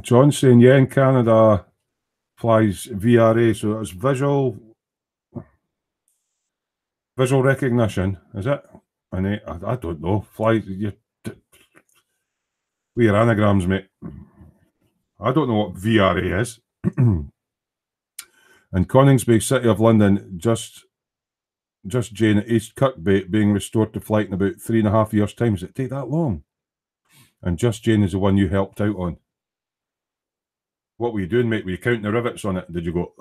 A: John's saying, yeah, in Canada flies VRA, so it's visual recognition, is it? And I don't know. Flies with your anagrams, mate. I don't know what VRA is. And Coningsby, City of London, just Jane at East Kirkby being restored to flight in about 3.5 years' time. Does it take that long? And Just Jane is the one you helped out on. What were you doing, mate? Were you counting the rivets on it? Did you go,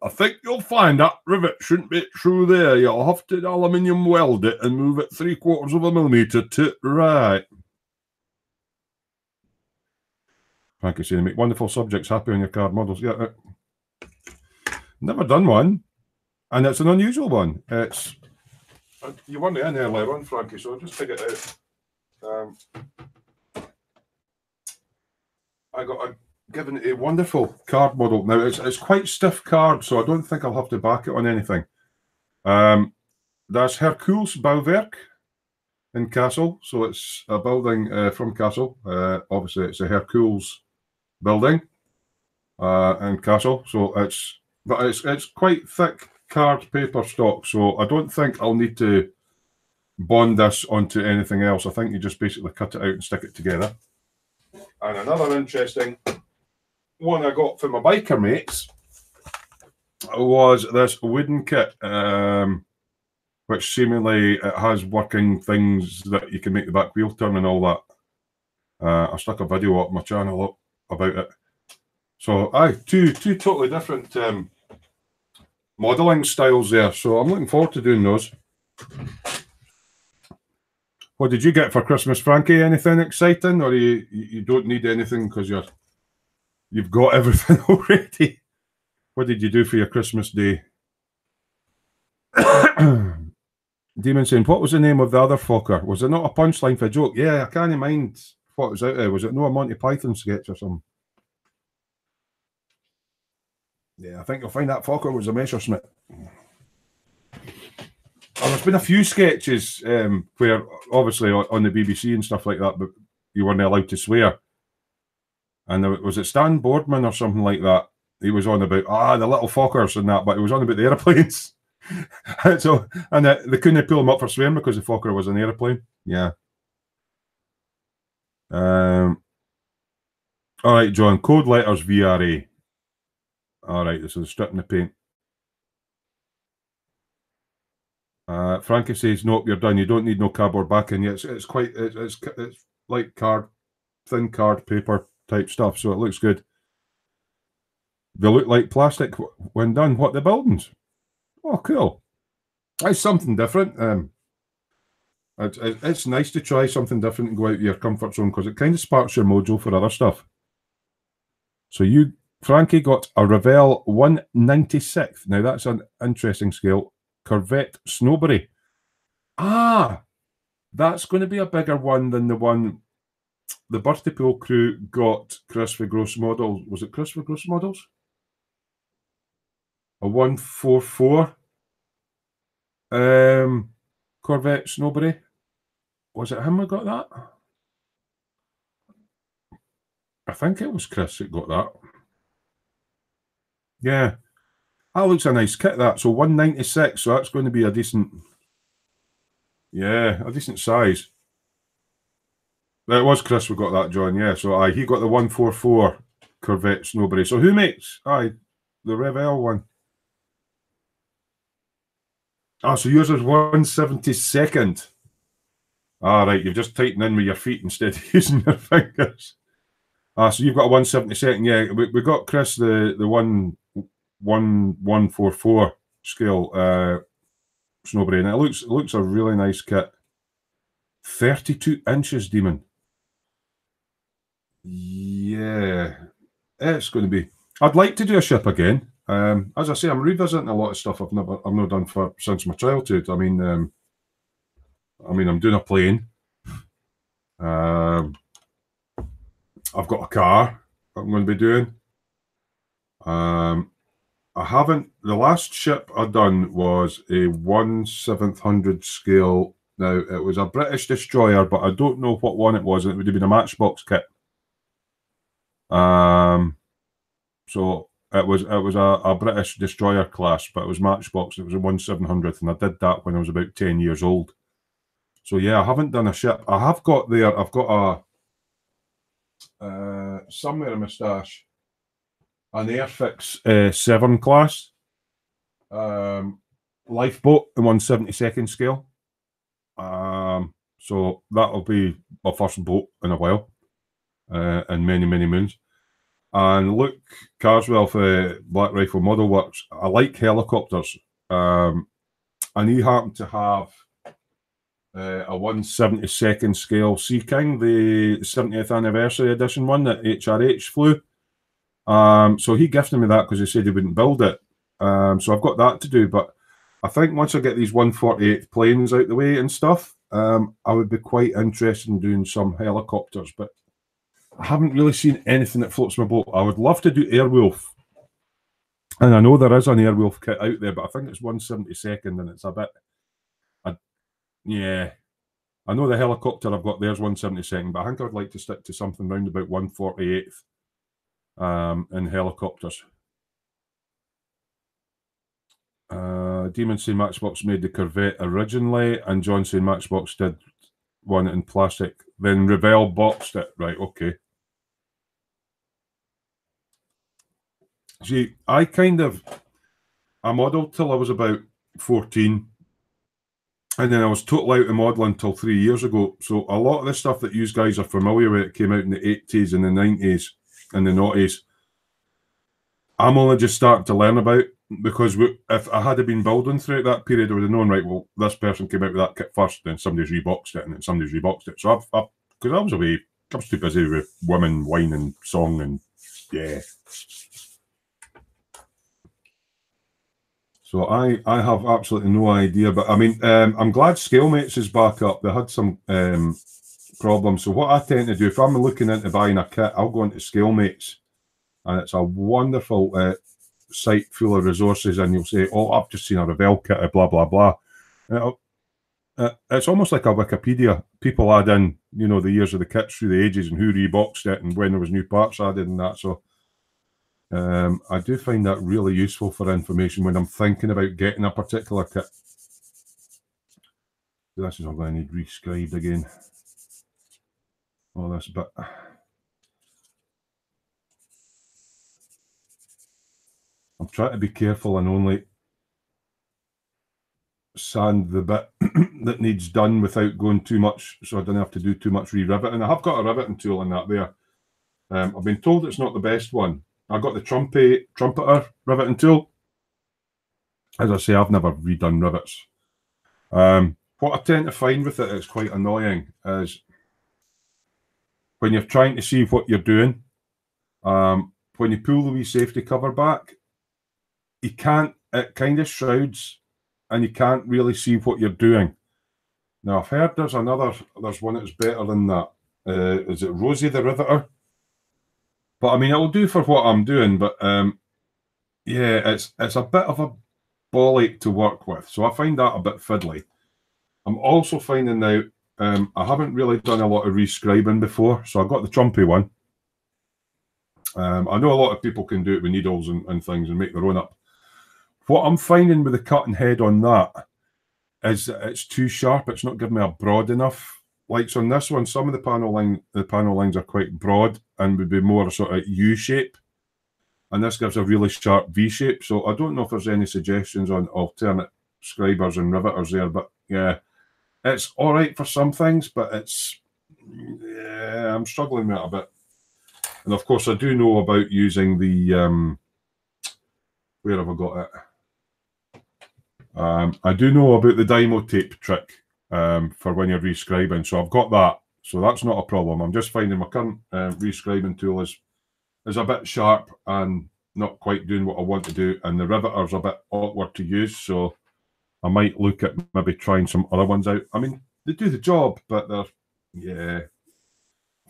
A: I think you'll find that rivet shouldn't be through there. You'll have to aluminium weld it and move it 3/4 of a millimetre to right. Frankie saying, make wonderful subjects happy on your card models. Yeah, never done one, and it's an unusual one. It's you weren't in earlier on, Frankie, so I'll just take it out. I got given a wonderful card model. Now it's quite stiff card, so I don't think I'll have to back it on anything. That's Hercules Bauwerk in Castle, so it's a building from Castle. Obviously, it's a Hercules building in Castle, so it's quite thick card paper stock. So I don't think I'll need to bond this onto anything else. I think you just basically cut it out and stick it together. And another interesting one I got from my biker mates was this wooden kit, which seemingly it has working things that you can make the back wheel turn and all that. I stuck a video up my channel about it. So two totally different modelling styles there. So I'm looking forward to doing those. What did you get for Christmas, Frankie? Anything exciting, or you don't need anything because you've got everything already? What did you do for your Christmas day? Demon saying, what was the name of the other fucker? Was it not a punchline for a joke? Yeah, I can't mind what was out there. Was it no a Monty Python sketch or something? Yeah, I think you'll find that fucker was a Messerschmitt. There's been a few sketches where, obviously, on the BBC and stuff like that, but you weren't allowed to swear. And was it Stan Boardman or something like that? He was on about, the little fuckers and that, but he was on about the airplanes. So, and they couldn't pull him up for swearing because the fucker was an airplane. Yeah. All right, John. Code letters VRA. All right, this is stripping the paint. Frankie says, nope, you're done. You don't need no cardboard backing. Yeah, it's quite, it's like thin card paper type stuff, so it looks good. They look like plastic when done. What, the buildings? Oh, cool. It's something different. It's nice to try something different and go out of your comfort zone because it kind of sparks your mojo for other stuff. So Frankie, got a Revell 196. Now that's an interesting scale. Corvette Snowberry. That's going to be a bigger one than the one the Birthday Pool crew got Chris for Gross Models. Was it Chris for Gross Models? A 144 Corvette Snowberry. Was it him who got that? I think it was Chris that got that. Yeah. That looks a nice kit, that. So 196, so that's going to be a decent... Yeah, a decent size. It was Chris who got that, John, yeah. So he got the 144 Corvette Snowberry. So who makes? The Revell one. So yours is 172nd. Right, you've just tightened in with your feet instead of using your fingers. So you've got a 172nd. Yeah, we got Chris the 144 scale Snowberry, and it looks a really nice kit. 32 inches, Demon. Yeah, it's going to be. I'd like to do a ship again. As I say, I'm revisiting a lot of stuff I've not done since my childhood. I mean, I'm doing a plane. I've got a car I'm going to be doing. I haven't. The last ship I done was a 1/700 scale. Now it was a British destroyer, but I don't know what one it was. It would have been a Matchbox kit. So it was a British destroyer class, but it was Matchbox. It was a 1/700th, and I did that when I was about 10 years old. So yeah, I haven't done a ship. I have got there. I've got a somewhere in my stash an Airfix 7 class lifeboat in 1/72nd scale. So that'll be my first boat in a while, in many moons. And Luke Carswell for Black Rifle Model Works. I like helicopters, and he happened to have a 1/72nd scale Sea King, the 70th anniversary edition one that HRH flew. So he gifted me that because he said he wouldn't build it. So I've got that to do. But I think once I get these 1/48 planes out the way and stuff, I would be quite interested in doing some helicopters. But I haven't really seen anything that floats my boat. I would love to do Airwolf. And I know there is an Airwolf kit out there, but I think it's 1/72nd and it's a bit... yeah. I know the helicopter I've got there's 1/72nd, but I think I'd like to stick to something round about 1/48th in helicopters. Demon saying Matchbox made the Corvette originally, and John saying Matchbox did one in plastic, then Revell boxed it. Right, okay. See, I modelled till I was about 14, and then I was totally out of modelling until 3 years ago. So a lot of the stuff that you guys are familiar with, it came out in the 80s and the 90s and the 90s. I'm only just starting to learn about, because if I had been building throughout that period, I would have known, right, well, this person came out with that kit first, then somebody's reboxed it, and then somebody's reboxed it. So because I was away, I was too busy with women, wine, and song, and yeah. So I have absolutely no idea, but I mean, I'm glad Scalemates is back up. They had some problems. So what I tend to do, if I'm looking into buying a kit, I'll go into Scalemates, and it's a wonderful site full of resources, and you'll say, oh, I've just seen a Revell kit, blah, blah, blah. It's almost like a Wikipedia. People add in, you know, the years of the kits through the ages and who reboxed it and when there was new parts added and that. So I do find that really useful for information when I'm thinking about getting a particular kit. This is all going to need rescribed again. All this bit. I'm trying to be careful and only sand the bit that needs done without going too much, so I don't have to do too much re-riveting. I have got a riveting tool in that there. I've been told it's not the best one. I got the trumpeter riveting tool. As I say, I've never redone rivets. What I tend to find with it is quite annoying is when you're trying to see what you're doing, when you pull the wee safety cover back, you can't, it kind of shrouds and you can't really see what you're doing. Now, I've heard there's one that's better than that. Is it Rosie the Riveter? But I mean, it'll do for what I'm doing, but yeah, it's a bit of a bollock to work with. So I find that a bit fiddly. I'm also finding now, I haven't really done a lot of rescribing before, so I've got the Trumpy one. I know a lot of people can do it with needles and things and make their own up. What I'm finding with the cutting head on that is that it's too sharp. It's not giving me a broad enough. Like, so on this one, some of the panel lines are quite broad and would be more sort of U shape. And this gives a really sharp V shape. So I don't know if there's any suggestions on alternate scribers and riveters there, but yeah, it's all right for some things, but I'm struggling with it a bit. And of course, I do know about using the, where have I got it? I do know about the Dymo tape trick for when you're rescribing, so I've got that, so that's not a problem. I'm just finding my current rescribing tool is a bit sharp and not quite doing what I want to do, and the riveter's a bit awkward to use, so I might look at maybe trying some other ones out. I mean, they do the job, but they're, yeah,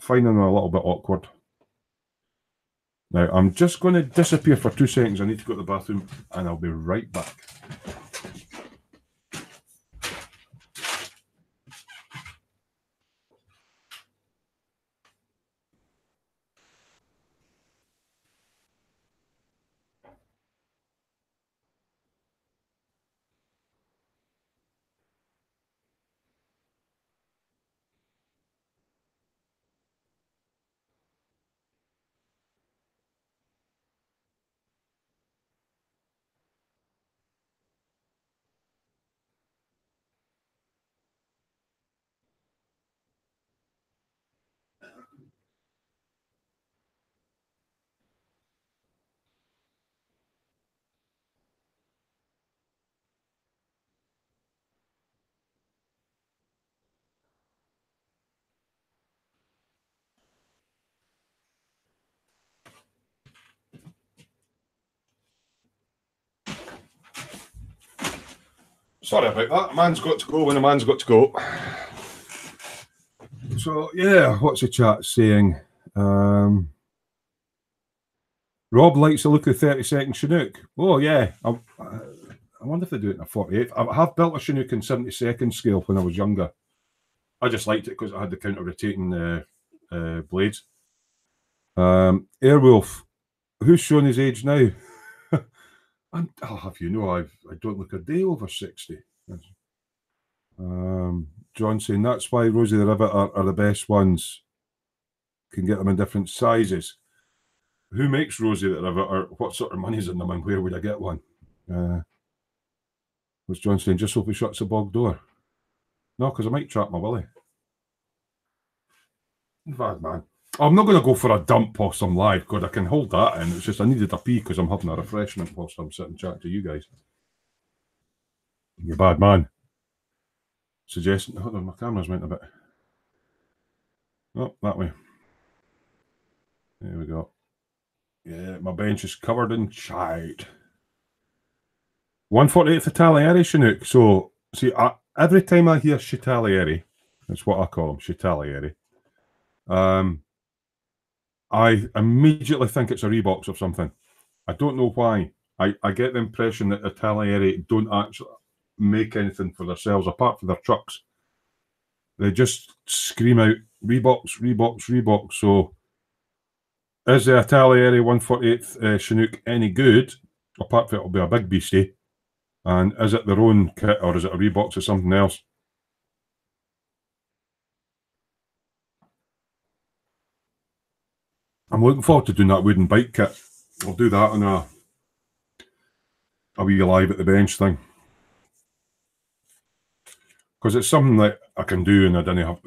A: finding them a little bit awkward. Now, I'm just going to disappear for 2 seconds. I need to go to the bathroom, and I'll be right back. Sorry about that. A man's got to go when a man's got to go. So, yeah, what's the chat saying? Rob likes the look of the 30-second Chinook. Oh, yeah. I wonder if they do it in a 48. I have built a Chinook in 70-second scale when I was younger. I just liked it because it had the counter-rotating blades. Airwolf, who's showing his age now? I'll have you know, I don't look a day over 60. John saying that's why Rosie the Rivet are the best ones. Can get them in different sizes. Who makes Rosie the Rivet, or what sort of money's in them, and where would I get one? Was John saying just hope he shuts the bog door? No, because I might trap my willy. Bad man. I'm not going to go for a dump whilst I'm live, because I can hold that in. It's just I needed a pee because I'm having a refreshment whilst I'm sitting chatting to you guys. You bad man. Suggesting. Hold on, my camera's went a bit. Oh, that way. There we go. Yeah, my bench is covered in shite. 148th Italieri Chinook. So, see, every time I hear Chitalieri, that's what I call them, Chitalieri, I immediately think it's a Reeboks or something. I don't know why. I get the impression that Italieri don't actually make anything for themselves apart from their trucks. They just scream out Reeboks, Reeboks, Reeboks. So, is the Italieri 148th Chinook any good? Apart from it'll be a big beastie. And is it their own kit or is it a Reeboks or something else? I'm looking forward to doing that wooden bike kit. I'll do that on a wee live at the bench thing. Because it's something that I can do and I didn't have.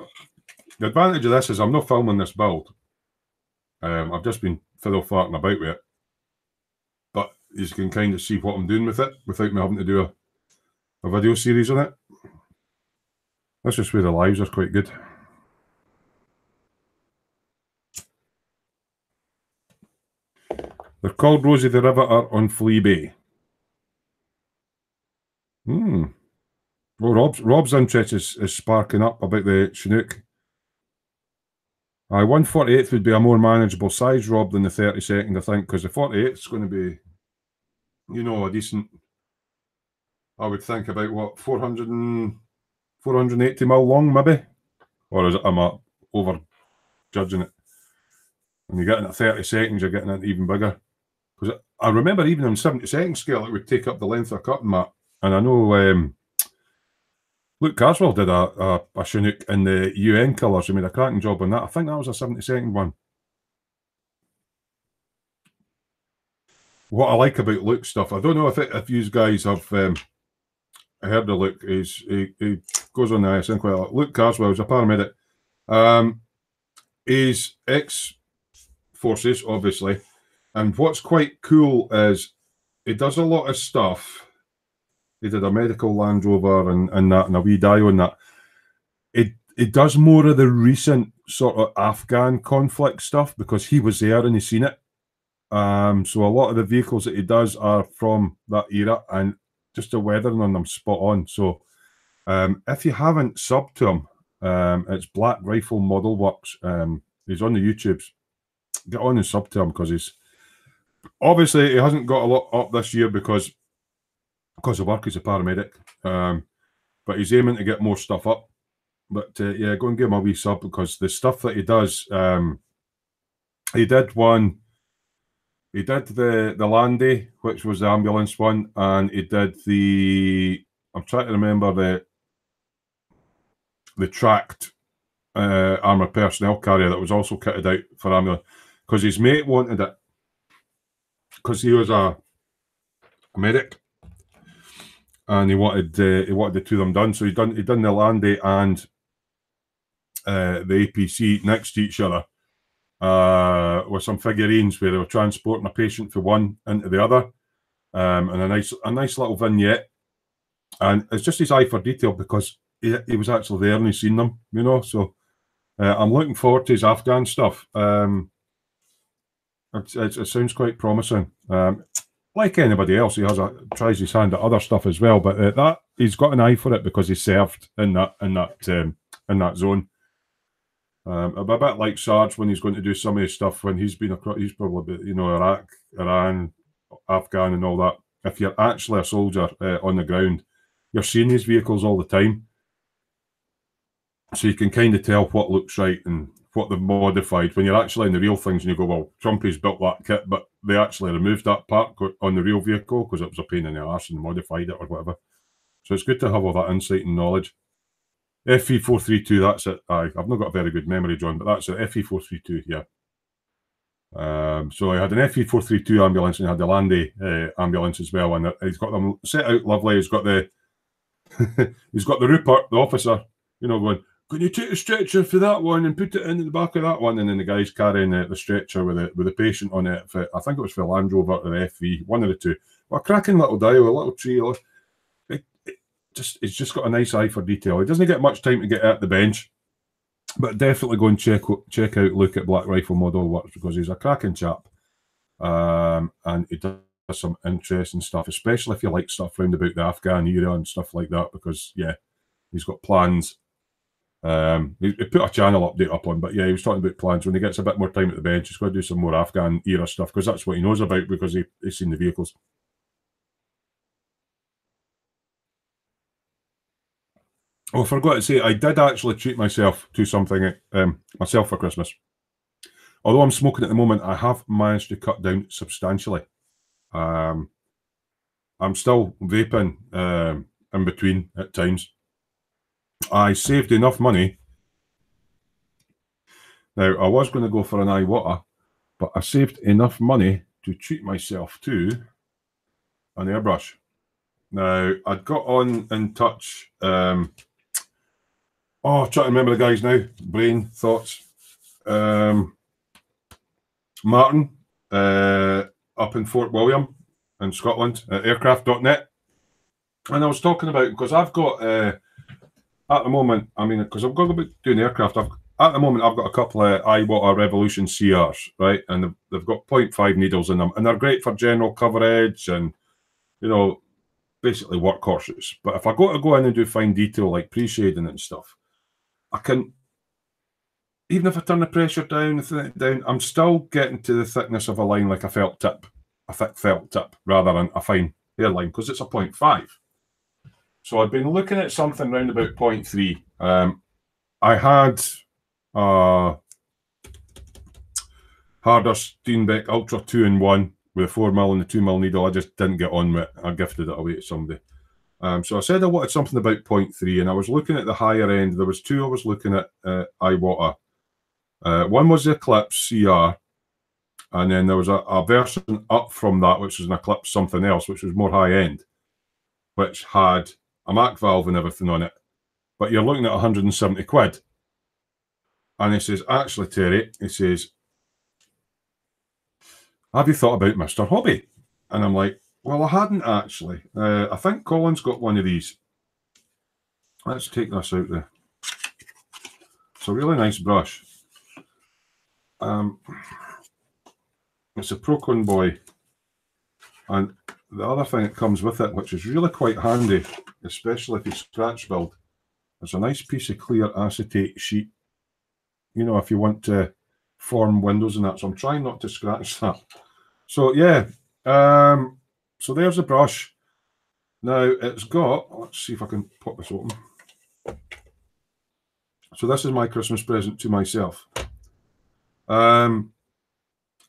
A: The advantage of this is I'm not filming this build. I've just been fiddle farting about with it. But you can kind of see what I'm doing with it without me having to do a video series on it. That's just where the lives are quite good. They're called Rosie the Riveter on Fleabay. Well, Rob's interest is sparking up about the Chinook. 148th would be a more manageable size, Rob, than the 32nd, I think, because the 48th is going to be, you know, a decent, I would think about, what, 480 mil long, maybe? Or is it, am I over judging it? When you're getting at 30 seconds, you're getting it even bigger. Because I remember even on 70-second scale, it would take up the length of a cutting mat. And I know Luke Carswell did a Chinook in the UN colours. He made a cracking job on that. I think that was a 70-second one. What I like about Luke's stuff, I don't know if you guys have heard of Luke, he goes on the ISN quite a lot. Luke Carswell is a paramedic. He's ex-forces, obviously. And what's quite cool is he does a lot of stuff. He did a medical Land Rover and that, and a wee die on that. It does more of the recent sort of Afghan conflict stuff because he was there and he's seen it. So a lot of the vehicles that he does are from that era, and just the weathering on them spot on. So if you haven't subbed to him, it's Black Rifle Model Works. He's on the YouTubes. Get on and sub to him because he's obviously he hasn't got a lot up this year because of work. He's a paramedic, but he's aiming to get more stuff up. But yeah, go and give him a wee sub because the stuff that he does, he did one. He did the Landy, which was the ambulance one, and he did the. I'm trying to remember the tracked armoured personnel carrier that was also kitted out for ambulance because his mate wanted it because he was a medic and he wanted the two of them done. So he done the Landy and the APC next to each other. With some figurines where they were transporting a patient from one into the other, and a nice little vignette, and it's just his eye for detail because he was actually there and he's seen them, you know. So I'm looking forward to his Afghan stuff. It sounds quite promising. Like anybody else, he tries his hand at other stuff as well, but that he's got an eye for it because he served in that zone. A bit like Sarge when he's going to do some of his stuff when he's been across, he's probably been, Iraq, Iran, Afghan, and all that. If you're actually a soldier on the ground, you're seeing these vehicles all the time, so you can kind of tell what looks right and what they've modified. When you're actually in the real things and you go, well, Trumpy's built that kit, but they actually removed that part on the real vehicle because it was a pain in the arse and modified it or whatever. So it's good to have all that insight and knowledge. FE432, that's it. I've not got a very good memory, John, but that's it. FE432, yeah. So I had an FE432 ambulance and I had the Landy ambulance as well, and he's got them set out lovely. He's got the he's got the Rupert, the officer, going, can you take a stretcher for that one and put it in the back of that one? And then the guy's carrying the stretcher with the patient on it. I think it was for Land Rover or the FE, one of the two. Well, a cracking little dial, a little tree. It's just got a nice eye for detail. He doesn't get much time to get at the bench, but definitely go and check out Luke at Black Rifle Model Works because he's a cracking chap, and he does some interesting stuff, especially if you like stuff round about the Afghan era and stuff like that. Because he's got plans. He put a channel update up on, but he was talking about plans when he gets a bit more time at the bench. He's got to do some more Afghan era stuff because that's what he knows about because he's seen the vehicles. Oh, I forgot to say, I did actually treat myself to something myself for Christmas. Although I'm smoking at the moment, I have managed to cut down substantially. I'm still vaping in between at times. I saved enough money. Now, I was going to go for an Iwata, but I saved enough money to treat myself to an airbrush. Now, I'd got on in touch... trying to remember the guys now. Brain thoughts. Martin, up in Fort William in Scotland, at aircraft.net. And I was talking about, because I've got, at the moment, because I'm going to be doing aircraft, at the moment I've got a couple of Iwata Revolution CRs, right? And they've got 0.5 needles in them. And they're great for general coverage and, basically workhorses. But if I go in and do fine detail like pre-shading and stuff, I can, even if I turn the pressure down, I'm still getting to the thickness of a line like a felt tip, a thick felt tip, rather than a fine hairline, because it's a 0.5. So I've been looking at something around about 0.3. I had harder Steenbeck Ultra 2-in-1 with a 4mm and the 2mm needle. I just didn't get on with it. I gifted it away to somebody. So I said I wanted something about 0.3, and I was looking at the higher end. There was two I was looking at Iwata. One was the Eclipse CR, and then there was a version up from that, which was an Eclipse something else, which was more high end, which had a Mac valve and everything on it. But you're looking at 170 quid. And he says, actually, Terry, he says, have you thought about Mr. Hobby? And I'm like, well, I hadn't actually. I think Colin's got one of these. Let's take this out there. It's a really nice brush. It's a Procon Boy. And the other thing that comes with it, which is really quite handy, especially if you scratch build, is a nice piece of clear acetate sheet. If you want to form windows and that. So I'm trying not to scratch that. So, yeah. So there's the brush. Now it's got, let's see if I can pop this open. So this is my Christmas present to myself.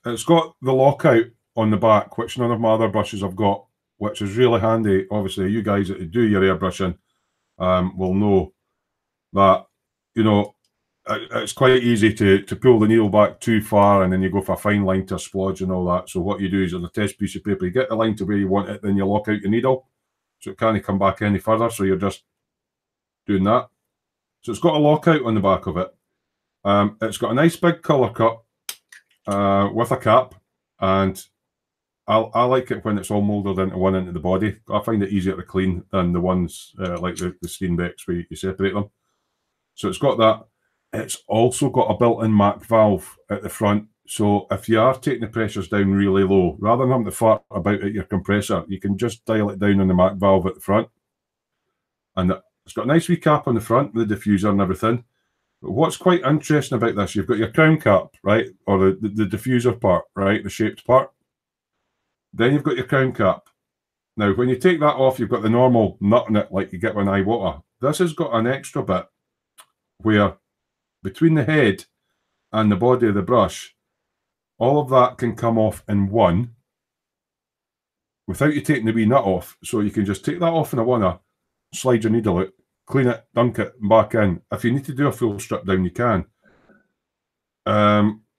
A: It's got the lockout on the back, which none of my other brushes have got, which is really handy. Obviously, you guys that do your airbrushing will know that, it's quite easy to pull the needle back too far, and then you go for a fine line to a splodge and all that. So what you do is on a test piece of paper, you get the line to where you want it, then you lock out your needle, so it can't come back any further. So you're just doing that. So it's got a lockout on the back of it. It's got a nice big colour cut with a cap, and I like it when it's all moulded into one into the body. I find it easier to clean than the ones like the Steenbecks where you separate them. So it's got that. It's also got a built-in Mac valve at the front. So if you are taking the pressures down really low, rather than having to fart about at your compressor, you can just dial it down on the Mac valve at the front. And it's got a nice wee cap on the front with the diffuser and everything. But what's quite interesting about this, you've got your crown cap, right, or the diffuser part, right, the shaped part. Then you've got your crown cap. Now, when you take that off, you've got the normal nut in it, like you get with an iWater. This has got an extra bit where between the head and the body of the brush, all of that can come off in one without you taking the wee nut off. So you can just take that off in a oneer, slide your needle out, clean it, dunk it, and back in. If you need to do a full strip down, you can.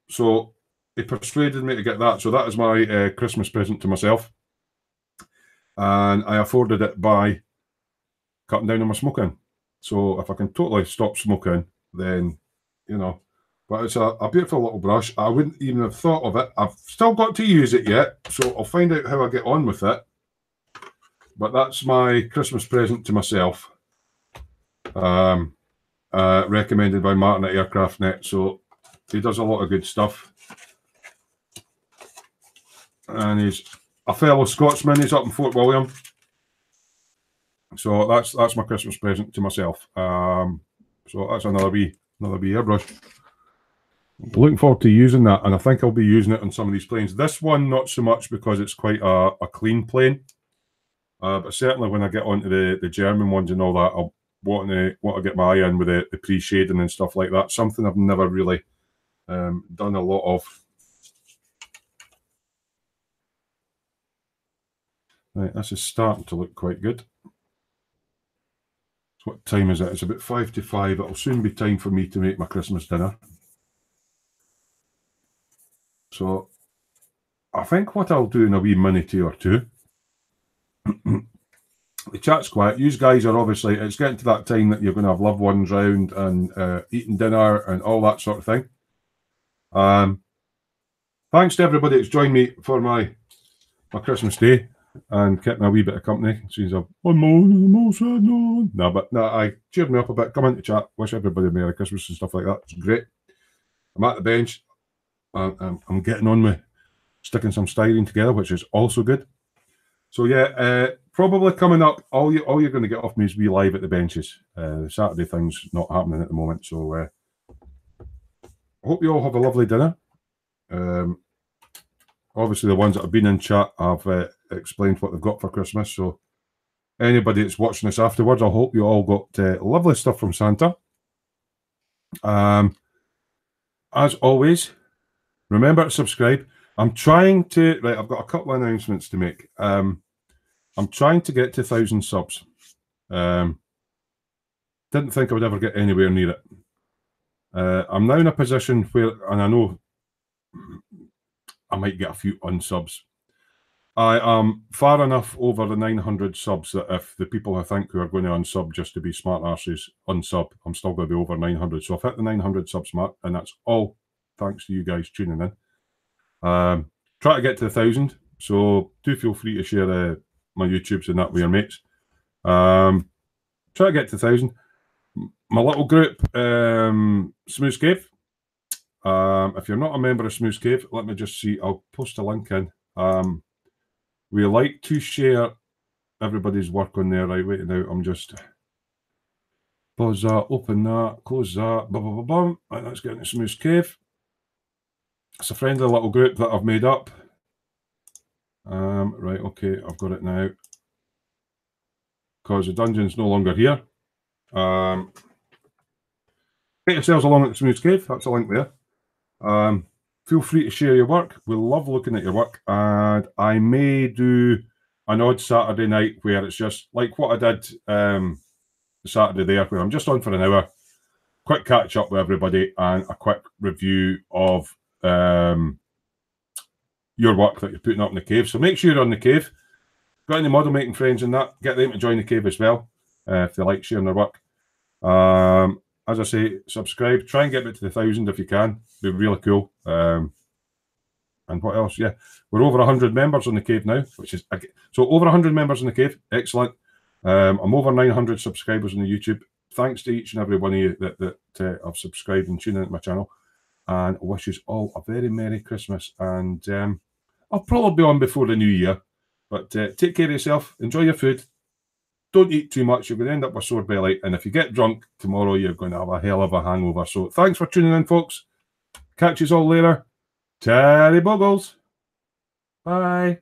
A: So he persuaded me to get that. So that is my Christmas present to myself. And I afforded it by cutting down on my smoking. So if I can totally stop smoking, then, you know, but it's a beautiful little brush. I wouldn't even have thought of it. I've still got to use it yet, so I'll find out how I get on with it. But that's my Christmas present to myself. Recommended by Martin at AircraftNet. So he does a lot of good stuff. And he's a fellow Scotsman. He's up in Fort William. So that's my Christmas present to myself. So that's another wee airbrush. Looking forward to using that, and I think I'll be using it on some of these planes. This one, not so much because it's quite a clean plane, but certainly when I get onto the German ones and all that, I'll want to get my eye in with the pre-shading and stuff like that. Something I've never really done a lot of. Right, this is starting to look quite good. So what time is it? It's about 5 to 5. It'll soon be time for me to make my Christmas dinner. So I think what I'll do in a wee minute or two, the chat's quiet. You guys are obviously, it's getting to that time that you're going to have loved ones round and eating dinner and all that sort of thing. Thanks to everybody that's joined me for my Christmas day and kept me a wee bit of company. Since I'm all sad, no. No, I cheered me up a bit. Come into chat, wish everybody Merry Christmas and stuff like that. It's great. I'm at the bench. I'm getting on with sticking some styrene together, which is also good. So yeah, probably coming up, all you're going to get off me is we live at the benches. The Saturday thing's not happening at the moment, so I hope you all have a lovely dinner. Obviously, the ones that have been in chat have explained what they've got for Christmas. So anybody that's watching this afterwards, I hope you all got lovely stuff from Santa. As always, remember to subscribe. I'm trying to, right, I've got a couple of announcements to make. I'm trying to get to 1,000 subs. Didn't think I would ever get anywhere near it. I'm now in a position where, and I know I might get a few unsubs. I am far enough over the 900 subs that if the people I think who are going to unsub just to be smart arses unsub, I'm still going to be over 900. So I've hit the 900 subs mark, and that's all thanks to you guys tuning in. Try to get to 1,000, so do feel free to share my YouTubes and that with your mates. Try to get to 1,000. My little group, Smoo's Cave. If you're not a member of Smoo's Cave, let me just see. I'll post a link in. We like to share everybody's work on there. Right, wait now. I'm just pause that, open that, close that. Blah, blah, blah, blah. Right, let's get into Smoo's Cave. It's a friendly little group that I've made up. Right, okay, I've got it now. Because the dungeon's no longer here. Get yourselves along at the Smoo's Cave. That's a link there. Feel free to share your work. We love looking at your work. And I may do an odd Saturday night where it's just like what I did the Saturday there, where I'm just on for an hour. Quick catch up with everybody and a quick review of your work that you're putting up in the cave. So make sure you're on the cave. Got any model making friends in that? Get them to join the cave as well if they like sharing their work. As I say, subscribe. Try and get it to the 1,000 if you can. Be really cool. And what else? Yeah, we're over 100 members on the cave now, which is so over 100 members in the cave. Excellent. I'm over 900 subscribers on the YouTube. Thanks to each and every one of you that have subscribed and tuned into my channel. And I wish you all a very Merry Christmas. And I'll probably be on before the new year. But take care of yourself. Enjoy your food. don't eat too much. You're going to end up with a sore belly. And if you get drunk tomorrow, you're going to have a hell of a hangover. So thanks for tuning in, folks. Catch you all later. Terry Buggles. Bye.